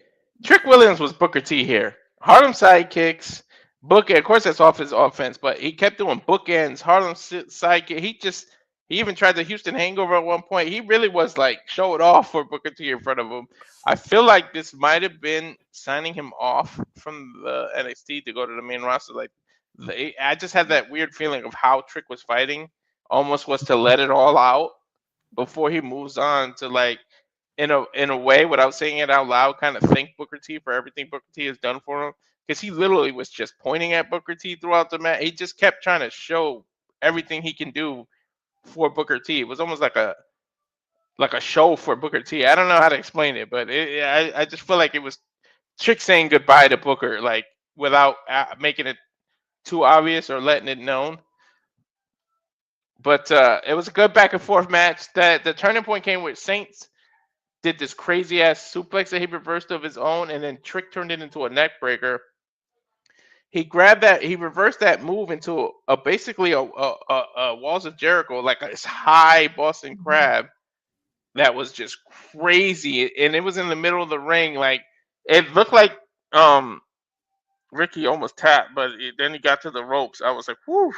Trick Williams was Booker T here. Harlem sidekicks, Booker, of course that's off his offense, but he kept doing bookends, Harlem sidekick. He even tried the Houston Hangover at one point. He really was like showing off for Booker T in front of him. I feel like this might have been signing him off from the NXT to go to the main roster. Like I just had that weird feeling of how Trick was fighting, almost was to let it all out before he moves on to like in a way without saying it out loud, kind of thank Booker T for everything Booker T has done for him. Because he literally was just pointing at Booker T throughout the match. He just kept trying to show everything he can do for Booker T. It was almost like a show for Booker T. I don't know how to explain it, but I just feel like it was Trick saying goodbye to Booker, like without making it too obvious or letting it known. But it was a good back and forth match. The turning point came with Saints did this crazy ass suplex that he reversed of his own, and then Trick turned it into a neck breaker. He reversed that move into basically a Walls of Jericho, like this high Boston Crab that was just crazy, and it was in the middle of the ring. Like it looked like Ricky almost tapped, but then he got to the ropes. I was like, whew.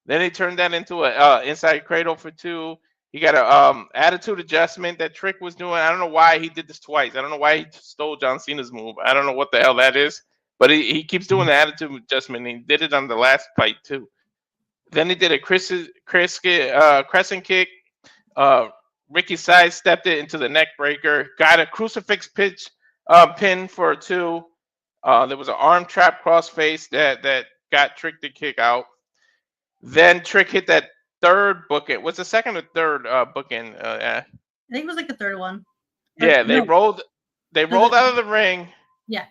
Then he turned that into a inside cradle for 2. He got a attitude adjustment that Trick was doing. I don't know why he did this twice. I don't know why he stole John Cena's move. I don't know what the hell that is. But he keeps doing the attitude adjustment. And he did it on the last fight too. Then he did a crescent kick. Ricky sidestepped it into the neck breaker. Got a crucifix pin for 2. There was an arm trap crossface that got Trick to kick out. Then Trick hit that third bookend. Was the second or third bookend? I think it was like the third one. Yeah, they rolled out of the ring. Yeah.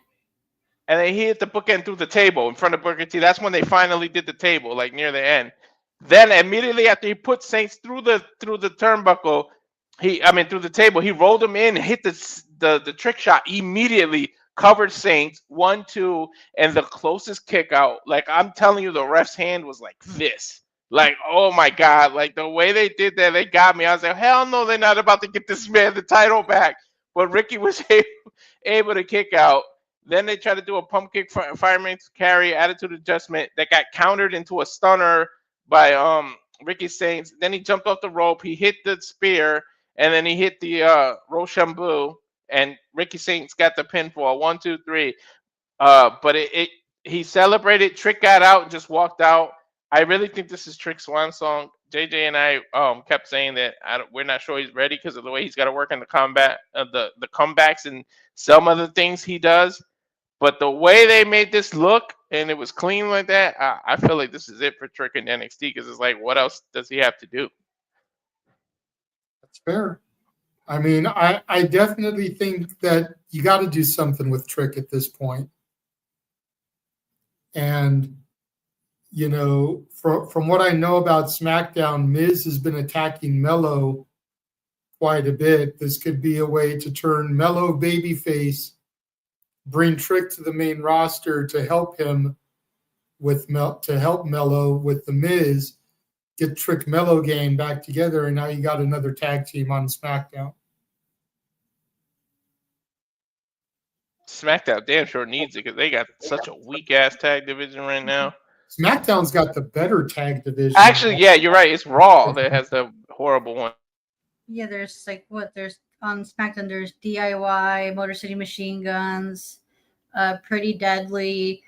And they hit the bookend through the table in front of Booker T. That's when they finally did the table, like near the end. Then immediately after he put Saints through the turnbuckle, through the table, he rolled him in, hit the trick shot immediately, covered Saints 1, 2, and the closest kick out. Like I'm telling you, the ref's hand was like this. Like, oh my God, like the way they did that, they got me. I was like, hell no, they're not about to get this man the title back. But Ricky was able to kick out. Then they tried to do a pump kick fireman's carry attitude adjustment that got countered into a stunner by Ricky Saints. Then he jumped off the rope. He hit the spear, and then he hit the Rochambeau, and Ricky Saints got the pinfall 1, 2, 3. But he celebrated. Trick got out and just walked out. I really think this is Trick's swan song. JJ and I kept saying that we're not sure he's ready because of the way he's got to work in the combat, the comebacks and some of the things he does. But the way they made this look and it was clean like that, I feel like this is it for Trick in NXT because it's like, what else does he have to do? That's fair. I mean, I definitely think that you got to do something with Trick at this point. And, you know, from what I know about SmackDown, Miz has been attacking Mello quite a bit. This could be a way to turn Mello babyface, bring Trick to the main roster to help him help Mello with the Miz, get Trick Mello gang back together, and now you got another tag team on SmackDown. SmackDown damn sure needs it because they got such a weak ass tag division right now. SmackDown's got the better tag division. Actually, yeah, you're right. It's Raw that has the horrible one. Yeah, there's there's on SmackDown. There's DIY, Motor City Machine Guns, Pretty Deadly.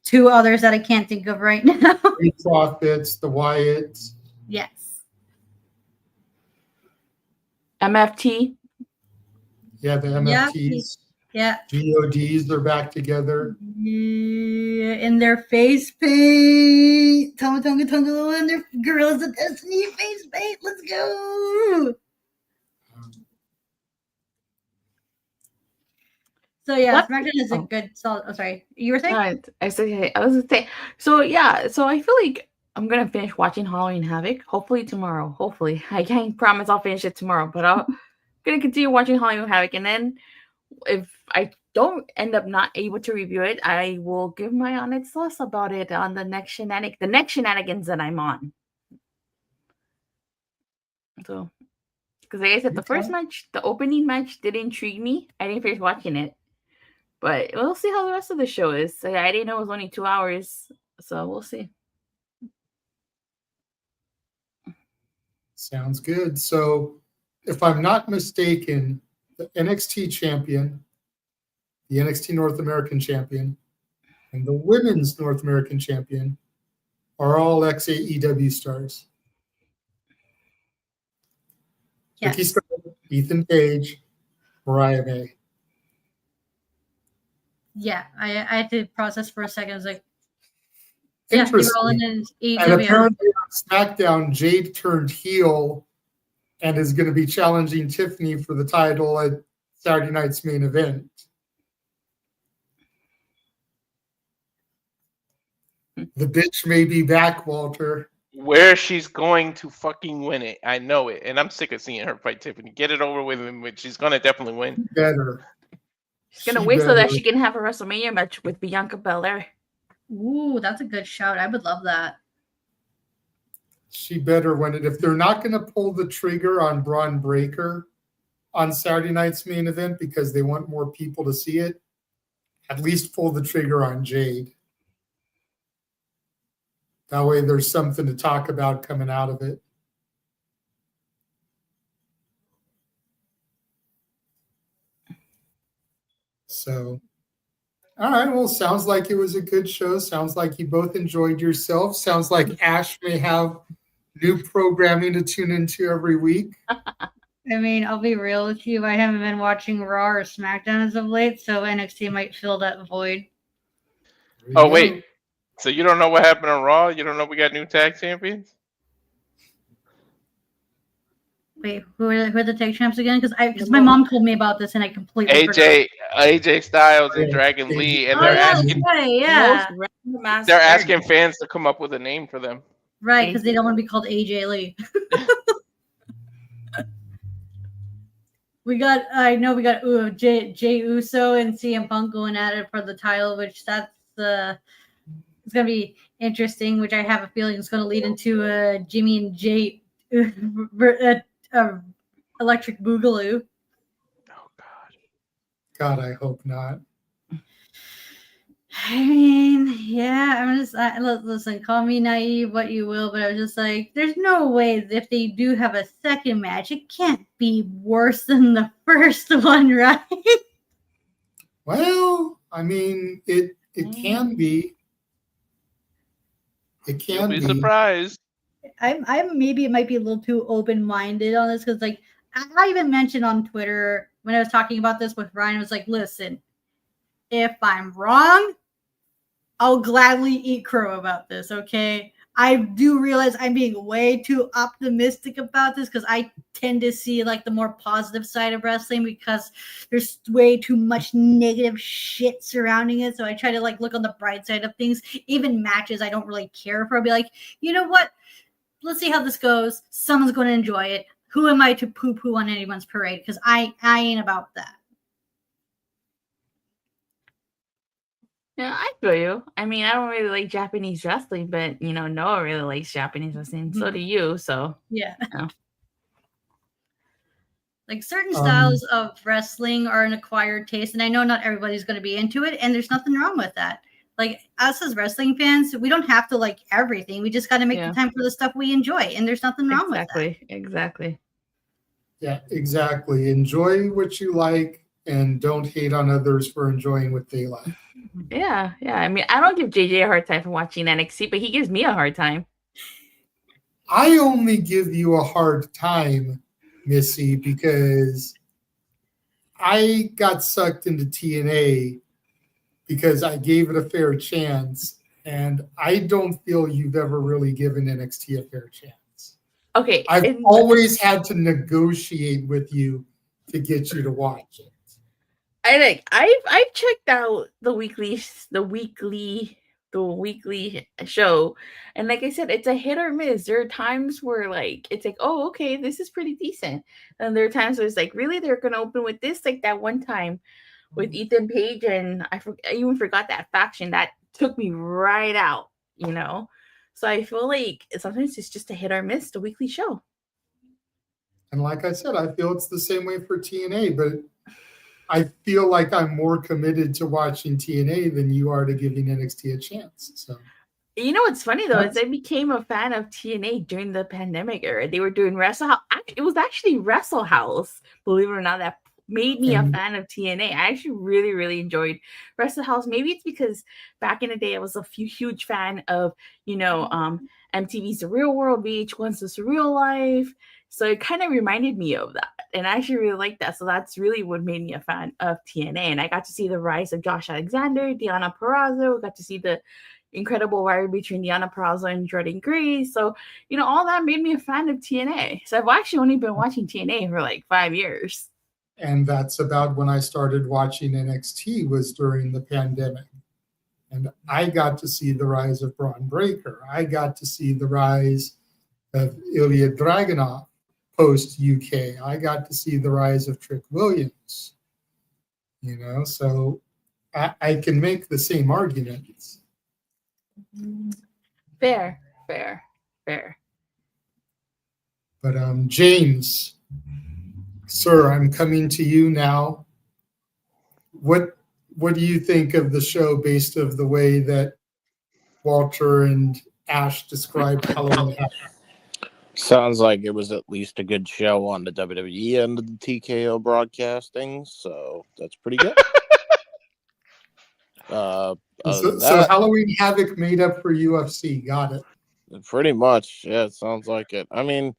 2 others that I can't think of right now. The Profits, the Wyatts. Yes. MFT. Yeah, the MFTs. Yeah. GODs are back together. Yeah, in their face paint. Tonga Tonga Tonga and their Gorillas of Destiny face paint. Let's go. So yeah, SmackDown is a good solid. Oh, sorry. You were saying? I was gonna say. So yeah, so I feel like I'm gonna finish watching Halloween Havoc. Hopefully tomorrow. Hopefully, I can't promise I'll finish it tomorrow, but I'm gonna continue watching Halloween Havoc, and then if I don't end up not able to review it, I will give my honest thoughts about it on the next Shenanigans that I'm on. So, because like I said, the first match, the opening match, did intrigue me. I didn't finish watching it. But we'll see how the rest of the show is. So I didn't know it was only 2 hours. So we'll see. Sounds good. So, if I'm not mistaken, the NXT champion, the NXT North American champion, and the women's North American champion are all ex-AEW stars. Yes. Vicky Starr, Ethan Page, Mariah May. Yeah, I had to process for a second. I was like, yeah, they were all in And AEW. apparently on SmackDown, Jade turned heel and is going to be challenging Tiffany for the title at Saturday night's main event. The bitch may be back, Walter. Where she's going to fucking win it. I know it. And I'm sick of seeing her fight Tiffany. Get it over with, but she's going to definitely win. Better. She's gonna wait so that she can have a WrestleMania match with Bianca Belair. Ooh, that's a good shout. I would love that. She better win it. If they're not going to pull the trigger on Braun Breaker on Saturday night's main event because they want more people to see it, at least pull the trigger on Jade. That way there's something to talk about coming out of it. So, all right. Well, sounds like it was a good show. Sounds like you both enjoyed yourself. Sounds like Ash may have new programming to tune into every week. I mean, I'll be real with you. I haven't been watching Raw or SmackDown as of late, so NXT might fill that void. Oh, wait. So you don't know what happened on Raw? You don't know we got new tag champions? Wait, who are the tag champs again? Because my mom told me about this and I completely forgot. AJ Styles and Dragon Lee, and they're asking they're asking fans to come up with a name for them. Right, because they don't want to be called AJ Lee. we got Jay Uso and CM Punk going at it for the title, which it's gonna be interesting. Which I have a feeling is going to lead into Jimmy and Jay Electric Boogaloo. God, I hope not. I mean, yeah, listen, call me naive, what you will, but I was just like, there's no way that if they do have a second match, it can't be worse than the first one, right? Well, I mean, it can be. It can be surprised. I'm maybe it might be a little too open-minded on this because, like, I even mentioned on Twitter when I was talking about this with Ryan, I was like, listen, if I'm wrong, I'll gladly eat crow about this, okay? I do realize I'm being way too optimistic about this because I tend to see, like, the more positive side of wrestling because there's way too much negative shit surrounding it. So I try to, like, look on the bright side of things. Even matches I don't really care for. I'll be like, you know what? Let's see how this goes. Someone's going to enjoy it. Who am I to poo-poo on anyone's parade? Because I ain't about that. Yeah, I feel you. I mean, I don't really like Japanese wrestling, but, Noah really likes Japanese wrestling. So do you, so. Yeah. Like, certain styles of wrestling are an acquired taste, and I know not everybody's going to be into it, and there's nothing wrong with that. Like, us as wrestling fans, we don't have to like everything. We just got to make the time for the stuff we enjoy, and there's nothing wrong with that. Exactly. Yeah, exactly. Enjoy what you like and don't hate on others for enjoying what they like. Yeah. I mean, I don't give JJ a hard time for watching NXT, but he gives me a hard time. I only give you a hard time, Missy, because I got sucked into TNA because I gave it a fair chance, and I don't feel you've ever really given NXT a fair chance. Okay. I've always had to negotiate with you to get you to watch it. I've checked out the weekly show, and like I said, it's a hit or miss. There are times where it's like, oh, okay, this is pretty decent, and there are times where it's like, really, they're gonna open with this, like that one time with Ethan Page, and I even forgot that faction that took me right out, So I feel like sometimes it's just a hit or miss, the weekly show. And like I said, I feel it's the same way for TNA, but I feel like I'm more committed to watching TNA than you are to giving NXT a chance. So, you know what's funny though is I became a fan of TNA during the pandemic era. They were doing Wrestle House. It was actually Wrestle House, believe it or not, that made me a fan of TNA. I actually really, really enjoyed Wrestle House. Maybe it's because back in the day I was a huge fan of, MTV's The Real World, VH1's The Surreal Life. So it kind of reminded me of that. And I actually really liked that. So that's really what made me a fan of TNA. And I got to see the rise of Josh Alexander, Deonna Purrazzo. Got to see the incredible rivalry between Deonna Purrazzo and Jordan Grace. So, all that made me a fan of TNA. So I've actually only been watching TNA for like 5 years. And that's about when I started watching NXT, was during the pandemic. And I got to see the rise of Braun Breaker. I got to see the rise of Ilya Dragunov post UK. I got to see the rise of Trick Williams. So I can make the same arguments. Fair. But James, sir, I'm coming to you now. What do you think of the show based of the way that Walter and Ash described Halloween Havoc? Sounds like it was at least a good show on the WWE end of the TKO broadcasting, so that's pretty good. So Halloween Havoc made up for UFC. Got it. Pretty much. Yeah, it sounds like it. I mean,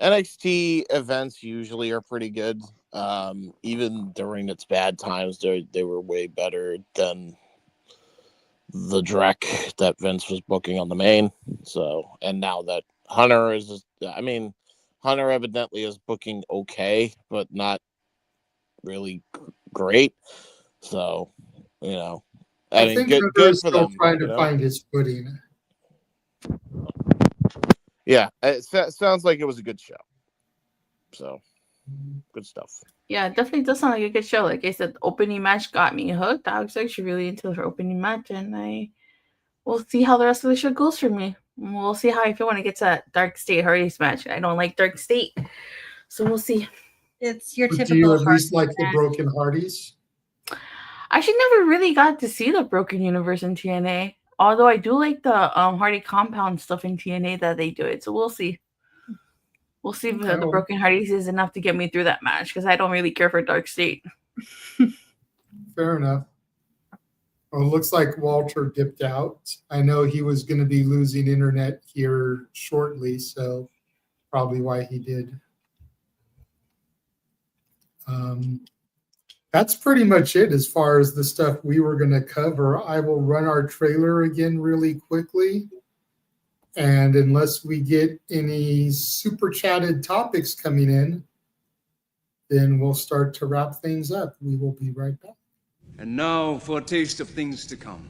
NXT events usually are pretty good. Even during its bad times, they were way better than the dreck that Vince was booking on the main. So, and now that Hunter evidently is booking okay, but not really great. So, I mean, think good for still them. Trying to find his footing. Yeah, it sounds like it was a good show. So, good stuff. Yeah, it definitely does sound like a good show. Like I said, the opening match got me hooked. I was actually really into her opening match, and we'll see how the rest of the show goes for me. We'll see how I feel when it gets that Dark State Hardy's match. I don't like Dark State, so we'll see. It's your typical. Do you at least like the Broken Hardys? I actually never really got to see the Broken Universe in TNA. Although I do like the Hardy Compound stuff in TNA that they do it. So we'll see. We'll see if the Broken Hardys is enough to get me through that match, because I don't really care for Dark State. Fair enough. Well, it looks like Walter dipped out. I know he was going to be losing internet here shortly, so probably why he did. That's pretty much it as far as the stuff we were going to cover. I will run our trailer again really quickly. And unless we get any super chatted topics coming in, then we'll start to wrap things up. We will be right back. And now for a taste of things to come.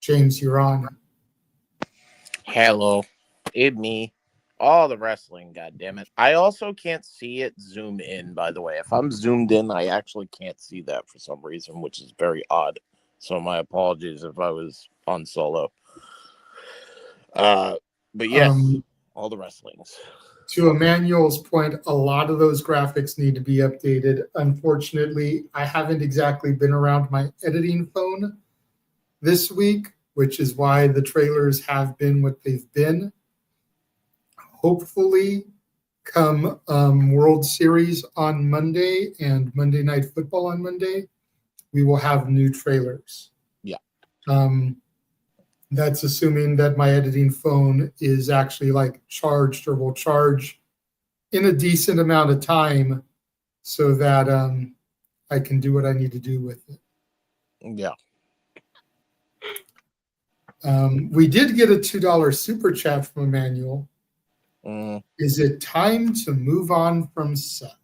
James, you're on. Hello, it me. All the wrestling, goddammit. I also can't see it zoom in, by the way. If I'm zoomed in, I actually can't see that for some reason, which is very odd. So my apologies if I was on solo. But yes, all the wrestlings. To Emmanuel's point, a lot of those graphics need to be updated. Unfortunately, I haven't exactly been around my editing phone this week, which is why the trailers have been what they've been. Hopefully, come World Series on Monday and Monday Night Football on Monday, we will have new trailers. Yeah. That's assuming that my editing phone is actually like charged or will charge in a decent amount of time so that I can do what I need to do with it. Yeah. We did get a $2 super chat from Emmanuel. Is it time to move on from Seth?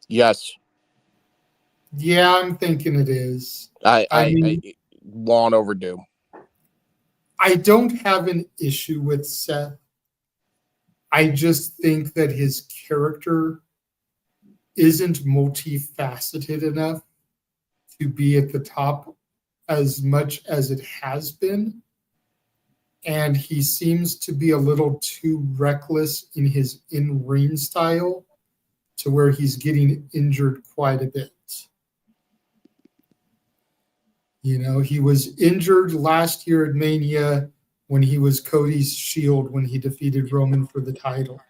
Yes. Yeah, I'm thinking it is. I mean, long overdue. I don't have an issue with Seth. I just think that his character isn't multifaceted enough to be at the top as much as it has been. And he seems to be a little too reckless in his in-ring style to where he's getting injured quite a bit. You know, he was injured last year at Mania when he was Cody's Shield when he defeated Roman for the title.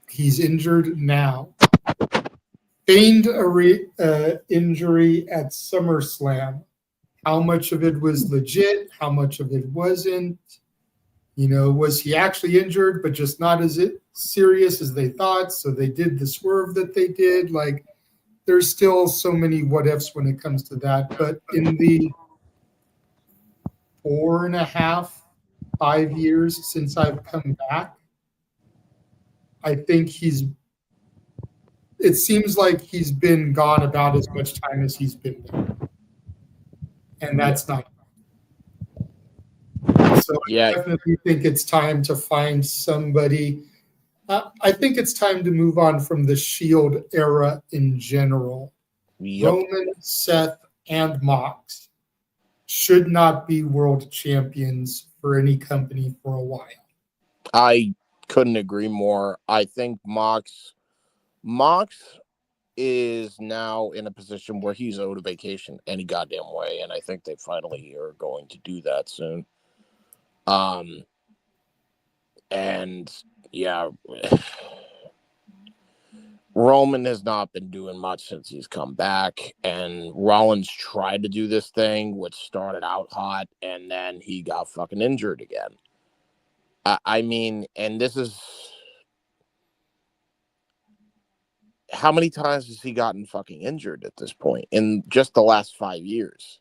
He's injured now. Feigned injury at SummerSlam. How much of it was legit? How much of it wasn't? You know, was he actually injured, but just not as serious as they thought? So they did the swerve that they did. Like, there's still so many what ifs when it comes to that. But in the 4.5, 5 years since I've come back, I think it seems like he's been gone about as much time as he's been there. And that's not. So yeah. I definitely think it's time to find somebody. I think it's time to move on from the Shield era in general. Yep. Roman, Seth, and Mox should not be world champions for any company for a while. I couldn't agree more. I think Mox is now in a position where he's owed a vacation any goddamn way, and I think they finally are going to do that soon. And yeah, Roman has not been doing much since he's come back, and Rollins tried to do this thing, which started out hot, and then he got fucking injured again. I mean, and this is... How many times has he gotten fucking injured at this point in just the last 5 years?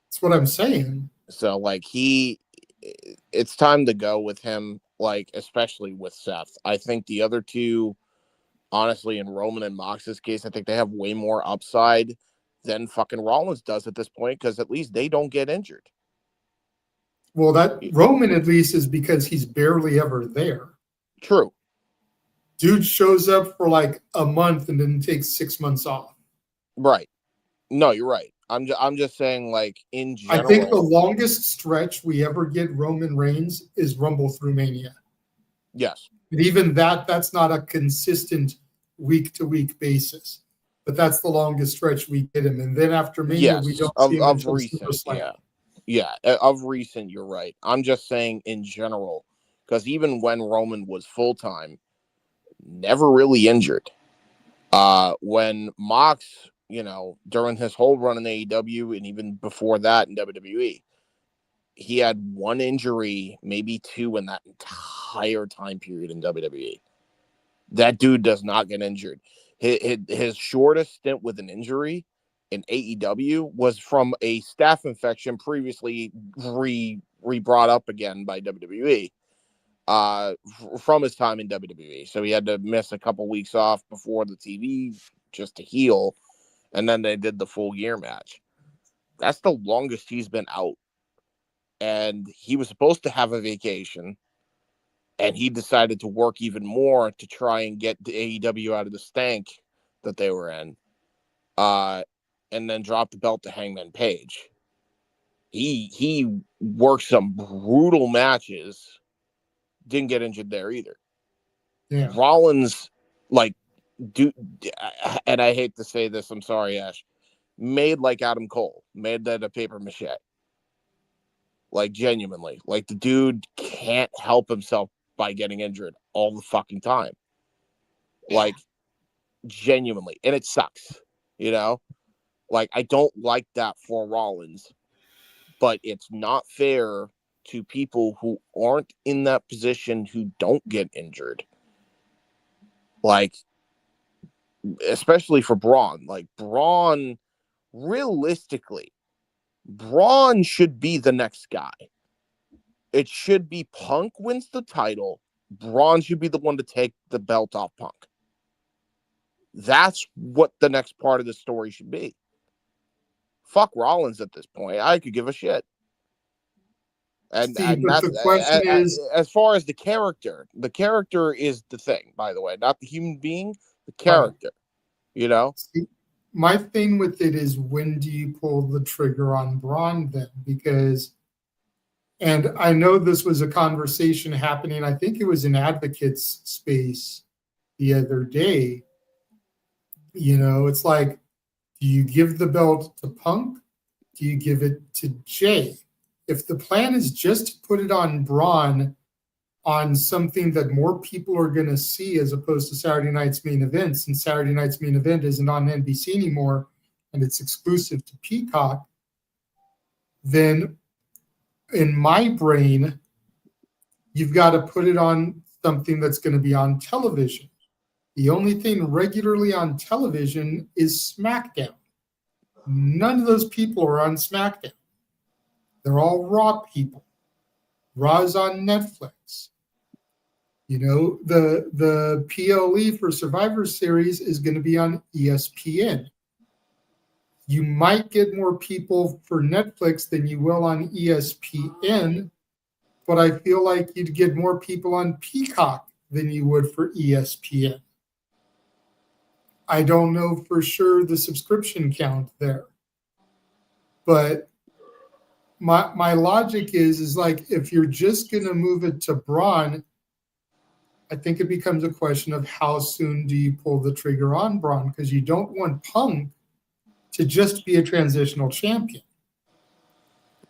That's what I'm saying. So, like, it's time to go with him, like, especially with Seth. I think the other two, honestly, in Roman and Mox's case, I think they have way more upside than fucking Rollins does at this point, because at least they don't get injured. Well, that Roman at least is because he's barely ever there. True. Dude shows up for like a month and then takes 6 months off. Right. No, you're right. I'm just saying, like, in general. I think the longest stretch we ever get Roman Reigns is Rumble through Mania. Yes. But even that's not a consistent week-to-week basis. But that's the longest stretch we get him. And then after Mania, we don't see him until SummerSlam. Yeah, of recent, you're right. I'm just saying in general, because even when Roman was full-time, never really injured. When Mox, you know, during his whole run in AEW and even before that in WWE, he had one injury, maybe two in that entire time period in WWE. That dude does not get injured. His shortest stint with an injury in AEW was from a staph infection previously re-brought up again by WWE. From his time in WWE. So he had to miss a couple weeks off before the TV just to heal, and then they did the full year match. That's the longest he's been out and he was supposed to have a vacation, and he decided to work even more to try and get the AEW out of the stank that they were in, and then drop the belt to Hangman Page. He worked some brutal matches, didn't get injured there either. Yeah. Rollins, like, and I hate to say this, I'm sorry, Ash, made like Adam Cole, made that a paper mache. Like, genuinely. Like, the dude can't help himself by getting injured all the fucking time. Like, genuinely. And it sucks, you know? Like, I don't like that for Rollins, but it's not fair to people who aren't in that position who don't get injured. Like, especially for Braun. Like, Braun, realistically, Braun should be the next guy. It should be Punk wins the title. Braun should be the one to take the belt off Punk. That's what the next part of the story should be. Fuck Rollins at this point. I could give a shit. And, See, but the question is, as far as the character is the thing, by the way, not the human being, the character, you know? See, my thing with it is, when do you pull the trigger on Braun then? Because, and I know this was a conversation happening, I think it was in Advocates space the other day. You know, it's like, do you give the belt to Punk? Do you give it to Jay? If the plan is just to put it on Braun on something that more people are going to see as opposed to Saturday night's main event, since Saturday night's main event isn't on NBC anymore and it's exclusive to Peacock, then in my brain, you've got to put it on something that's going to be on television. The only thing regularly on television is SmackDown. None of those people are on SmackDown. They're all Raw people. Raw's on Netflix. You know, the PLE for Survivor Series is going to be on ESPN. You might get more people for Netflix than you will on ESPN, but I feel like you'd get more people on Peacock than you would for ESPN. I don't know for sure the subscription count there, but my logic is like, if you're just going to move it to Braun, I think it becomes a question of how soon do you pull the trigger on Braun, because you don't want Punk to just be a transitional champion.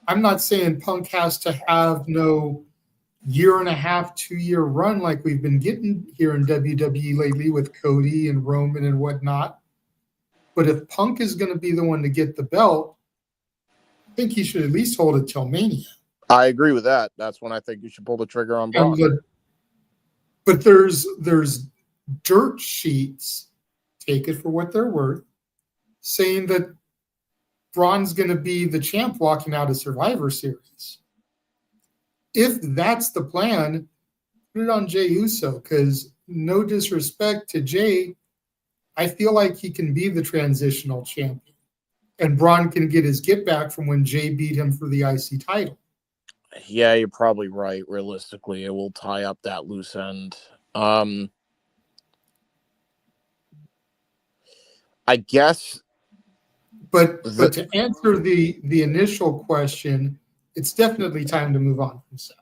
I'm not saying Punk has to have no 1.5, 2-year run like we've been getting here in WWE lately with Cody and Roman and whatnot. But if Punk is going to be the one to get the belt, I think he should at least hold it till Mania. I agree with that. That's when I think you should pull the trigger on Braun. But there's dirt sheets, take it for what they're worth, saying that Braun's going to be the champ walking out of Survivor Series. If that's the plan, put it on Jey Uso, because no disrespect to Jey, I feel like he can be the transitional champion. And Braun can get his get back from when Jey beat him for the IC title. Yeah, you're probably right. Realistically, it will tie up that loose end. I guess. But to answer the initial question, it's definitely time to move on from Seth.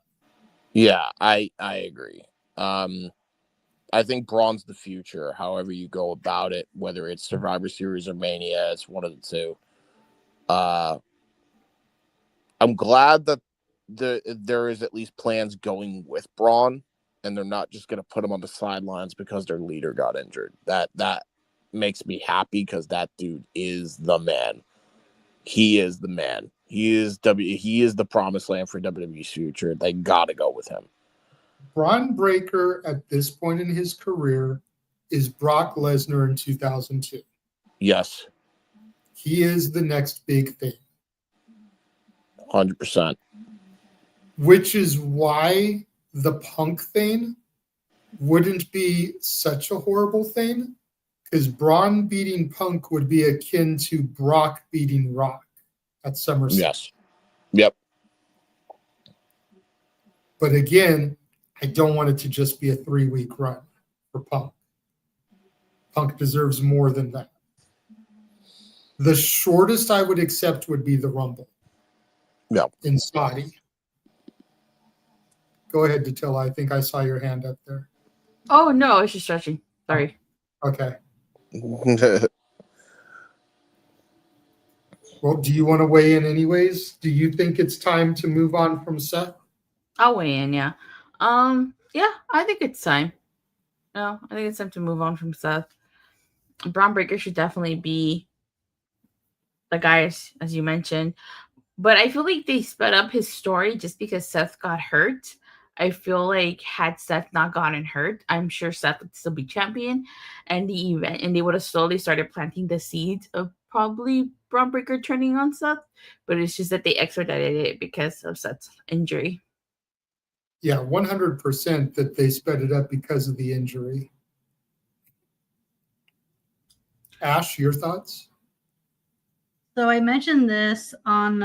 Yeah, I agree. I think Braun's the future, however you go about it, whether it's Survivor Series or Mania, it's one of the two. I'm glad that there is at least plans going with Braun, and they're not just going to put him on the sidelines because their leader got injured. That makes me happy, because that dude is the man. He is the man. He is the promised land for WWE's future. They got to go with him. Braun Breaker at this point in his career is Brock Lesnar in 2002. Yes. He is the next big thing. 100%. Which is why the Punk thing wouldn't be such a horrible thing, because Braun beating Punk would be akin to Brock beating Rock at SummerSlam. Yes. Yep. But again, I don't want it to just be a 3-week run for Punk. Punk deserves more than that. The shortest I would accept would be the Rumble. Yeah. In Saudi. Go ahead, Datilla. I think I saw your hand up there. Oh no, I was just stretching. Sorry. Okay. Well, do you want to weigh in anyways? Do you think it's time to move on from Seth? I'll weigh in, yeah. Yeah, I think it's time. No, I think it's time to move on from Seth. Braun Breaker should definitely be the guy, as you mentioned. But I feel like they sped up his story just because Seth got hurt. I feel like had Seth not gotten hurt, I'm sure Seth would still be champion, and the event, and they would have slowly started planting the seeds of probably Braun Breaker turning on Seth. But it's just that they expedited it because of Seth's injury. Yeah, 100% that they sped it up because of the injury. Ash, your thoughts? So I mentioned this on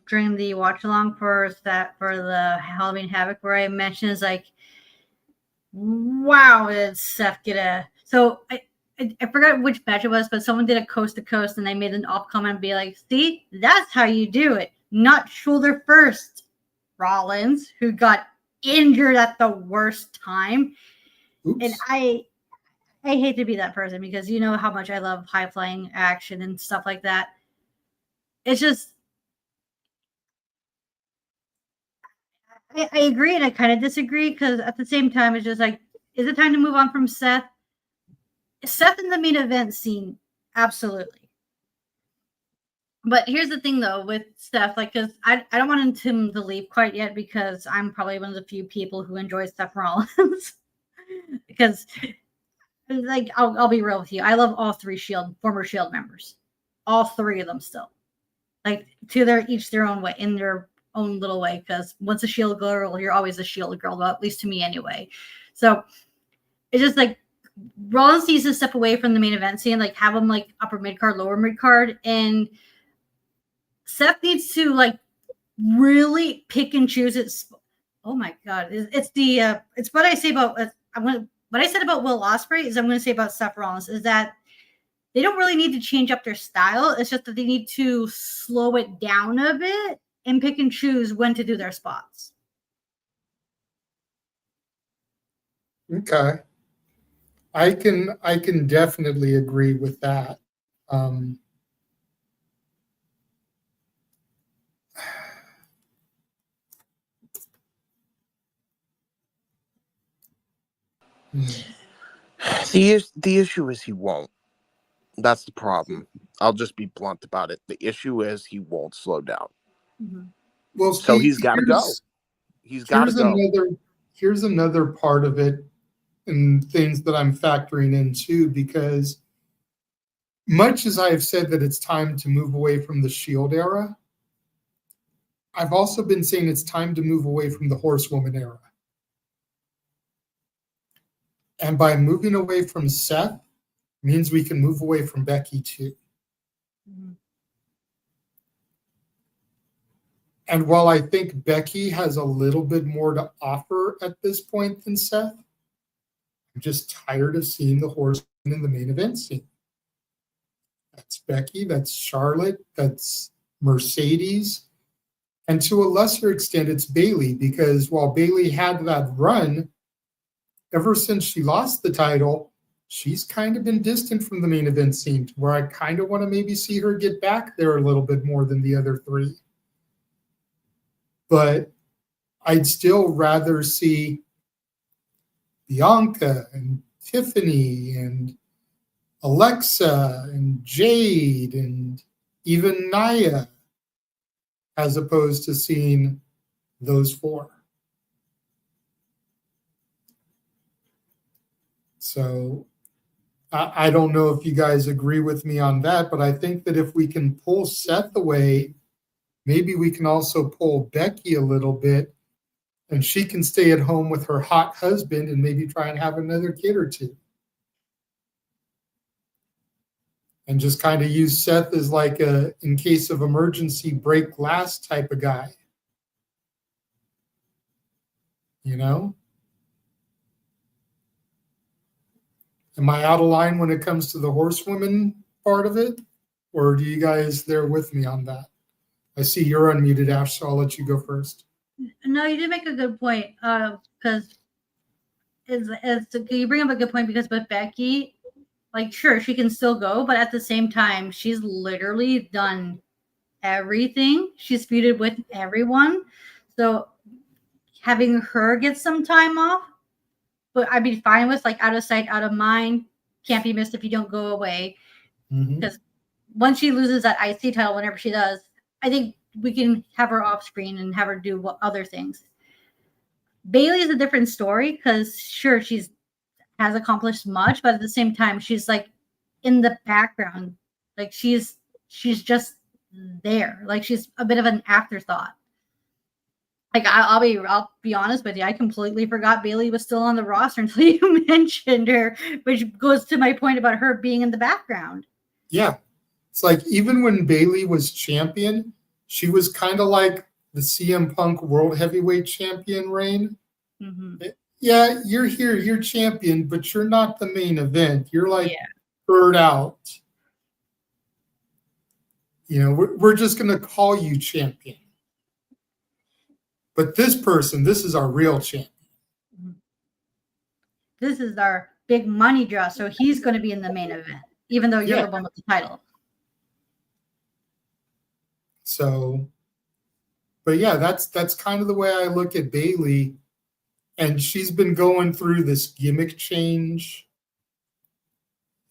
during the watch along for the Halloween Havoc, where I mentioned is like, wow, did Seth get a? So I forgot which batch it was, but someone did a coast to coast, and they made an off comment and be like, "See, that's how you do it, not shoulder first." Rollins, who got injured at the worst time, and I hate to be that person because you know how much I love high flying action and stuff like that. It's just, I agree and I kind of disagree because at the same time, it's just like, is it time to move on from Seth? Seth in the main event scene, absolutely. But here's the thing, though, with Seth, like, because I don't want him to leave quite yet because I'm probably one of the few people who enjoys Seth Rollins. Because, like, I'll be real with you. I love all three former Shield members. All three of them still. Like, to each their own way, in their own little way, because once a Shield girl, you're always a Shield girl, well, at least to me anyway. So it's just like Rollins needs to step away from the main event scene, like have him like upper mid card, lower mid card, and Seth needs to like really pick and choose its. Oh my god, it's what I say about what I said about Will Ospreay is I'm going to say about Seth Rollins is that they don't really need to change up their style. It's just that they need to slow it down a bit and pick and choose when to do their spots. Okay. I can definitely agree with that. The issue is he won't. That's the problem. I'll just be blunt about it. The issue is he won't slow down. Mm-hmm. Well, so he's got to go. He's got to go. Here's another part of it and things that I'm factoring in too, because much as I've said that it's time to move away from the Shield era, I've also been saying it's time to move away from the Horsewoman era. And by moving away from Seth means we can move away from Becky too. Mm-hmm. And while I think Becky has a little bit more to offer at this point than Seth, I'm just tired of seeing the Horsewoman in the main event scene. That's Becky, that's Charlotte, that's Mercedes, and to a lesser extent, it's Bayley, because while Bayley had that run, ever since she lost the title, she's kind of been distant from the main event scene, to where I kind of want to maybe see her get back there a little bit more than the other three. But I'd still rather see Bianca and Tiffany and Alexa and Jade and even Nia, as opposed to seeing those four. So I don't know if you guys agree with me on that, but I think that if we can pull Seth away, maybe we can also pull Becky a little bit, and she can stay at home with her hot husband and maybe try and have another kid or two. And just kind of use Seth as like a, in case of emergency, break glass type of guy. You know? Am I out of line when it comes to the horsewomen part of it? Or do you guys there with me on that? I see you're unmuted, Ash, so I'll let you go first. No, you did make a good point. Because you bring up a good point because with Becky, like, sure, she can still go, but at the same time, she's literally done everything. She's feuded with everyone. So having her get some time off, but I'd be fine with, like, out of sight, out of mind. Can't be missed if you don't go away. Because once she loses that IC title, whenever she does, I think we can have her off screen and have her do other things. Bailey is a different story because, sure, she's has accomplished much, but at the same time, she's like in the background. Like she's just there. Like she's a bit of an afterthought. Like I'll be honest with you, I completely forgot Bailey was still on the roster until you mentioned her, which goes to my point about her being in the background. Yeah. It's like even when Bailey was champion, she was kind of like the CM Punk World Heavyweight Champion reign. Yeah, you're here, you're champion, but you're not the main event. You're like third out. You know, we're just going to call you champion. But this person, this is our real champion. This is our big money draw, so he's going to be in the main event, even though you're the one with the title. So, but yeah, that's kind of the way I look at Bailey. And she's been going through this gimmick change.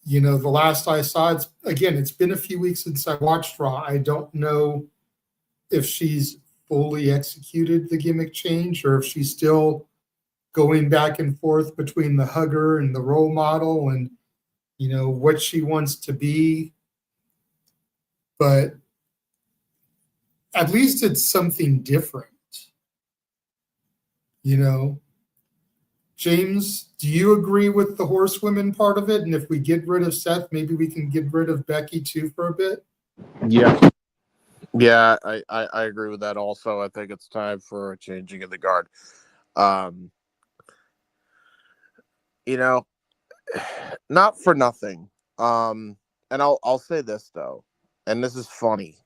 You know, the last I saw, it's been a few weeks since I watched Raw. I don't know if she's fully executed the gimmick change or if she's still going back and forth between the hugger and the role model and, you know, what she wants to be. But at least it's something different. You know? James, do you agree with the horsewomen part of it? And if we get rid of Seth, maybe we can get rid of Becky too for a bit? Yeah. Yeah, I agree with that also. I think it's time for a changing of the guard. You know, not for nothing. And I'll say this though, and this is funny,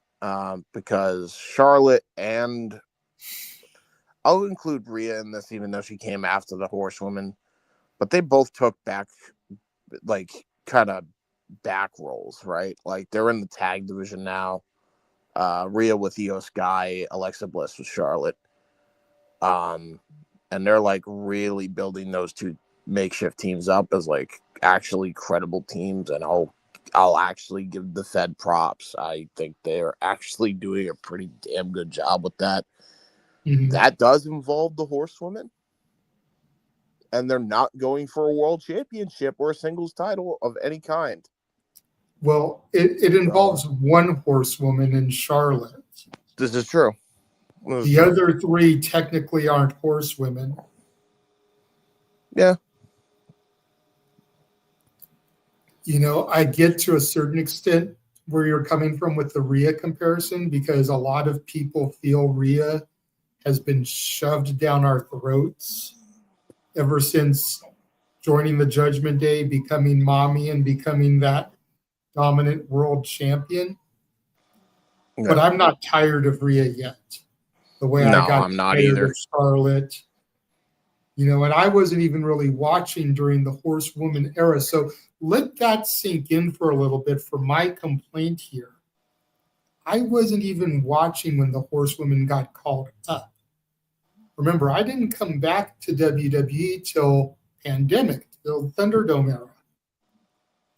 because Charlotte and I'll include Rhea in this, even though she came after the horsewoman, but they both took back, like, kind of back roles, right? Like, they're in the tag division now. Rhea with Io Sky, Alexa Bliss with Charlotte. And they're, like, really building those two makeshift teams up as, like, actually credible teams, and I'll actually give the Fed props. I think they're actually doing a pretty damn good job with that. That does involve the horsewomen, and they're not going for a world championship or a singles title of any kind. Well, it involves one horsewoman in Charlotte. This is true. The other three technically aren't horsewomen. Yeah. You know, I get to a certain extent where you're coming from with the Rhea comparison, because a lot of people feel Rhea has been shoved down our throats ever since joining the Judgment Day, becoming mommy, and becoming that dominant world champion. No. But I'm not tired of Rhea yet. The way I got I'm not tired either. of Charlotte. You know, and I wasn't even really watching during the horsewoman era. So let that sink in for a little bit for my complaint here. I wasn't even watching when the horsewomen got called up. Remember, I didn't come back to WWE till pandemic, till Thunderdome era.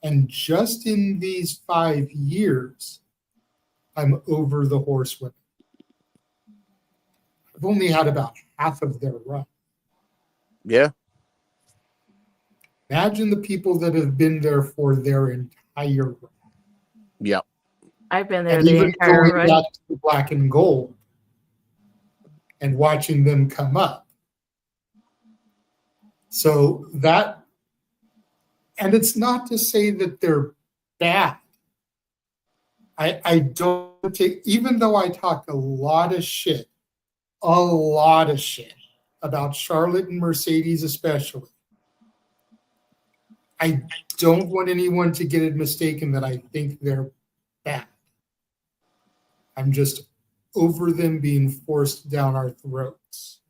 And just in these 5 years, I'm over the horsewomen. I've only had about half of their run. Yeah. Imagine the people that have been there for their entire run. Yep. I've been there And the even entire going run. back to the black and gold and watching them come up. So that, and it's not to say that they're bad. I don't take, even though I talk a lot of shit about Charlotte and Mercedes especially. I don't want anyone to get it mistaken that I think they're bad. I'm just over them being forced down our throats.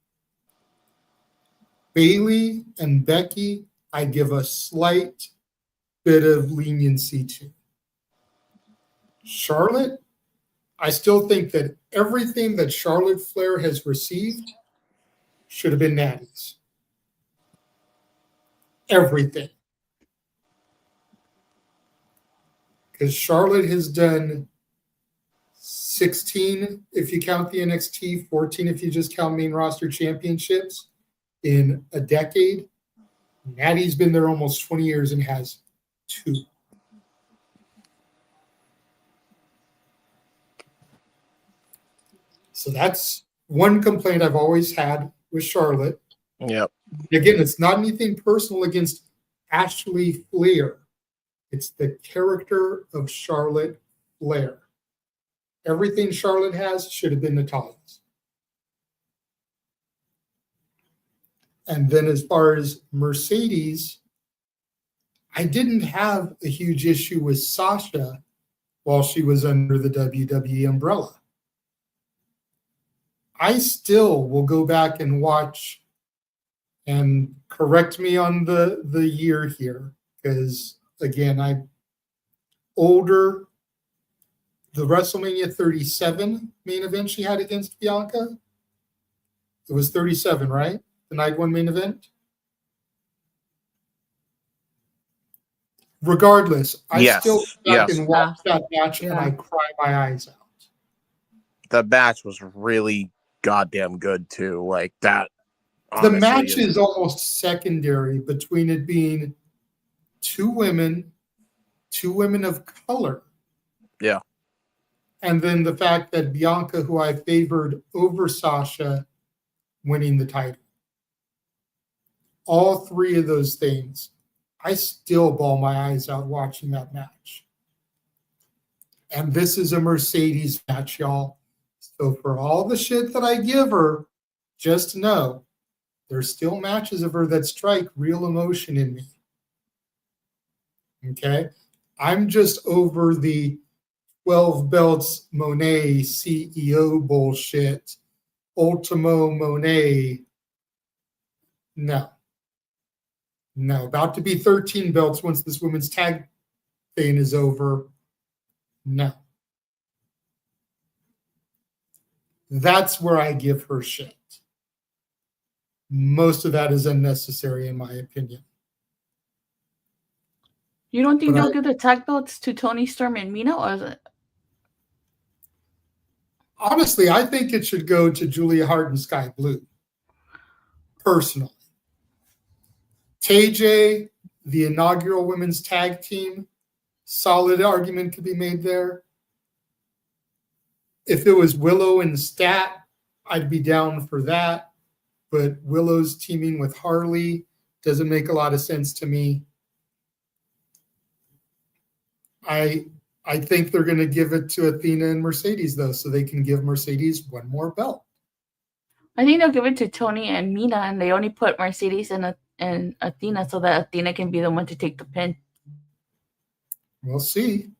Bailey and Becky, I give a slight bit of leniency to. Charlotte, I still think that everything that Charlotte Flair has received should have been Natty's. Everything. Because Charlotte has done 16 if you count the NXT, 14 if you just count main roster championships in a decade. Natty's been there almost 20 years and has 2. So that's one complaint I've always had with Charlotte. Yep. Again, it's not anything personal against Ashley Flair. It's the character of Charlotte Flair. Everything Charlotte has should have been Natalya's. And then as far as Mercedes, I didn't have a huge issue with Sasha while she was under the WWE umbrella. I still will go back and watch and correct me on the year here, because again, I'm older. The WrestleMania 37 main event she had against Bianca, it was 37, right? The night one main event. Regardless, I still go back and watch that match and I cry my eyes out. The match was really goddamn good too. Like that. The match is almost secondary between it being two women of color. Yeah. And then the fact that Bianca, who I favored over Sasha, winning the title. All three of those things, I still bawl my eyes out watching that match. And this is a Mercedes match, y'all. So for all the shit that I give her, just know there's still matches of her that strike real emotion in me. Okay? I'm just over the 12 belts Monet CEO bullshit. Ultimo Monet. No. About to be 13 belts once this women's tag thing is over. No. That's where I give her shit. Most of that is unnecessary, in my opinion. You don't think they'll give the tag belts to Toni Storm and Mina, or is it? Honestly, I think it should go to Julia Hart and Sky Blue. Personally. TJ, the inaugural women's tag team, solid argument could be made there. If it was Willow and Stat, I'd be down for that. But Willow's teaming with Harley doesn't make a lot of sense to me. I think they're going to give it to Athena and Mercedes, though, so they can give Mercedes one more belt. I think they'll give it to Tony and Mina, and they only put Mercedes and Athena so that Athena can be the one to take the pin. We'll see.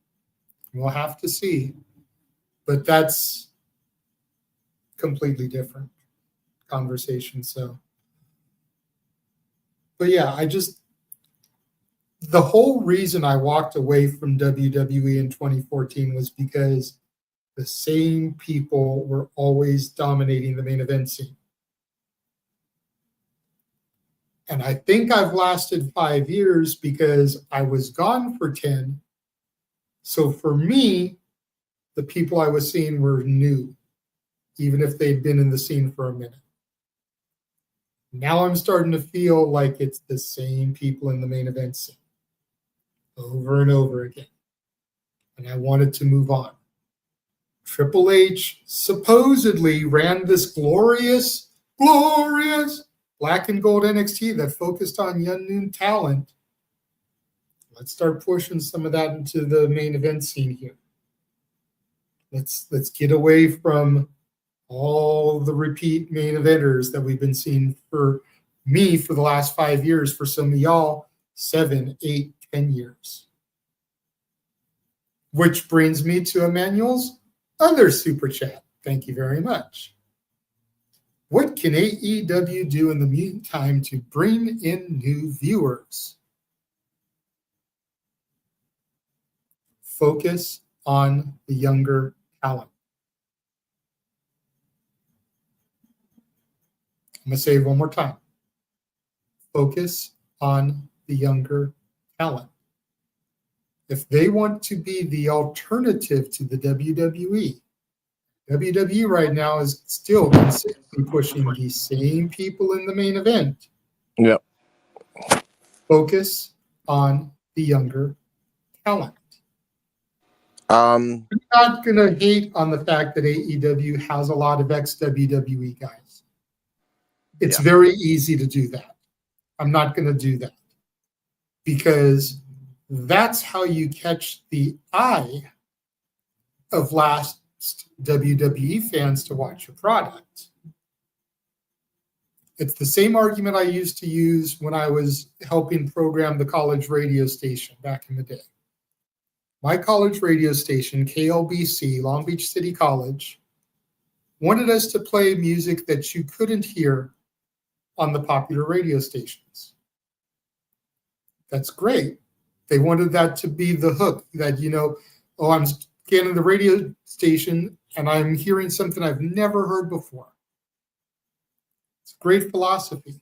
We'll have to see. But that's completely different conversation. So, but yeah, the whole reason I walked away from WWE in 2014 was because the same people were always dominating the main event scene. And I think I've lasted 5 years because I was gone for 10. So for me, the people I was seeing were new, even if they'd been in the scene for a minute. Now I'm starting to feel like it's the same people in the main event scene over and over again. And I wanted to move on. Triple H supposedly ran this glorious black and gold NXT that focused on young new talent. Let's start pushing some of that into the main event scene here. Let's get away from all the repeat main eventers that we've been seeing for me for the last 5 years, for some of y'all, 7, 8, 10 years. Which brings me to Emmanuel's other super chat. Thank you very much. What can AEW do in the meantime to bring in new viewers? Focus on the younger talent. I'm going to say it one more time. Focus on the younger talent. If they want to be the alternative to the WWE right now is still consistently pushing the same people in the main event. Yep. Focus on the younger talent. I'm not going to hate on the fact that AEW has a lot of ex-WWE guys. It's very easy to do that. I'm not going to do that because that's how you catch the eye of last WWE fans to watch your product. It's the same argument I used to use when I was helping program the college radio station back in the day. My college radio station, KLBC, Long Beach City College, wanted us to play music that you couldn't hear on the popular radio stations. That's great. They wanted that to be the hook that, I'm scanning the radio station and I'm hearing something I've never heard before. It's a great philosophy.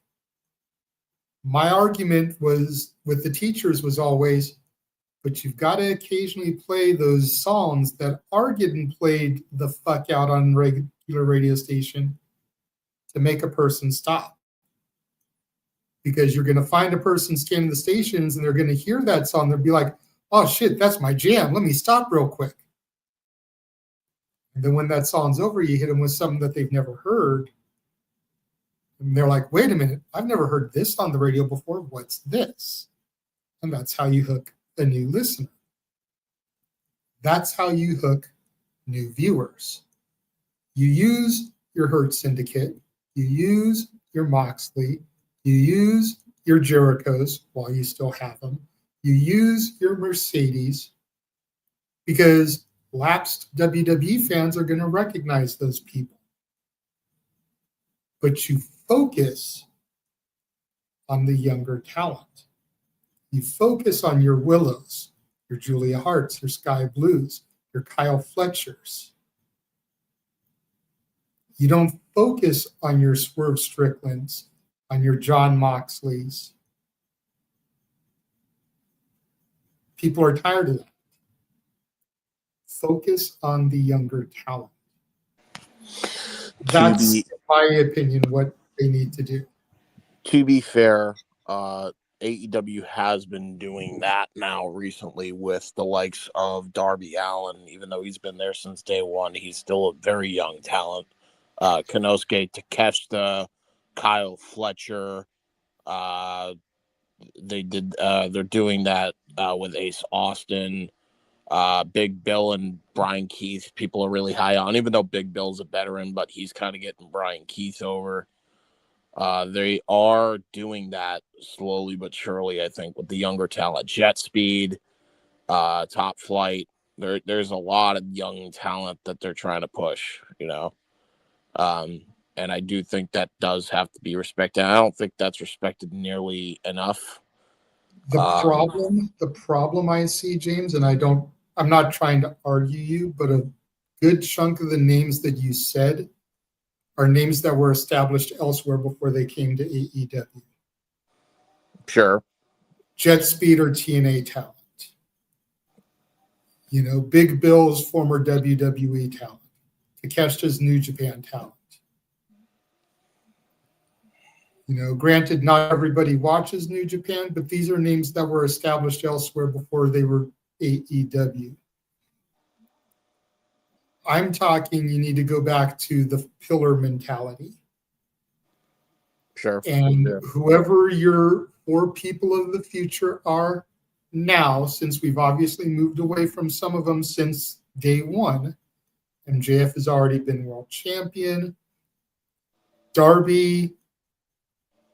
My argument was with the teachers was always, but you've got to occasionally play those songs that are getting played the fuck out on regular radio station to make a person stop. Because you're going to find a person scanning the stations and they're going to hear that song. They'll be like, oh shit, that's my jam. Let me stop real quick. And then when that song's over, you hit them with something that they've never heard. And they're like, wait a minute, I've never heard this on the radio before. What's this? And that's how you hook a new listener. That's how you hook new viewers. You use your Hurt Syndicate. You use your Moxley. You use your Jerichos while you still have them. You use your Mercedes because lapsed WWE fans are going to recognize those people. But you focus on the younger talent. You focus on your Willows, your Julia Harts, your Sky Blues, your Kyle Fletchers. You don't focus on your Swerve Stricklands, on your John Moxleys. People are tired of that. Focus on the younger talent. That's, in my opinion, what they need to do. To be fair, AEW has been doing that now recently with the likes of Darby Allin. Even though he's been there since day one, he's still a very young talent. Konosuke Takeshita, Kyle Fletcher. They're doing that with Ace Austin. Big Bill and Brian Keith, people are really high on, even though Big Bill's a veteran, but he's kind of getting Brian Keith over. They are doing that slowly but surely, I think, with the younger talent. Jet Speed, Top Flight. There's a lot of young talent that they're trying to push, and I do think that does have to be respected. I don't think that's respected nearly enough. The problem I see, James, and I'm not trying to argue you, but a good chunk of the names that you said are names that were established elsewhere before they came to AEW. Sure. Jet Speed or TNA talent. Big Bill's former WWE talent. Takeshita's New Japan talent. Granted, not everybody watches New Japan, but these are names that were established elsewhere before they were AEW. I'm talking you need to go back to the pillar mentality. Sure. And whoever your 4 people of the future are now, since we've obviously moved away from some of them since day one, MJF has already been world champion. Darby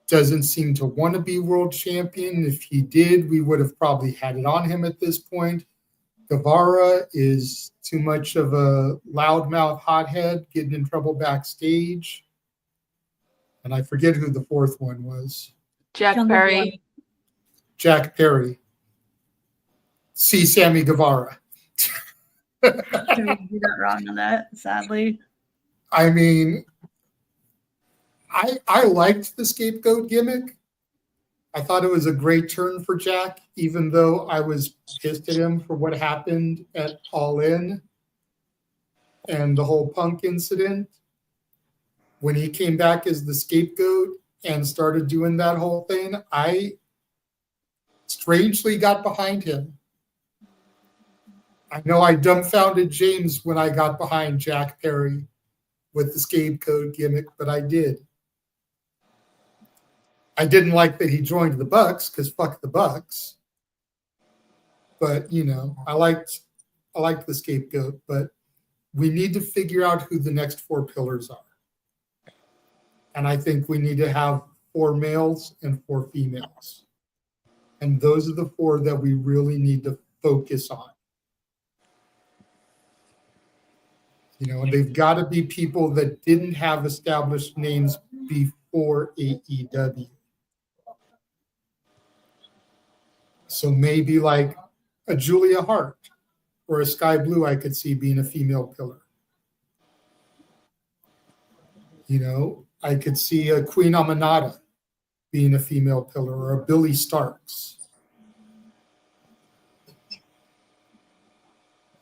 doesn't seem to want to be world champion. If he did, we would have probably had it on him at this point. Guevara is too much of a loudmouth hothead, getting in trouble backstage. And I forget who the fourth one was. Jack Perry. Jack Perry. See Sammy Guevara. You're not wrong on that, sadly. I mean, I liked the scapegoat gimmick. I thought it was a great turn for Jack, even though I was pissed at him for what happened at All In and the whole Punk incident. When he came back as the scapegoat and started doing that whole thing, I strangely got behind him. I know I dumbfounded James when I got behind Jack Perry with the scapegoat gimmick, but I did. I didn't like that he joined the Bucks because fuck the Bucks. But you know, I liked the scapegoat. But we need to figure out who the next four pillars are, and I think we need to have 4 males and 4 females, and those are the 4 that we really need to focus on. You know, and they've got to be people that didn't have established names before AEW. So maybe like a Julia Hart or a Sky Blue, I could see being a female pillar. You know, I could see a Queen Amanada being a female pillar, or a Billy Starks.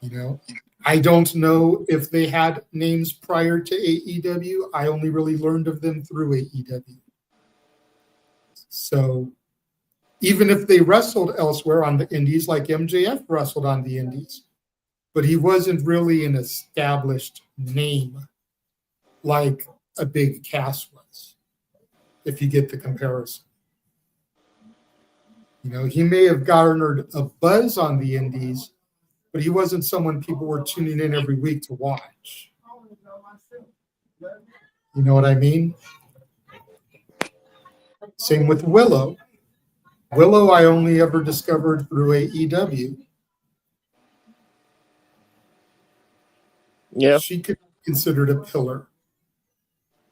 You know, I don't know if they had names prior to AEW. I only really learned of them through AEW. So even if they wrestled elsewhere on the indies, like MJF wrestled on the indies, but he wasn't really an established name like a Big Cass was, if you get the comparison. You know, he may have garnered a buzz on the indies, but he wasn't someone people were tuning in every week to watch. You know what I mean? Same with Willow. Willow I only ever discovered through AEW. Yeah. She could be considered a pillar.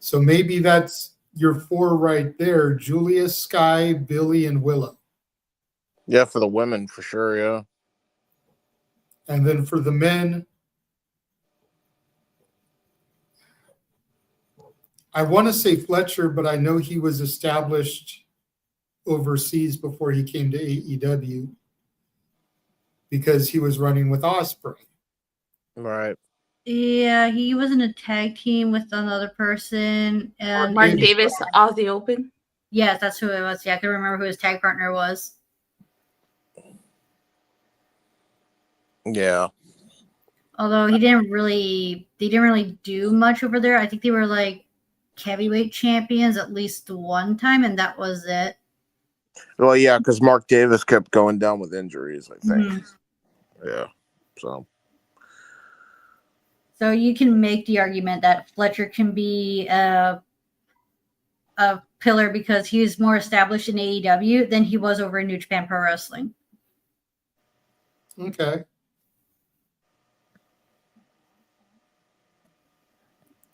So maybe that's your 4 right there: Julia, Sky, Billy, and Willow. Yeah, for the women, for sure, yeah. And then for the men, I want to say Fletcher, but I know he was established overseas before he came to AEW because he was running with Ospreay. Right. Yeah, he was in a tag team with another person. And Mark Davis, Aussie Open. Yes, that's who it was. Yeah, I can remember who his tag partner was. Yeah. Although they didn't really do much over there. I think they were like heavyweight champions at least one time, and that was it. Well, yeah, because Mark Davis kept going down with injuries, I think. Mm-hmm. Yeah. So you can make the argument that Fletcher can be a pillar because he's more established in AEW than he was over in New Japan Pro Wrestling. Okay.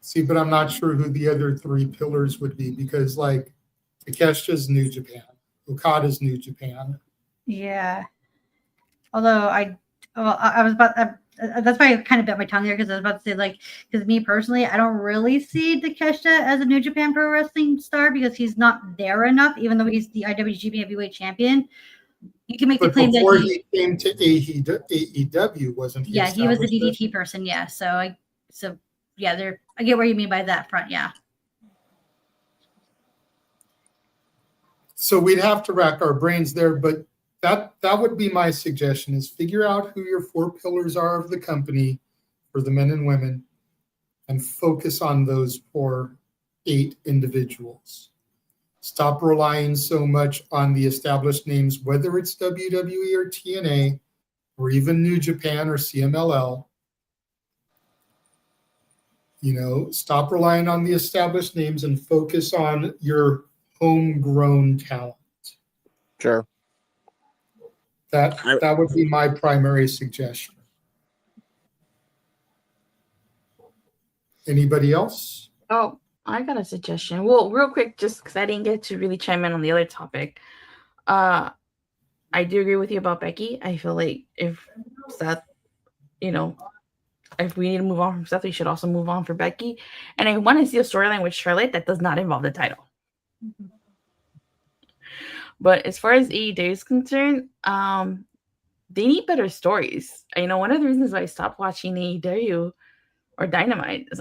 See, but I'm not sure who the other 3 pillars would be because, like, Takeshita's New Japan, Okada's New Japan. Yeah. Although I was about that's why I kind of bit my tongue there because I was about to say, like, because me personally, I don't really see Takeshita as a New Japan Pro Wrestling star because he's not there enough, even though he's the IWGP Heavyweight Champion. You can make the claim before that he came to AEW, wasn't he? Yeah, he was a established DDT person. Yeah, I get where you mean by that front. Yeah. So we'd have to rack our brains there, but that would be my suggestion: is figure out who your 4 pillars are of the company for the men and women, and focus on those 8 individuals. Stop relying so much on the established names, whether it's WWE or TNA, or even New Japan or CMLL, Stop relying on the established names and focus on your homegrown talent. Sure. That would be my primary suggestion. Anybody else? Oh, I got a suggestion. Well, real quick, just because I didn't get to really chime in on the other topic. I do agree with you about Becky. I feel like if Seth, if we need to move on from Seth, we should also move on for Becky. And I want to see a storyline with Charlotte that does not involve the title. But as far as AEW is concerned, they need better stories. One of the reasons why I stopped watching AEW or Dynamite is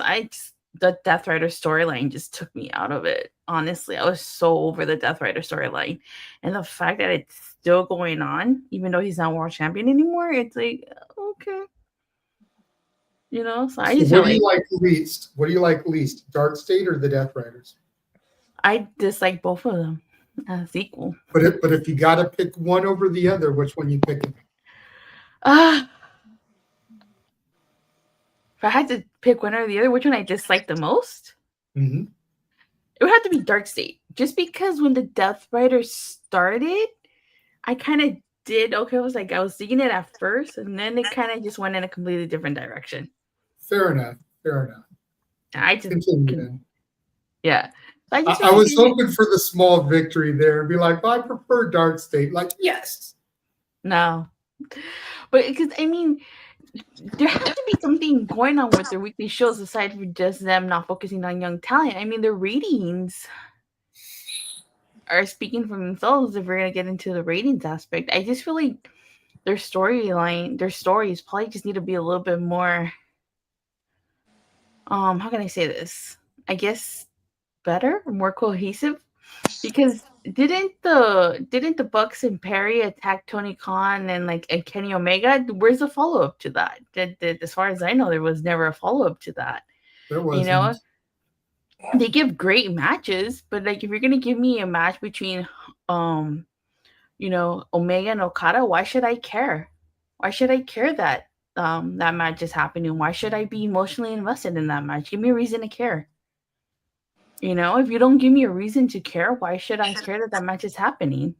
the Death Rider storyline just took me out of it. Honestly, I was so over the Death Rider storyline, and the fact that it's still going on, even though he's not world champion anymore, it's like okay, So I just what do you like least? What do you like least, Dark State or the Death Riders? I dislike both of them as equal. But if you got to pick one over the other, which one you picking? If I had to pick one or the other, which one I dislike the most? Mm-hmm. It would have to be Dark State. Just because when the Death Riders started, I kind of did okay. I was digging it at first, and then it kind of just went in a completely different direction. Fair enough. I just continue. Yeah. I was hoping for the small victory there and be like, well, I prefer Dark State. Like, yes. No. But because, there has to be something going on with their weekly shows aside from just them not focusing on young talent. their ratings are speaking for themselves if we're going to get into the ratings aspect. I just feel like their stories probably just need to be a little bit more, how can I say this? I guess better, more cohesive, because didn't the Bucks and Perry attack Tony Khan and Kenny Omega? Where's the follow-up to that? As far as I know, there was never a follow-up to that. There wasn't. They give great matches, but if you're gonna give me a match between Omega and Okada, why should I care? Why should I care that that match is happening? Why should I be emotionally invested in that match? Give me a reason to care. If you don't give me a reason to care, why should I care that match is happening?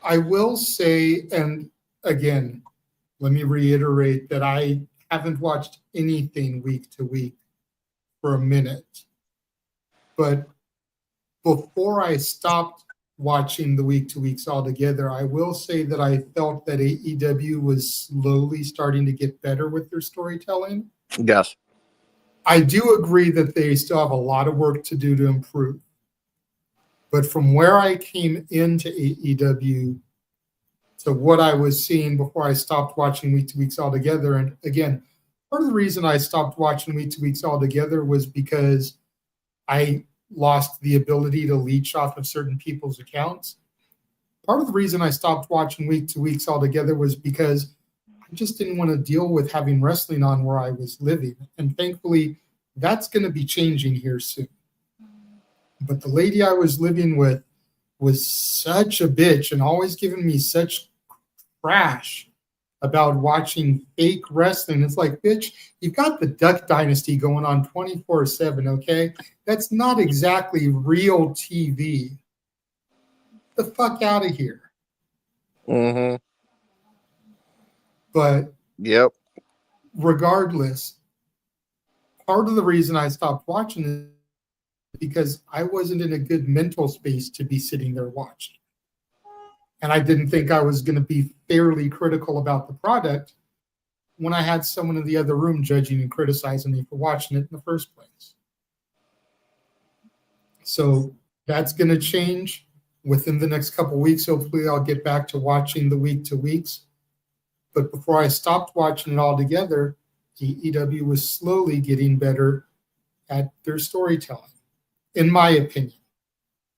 I will say, and again, let me reiterate that I haven't watched anything week to week for a minute. But before I stopped watching the week to weeks altogether, I will say that I felt that AEW was slowly starting to get better with their storytelling. Yes. I do agree that they still have a lot of work to do to improve. But from where I came into AEW to what I was seeing before I stopped watching week to weeks altogether, and again, part of the reason I stopped watching week to weeks altogether was because I lost the ability to leech off of certain people's accounts. Part of the reason I stopped watching week to weeks altogether was because I just didn't want to deal with having wrestling on where I was living. And thankfully, that's going to be changing here soon. But the lady I was living with was such a bitch and always giving me such trash about watching fake wrestling. It's like, bitch, you've got the Duck Dynasty going on 24/7, okay? That's not exactly real TV. Get the fuck out of here. Mm-hmm. But yep. Regardless, part of the reason I stopped watching it is because I wasn't in a good mental space to be sitting there watching. And I didn't think I was going to be fairly critical about the product when I had someone in the other room judging and criticizing me for watching it in the first place. So that's going to change within the next couple of weeks. Hopefully I'll get back to watching the week to weeks. But before I stopped watching it altogether, AEW was slowly getting better at their storytelling, in my opinion.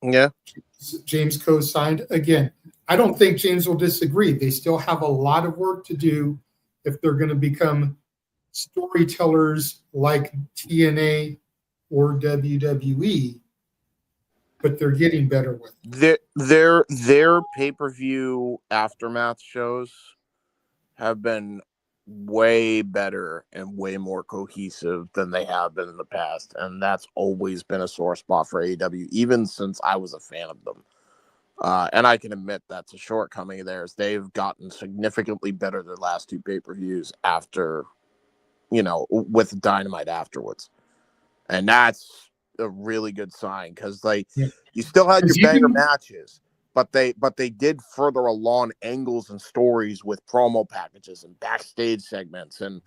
Yeah. James co-signed. Again, I don't think James will disagree. They still have a lot of work to do if they're going to become storytellers like TNA or WWE, but they're getting better with it. Their pay-per-view aftermath shows have been way better and way more cohesive than they have been in the past. And that's always been a sore spot for AEW, even since I was a fan of them. And I can admit that's a shortcoming of theirs. They've gotten significantly better their last two pay-per-views after, with Dynamite afterwards. And that's a really good sign because, you still had your banger matches, but they did further along angles and stories with promo packages and backstage segments and,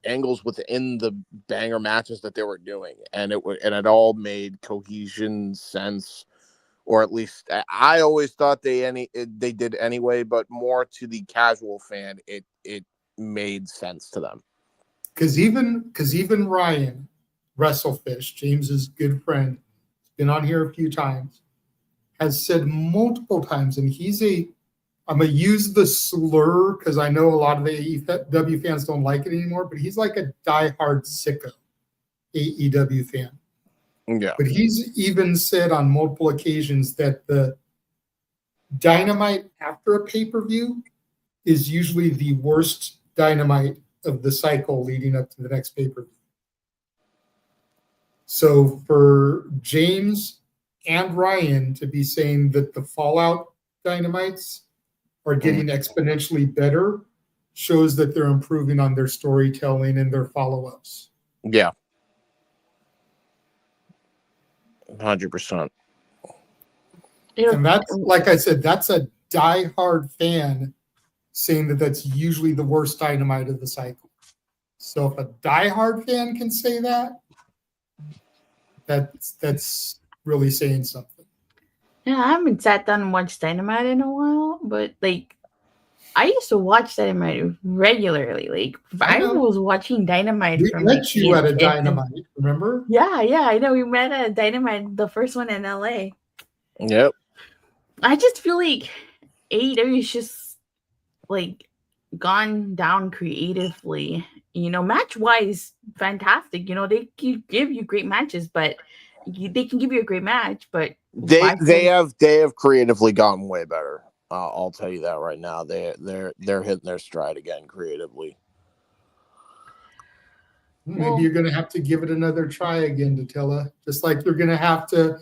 angles within the banger matches that they were doing. And it all made cohesion, sense. Or at least I always thought they did anyway, but more to the casual fan, it made sense to them. Because even Ryan Wrestlefish, James's good friend, has been on here a few times, has said multiple times, and I'm gonna use the slur because I know a lot of the AEW fans don't like it anymore, but he's like a diehard sicko AEW fan. Yeah. But he's even said on multiple occasions that the Dynamite after a pay-per-view is usually the worst Dynamite of the cycle leading up to the next pay-per-view. So for James and Ryan to be saying that the Fallout Dynamites are getting exponentially better shows that they're improving on their storytelling and their follow-ups. Yeah. 100%. And that's, like I said, that's a diehard fan saying that that's usually the worst Dynamite of the cycle. So if a diehard fan can say that, that's really saying something. Yeah, I haven't sat down and watched Dynamite in a while, but I used to watch Dynamite regularly. I was watching Dynamite We from met you at a Dynamite, remember? Yeah, I know. We met at Dynamite, the first one in LA. Yep. I just feel like AEW is just gone down creatively. Match wise, fantastic. They can give you great matches, but they can give you a great match, but they have creatively gotten way better. I'll tell you that right now. They're hitting their stride again creatively. Maybe you're going to have to give it another try again, Datilla. Just like you're going to have to,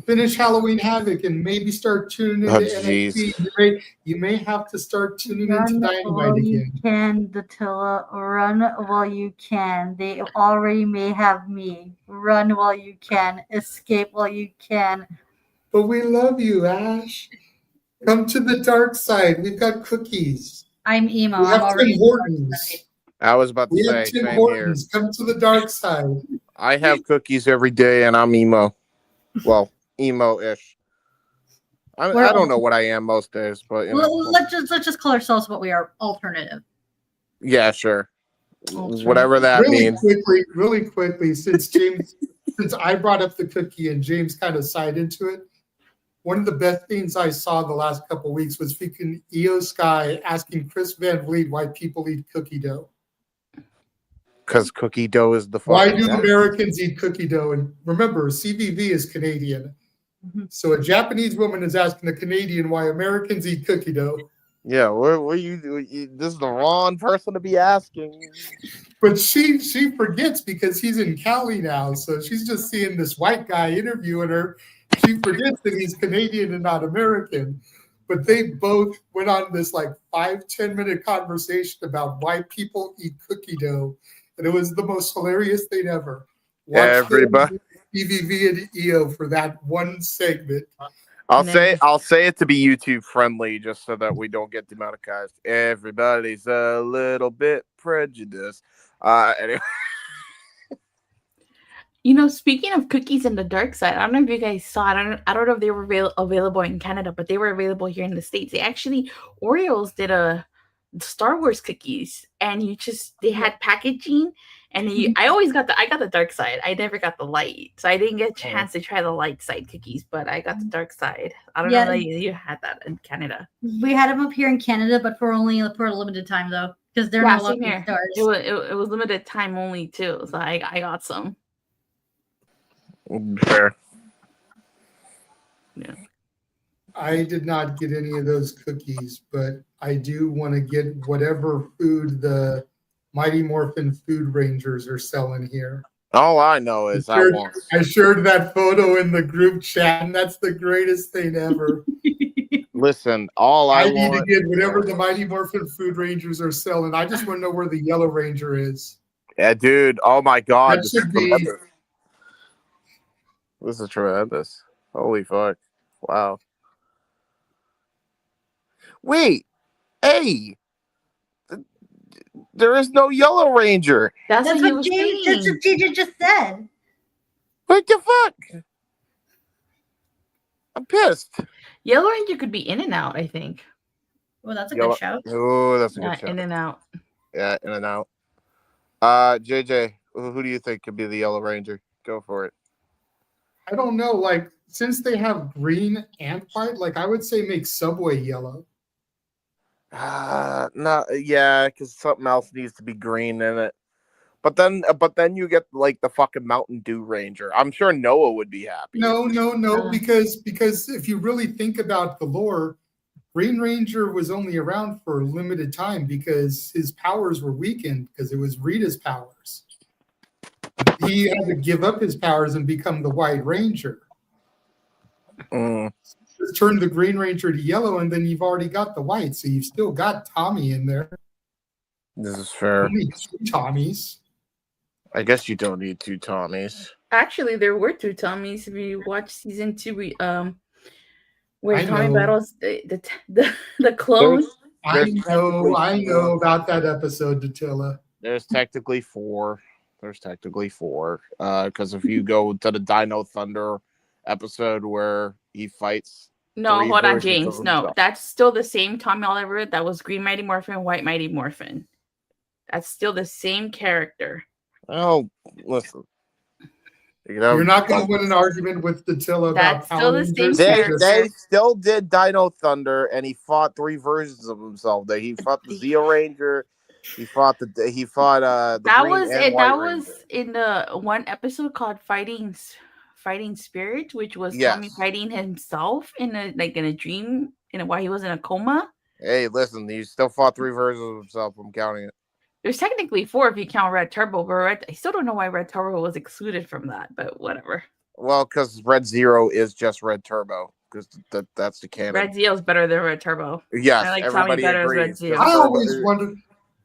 finish Halloween Havoc and maybe start tuning into NXT. You may have to start tuning into Dynamite again. You can, Datilla. Run while you can. They already may have me. Run while you can. Escape while you can. But we love you, Ash. Come to the dark side. We've got cookies. I'm emo. We have I'm already Tim Hortons. I was about to We say, have Tim same Hortons. here. Come to the dark side. I have cookies every day, and I'm emo. Well, emo-ish. I don't know what I am most days, but let's just call ourselves what we are: alternative. Yeah, sure. Whatever that means. Really quickly, since I brought up the cookie and James kind of sided into it. One of the best things I saw the last couple of weeks was freaking Io Sky asking Chris Van Vliet why people eat cookie dough. Because cookie dough is the Why fucking do best. Americans eat cookie dough? And remember, CVV is Canadian. So a Japanese woman is asking a Canadian why Americans eat cookie dough. Yeah, what you this is the wrong person to be asking. But she forgets because he's in Cali now. So she's just seeing this white guy interviewing her. She forgets that he's Canadian and not American. But they both went on this 5-10 minute conversation about why people eat cookie dough. And it was the most hilarious thing ever. Everybody. EVV and EO for that one segment. I'll say it to be YouTube friendly just so that we don't get demonetized. Everybody's a little bit prejudiced. Anyway. Speaking of cookies in the dark side, I don't know if you guys saw it. I don't know if they were available in Canada, but they were available here in the States. Oreos did a Star Wars cookies, and they had packaging, and I got the dark side. I never got the light, so I didn't get a chance to try the light side cookies, but I got the dark side. I don't know if you had that in Canada. We had them up here in Canada, but for a limited time though, because they're not allowed to start. It was limited time only too, so I got some. Fair. Yeah. I did not get any of those cookies, but I do want to get whatever food the Mighty Morphin Food Rangers are selling here. All I know is I shared that photo in the group chat, and that's the greatest thing ever. Listen, all I need to want. get whatever the Mighty Morphin Food Rangers are selling. I just want to know where the Yellow Ranger is. Yeah, dude. Oh my God. That should be. This is tremendous. Holy fuck. Wow. Wait. Hey. There is no Yellow Ranger. That's what JJ just said. What the fuck? I'm pissed. Yellow Ranger could be In and Out, I think. Well, that's a Yellow- good shout. Oh, that's a good shout. In and Out. Yeah, In and Out. JJ, who do you think could be the Yellow Ranger? Go for it. I don't know. Like, since they have green and white, like I would say make Subway yellow. No, yeah, because something else needs to be green in it. But then you get like the fucking Mountain Dew Ranger. I'm sure Noah would be happy. No, because if you really think about the lore, Green Ranger was only around for a limited time because his powers were weakened because it was Rita's powers. He had to give up his powers and become the White Ranger. Just turn the Green Ranger to yellow, and then you've already got the white, so you've still got Tommy in there. This is fair. You need 2 Tommies. I guess you don't need 2 Tommies. Actually, there were 2 Tommies. If you watch season 2, where I Tommy know. battles the clone. I know about that episode, Datilla. There's technically 4. Because if you go to the Dino Thunder episode where he fights. No, 3 hold on, versions of James. No, himself. that's still the same Tommy Oliver. That was Green Mighty Morphin, White Mighty Morphin. That's still the same character. Oh, listen. You're not going to win an argument with Datilla about That's still the same They still did Dino Thunder, and he fought 3 versions of himself. He fought the Zeo Ranger. He fought the That Green was and it. White That Ranger. was in the one episode called Fighting Spirit, which was Yes. Tommy fighting himself in a dream, while he was in a coma. Hey, listen, he still fought 3 versions of himself. I'm counting it. There's technically 4 if you count Red Turbo, but I still don't know why Red Turbo was excluded from that, but whatever. Well, because Red Zero is just Red Turbo, because that's the canon. Red Zeo's better than Red Turbo. Yes, I like Tommy everybody better agrees. as Red Zeo. I always wondered,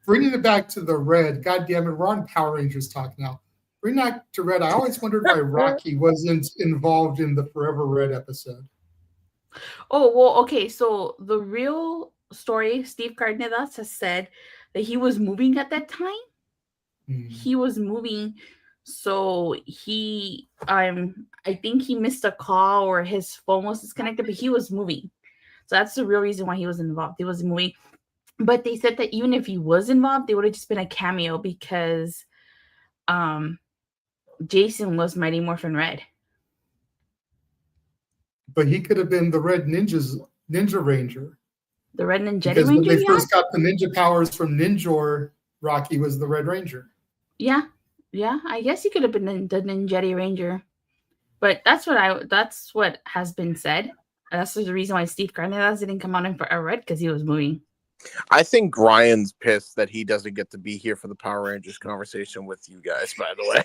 bringing it back to the red, God damn it, we're on Power Rangers talk now. Bring that to red. I always wondered why Rocky wasn't involved in the Forever Red episode. Oh, well, okay, so the real story, Steve Cardenas has said that he was moving at that time. He was moving, so I think he missed a call or his phone was disconnected, but he was moving. So that's the real reason why he was involved. He was moving. But they said that even if he was involved, it would have just been a cameo because Jason was Mighty Morphin Red. But he could have been the Red Ninja Ranger. The Red Ninja Because Ranger? when they first got the ninja powers from Ninjor, Rocky was the Red Ranger. Yeah, I guess he could have been the Ninjetti Ranger, but that's what has been said. That's the reason why Steve Cardenas didn't come on in for a red because he was moving. I think Ryan's pissed that he doesn't get to be here for the Power Rangers conversation with you guys. By the way,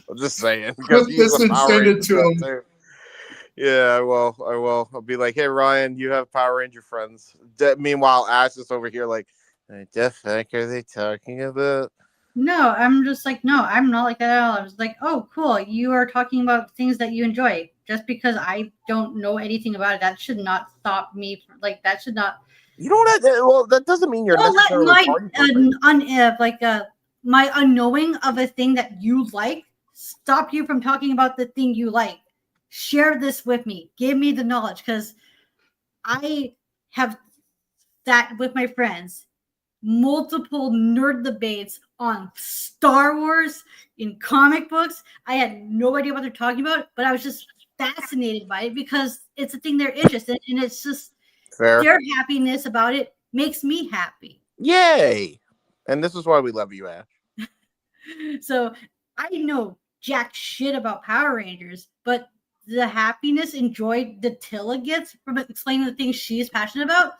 I'm just saying. Put this and send it to him. Too. Yeah, I will. I'll be like, hey Ryan, you have Power Ranger friends. Meanwhile, Ash is over here like, what the fuck are they talking about? No, I'm just like, no, I'm not like that at all. I was like, oh, cool. You are talking about things that you enjoy. Just because I don't know anything about it, that should not stop me. That should not. You know what? Well, that doesn't mean you're necessarily my unknowing of a thing that you like stop you from talking about the thing you like. Share this with me. Give me the knowledge because I have sat with my friends. Multiple nerd debates on Star Wars in comic books. I had no idea what they're talking about, but I was just fascinated by it because it's a thing they're interested in, and it's just Fair. Their happiness about it makes me happy. Yay! And this is why we love you, Ash. So I know jack shit about Power Rangers, but the happiness and joy Datilla gets from explaining the things she's passionate about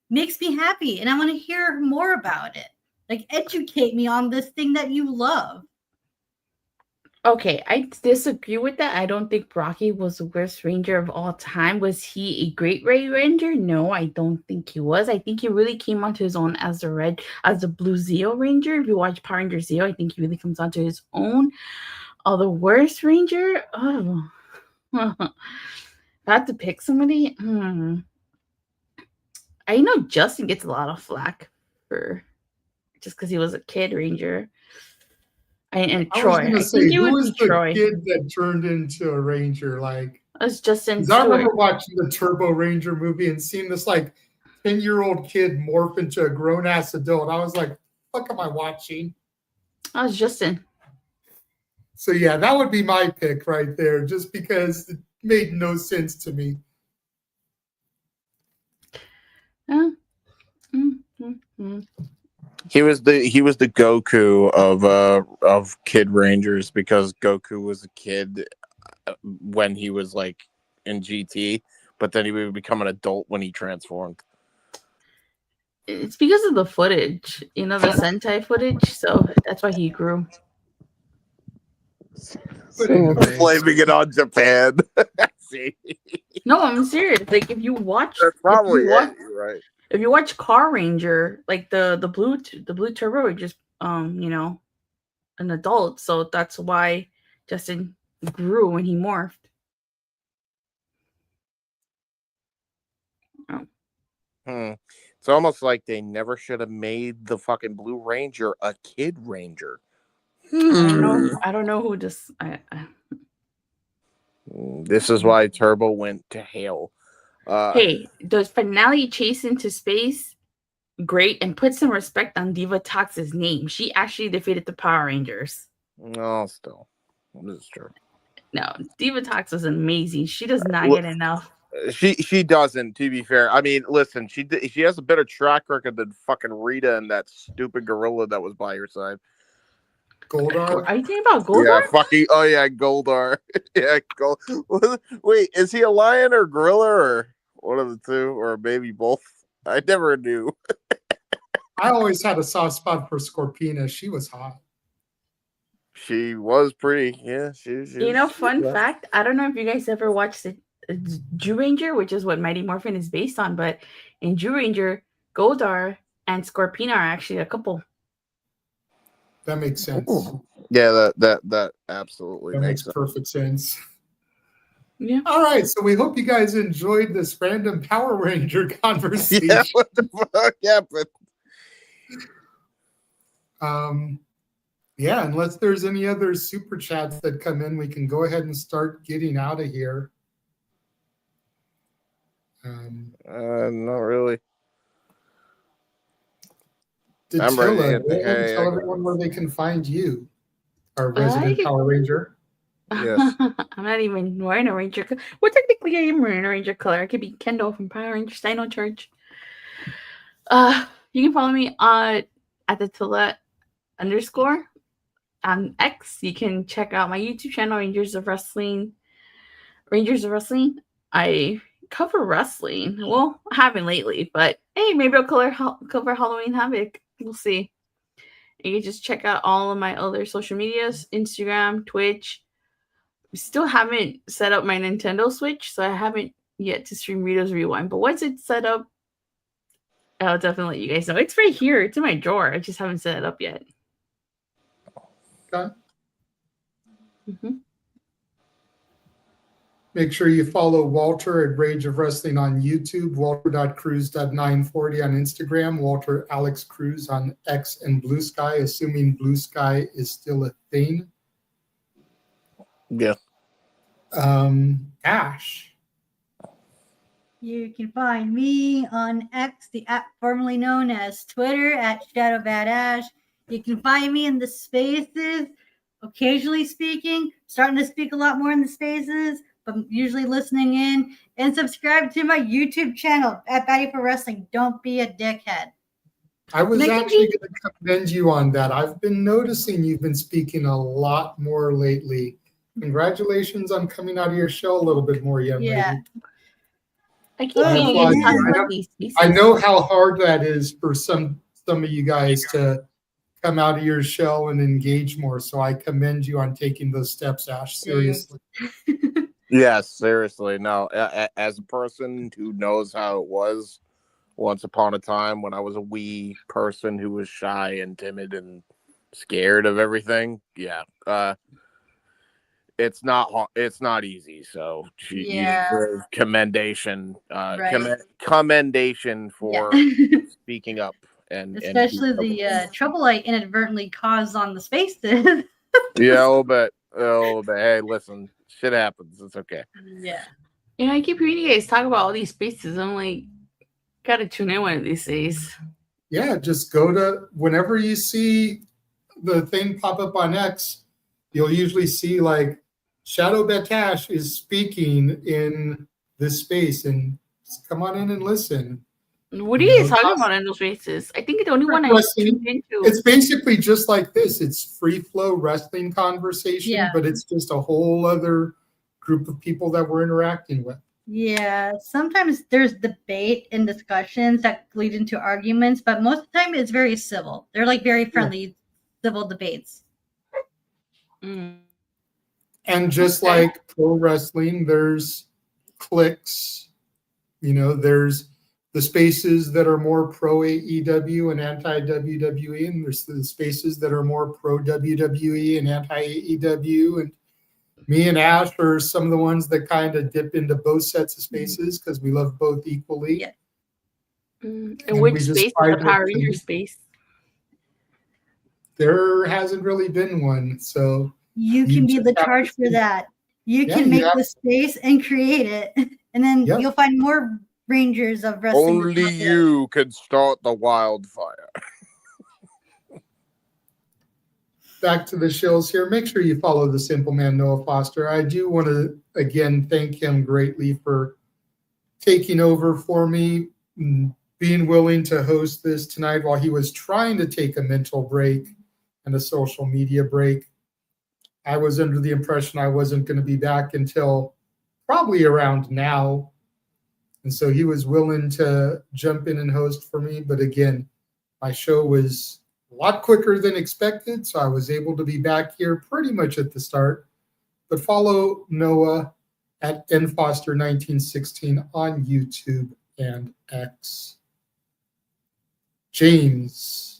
makes me happy, and I want to hear more about it. Like, educate me on this thing that you love. Okay, I disagree with that. I don't think Brocky was the worst ranger of all time. Was he a great Red Ranger? No, I don't think he was. I think he really came onto his own as the Blue Zeo Ranger. If you watch Power Ranger Zeo, I think he really comes onto his own. The worst Ranger? Oh. If I have to pick somebody, I know Justin gets a lot of flack for just because he was a kid Ranger. And Troy. I think who it would was be the Troy. kid that turned into a ranger? Like, It's Justin 'cause I remember Stewart. watching the Turbo Ranger movie and seeing this like 10-year-old kid morph into a grown ass adult. I was like, "Fuck, am I watching?" That was Justin. So yeah, that would be my pick right there, just because it made no sense to me. He was the Goku of Kid Rangers, because Goku was a kid when he was like in GT, but then he would become an adult when he transformed. It's because of the footage, the Sentai footage. So that's why he grew. Blaming it on Japan. See, No, I'm serious. Like if you watch, that's probably you're right. If you watch Car Ranger, like the blue turbo, just an adult. So that's why Justin grew when he morphed. It's almost like they never should have made the fucking Blue Ranger a Kid Ranger. I don't know who just. This is why Turbo went to hell. Hey, does finale chase into space? Great, and put some respect on Diva Tox's name. She actually defeated the Power Rangers. No, still, this is true. No, Diva Tox was amazing. She does not get enough. She doesn't. To be fair, I mean, listen, she has a better track record than fucking Rita and that stupid gorilla that was by her side. Goldar? Are you thinking about Goldar? Yeah, Goldar. Yeah, Wait, is he a lion or gorilla or one of the two, or maybe both? I never knew. I always had a soft spot for Scorpina. She was hot. She was pretty. Yeah, she Fun fact. I don't know if you guys ever watched the Jew Ranger, which is what Mighty Morphin is based on, but in Jew Ranger, Goldar and Scorpina are actually a couple. That makes sense. Yeah, that absolutely makes sense. Perfect sense. Yeah. All right, so we hope you guys enjoyed this random Power Ranger conversation. Yeah, what the fuck happened? Yeah, unless there's any other super chats that come in, we can go ahead and start getting out of here. Not really. I'm ready. Tell everyone where they can find you, our resident Power Ranger. Yes. I'm not even wearing a Ranger color. Well, technically, I am wearing a Ranger color. I could be Kendall from Power Rangers Dino Charge. You can follow me at the Tilla _ on X. You can check out my YouTube channel, Rangers of Wrestling. I cover wrestling. Well, I haven't lately, but hey, maybe I'll cover Halloween Havoc. We'll see. You can just check out all of my other social medias, Instagram, Twitch. We still haven't set up my Nintendo Switch, so I haven't yet to stream Rita's Rewind. But once it's set up, I'll definitely let you guys know. It's right here. It's in my drawer. I just haven't set it up yet. Okay. Make sure you follow Walter at Rage of Wrestling on YouTube, Walter.Cruz.940 on Instagram, Walter Alex Cruz on X and Blue Sky, assuming Blue Sky is still a thing. Yeah. Ash. You can find me on X, the app formerly known as Twitter, at ShadowBadAsh. You can find me in the spaces, occasionally speaking, starting to speak a lot more in the spaces, but usually listening in. And subscribe to my YouTube channel at Batty for Wrestling. Don't be a dickhead. I was actually going to commend you on that. I've been noticing you've been speaking a lot more lately. Congratulations on coming out of your shell a little bit more, young lady. I keep I meaning applaud to you. talk about these pieces. I know how hard that is for some of you guys to come out of your shell and engage more. So I commend you on taking those steps, Ash. Seriously. Yes, seriously. No, as a person who knows how it was once upon a time when I was a wee person who was shy and timid and scared of everything, yeah, it's not easy. So you deserve commendation, commendation for speaking up and especially the trouble I inadvertently caused on the spaces. yeah, a little bit. Hey, listen, shit happens. It's okay. Yeah. I keep hearing you guys talk about all these spaces. I'm like, gotta tune in one of these days. Yeah, just go to whenever you see the thing pop up on X, you'll usually see like Shadow Batash is speaking in this space, and just come on in and listen. What are you guys talking about in those spaces? I think the only one I tuned into. It's basically just like this. It's free flow wrestling conversation, but it's just a whole other group of people that we're interacting with. Yeah, sometimes there's debate and discussions that lead into arguments, but most of the time it's very civil. They're like very friendly, civil debates. And just like pro wrestling, there's cliques. There's the spaces that are more pro AEW and anti WWE, and there's the spaces that are more pro WWE and anti AEW. And me and Ash are some of the ones that kind of dip into both sets of spaces because we love both equally. Yeah. And which space is the Power Ranger space? There hasn't really been one, so you can be the charge for that. You can make the space and create it, and then you'll find more Rangers of wrestling. Only you can start the wildfire. Back to the shills here. Make sure you follow the Simple Man Noah Foster. I do want to again thank him greatly for taking over for me, being willing to host this tonight while he was trying to take a mental break and a social media break. I was under the impression I wasn't going to be back until probably around now. And so he was willing to jump in and host for me. But again, my show was a lot quicker than expected, so I was able to be back here pretty much at the start. But follow Noah at nfoster1916 on YouTube and X. James.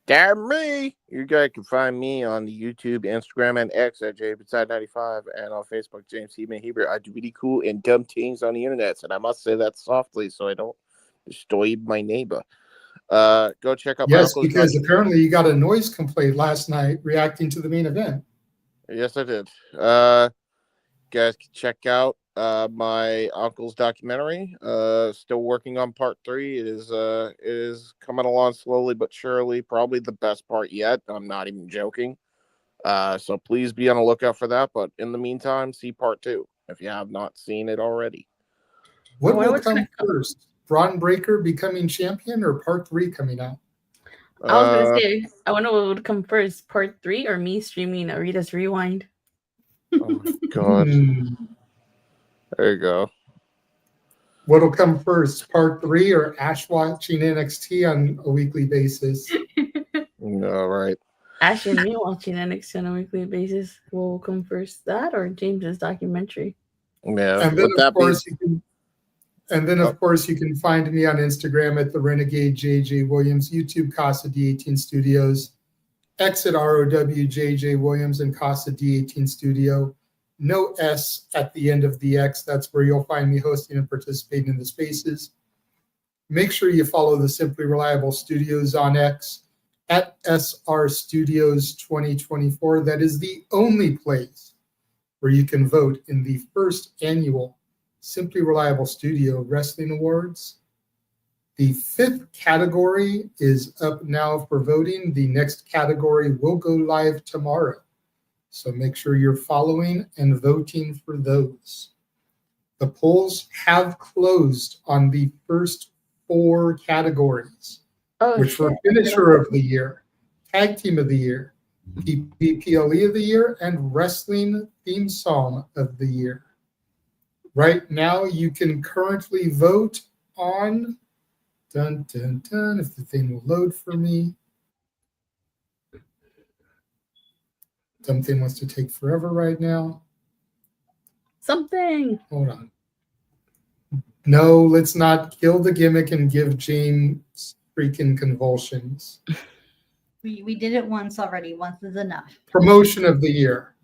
Damn me! You guys can find me on the YouTube, Instagram, and X at JBeside95, and on Facebook, James Heeman Hebert. I do really cool and dumb things on the internet, and I must say that softly so I don't disturb my neighbor. Go check out my uncle's because apparently you got a noise complaint last night reacting to the main event. Yes, I did. Guys can check out my uncle's documentary. Still working on part 3. It is coming along slowly but surely. Probably the best part yet. I'm not even joking. So please be on the lookout for that. But in the meantime, see part 2 if you have not seen it already. What will come first? Braun Breaker becoming champion or part 3 coming out? I was gonna say, I wonder what would come first, part 3 or me streaming Arita's Rewind. Oh my god. There you go. What'll come first, part 3 or Ash watching NXT on a weekly basis? All right. Ash and me watching NXT on a weekly basis. What will come first, that or James's documentary? Yeah. And then of course you can find me on Instagram at the Renegade JJ Williams, YouTube Casa D18 Studios, X at ROWJJ Williams and Casa D18 Studio. No S at the end of the X. That's where you'll find me hosting and participating in the spaces. Make sure you follow the Simply Reliable Studios on X at SR Studios 2024. That is the only place where you can vote in the first annual Simply Reliable Studio Wrestling Awards. The 5th category is up now for voting. The next category will go live tomorrow. So make sure you're following and voting for those. The polls have closed on the first 4 categories, which were Finisher of the Year, Tag Team of the Year, PPPLE of the year, and wrestling theme song of the year. Right now, you can currently vote on dun dun dun if the thing will load for me. Something wants to take forever right now. Something. Hold on. No, let's not kill the gimmick and give James freaking convulsions. We did it once already. Once is enough. Promotion of the year.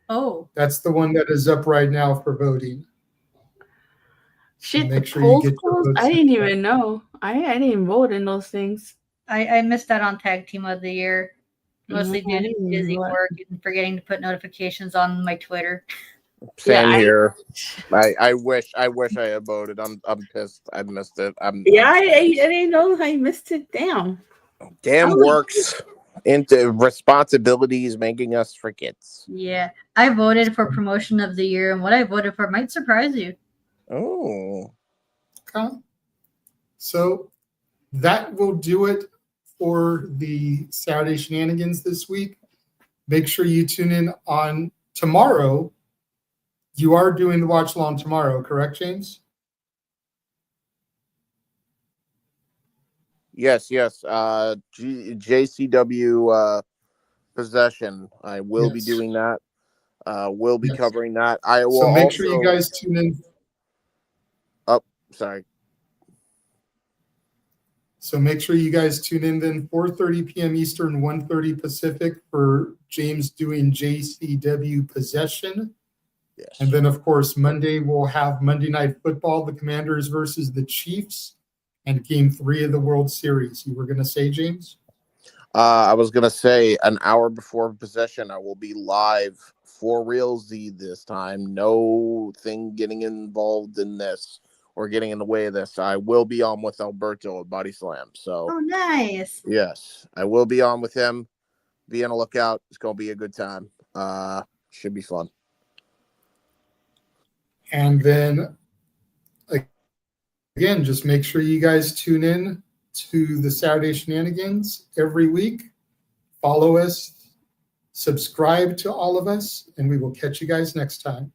Oh. That's the one that is up right now for voting. Shit, Make the sure you polls get your closed? votes I in. didn't even know. I didn't even vote in those things. I missed that on Tag Team of the Year. Mostly No, I due to didn't busy vote. work and forgetting to put notifications on my Twitter. Same Yeah, here. I wish I had voted. I'm pissed. I missed it. Yeah, I didn't know I missed it. Damn. Damn Oh, works into responsibilities making us forget. Yeah, I voted for Promotion of the Year, and what I voted for might surprise you. Oh. Okay. So that will do it for the Saturday Shenanigans this week. Make sure you tune in on tomorrow. You are doing the watch along tomorrow, correct, James? Yes. JCW Possession. I will be Yes. doing that. We'll be Yes. covering that. I will So make also... sure you guys tune in. Oh, sorry. So make sure you guys tune in then 4:30 p.m. Eastern, 1:30 Pacific for James doing JCW Possession. Yes. And then, of course, Monday we'll have Monday Night Football, the Commanders versus the Chiefs, and Game 3 of the World Series. You were going to say, James? I was going to say an hour before Possession, I will be live for realsy this time. No thing getting involved in this or getting in the way of this. I will be on with Alberto at Body Slam. So, Oh, nice. yes, I will be on with him. Be on the lookout. It's going to be a good time. Should be fun. And then, again, just make sure you guys tune in to the Saturday Shenanigans every week. Follow us, subscribe to all of us, and we will catch you guys next time.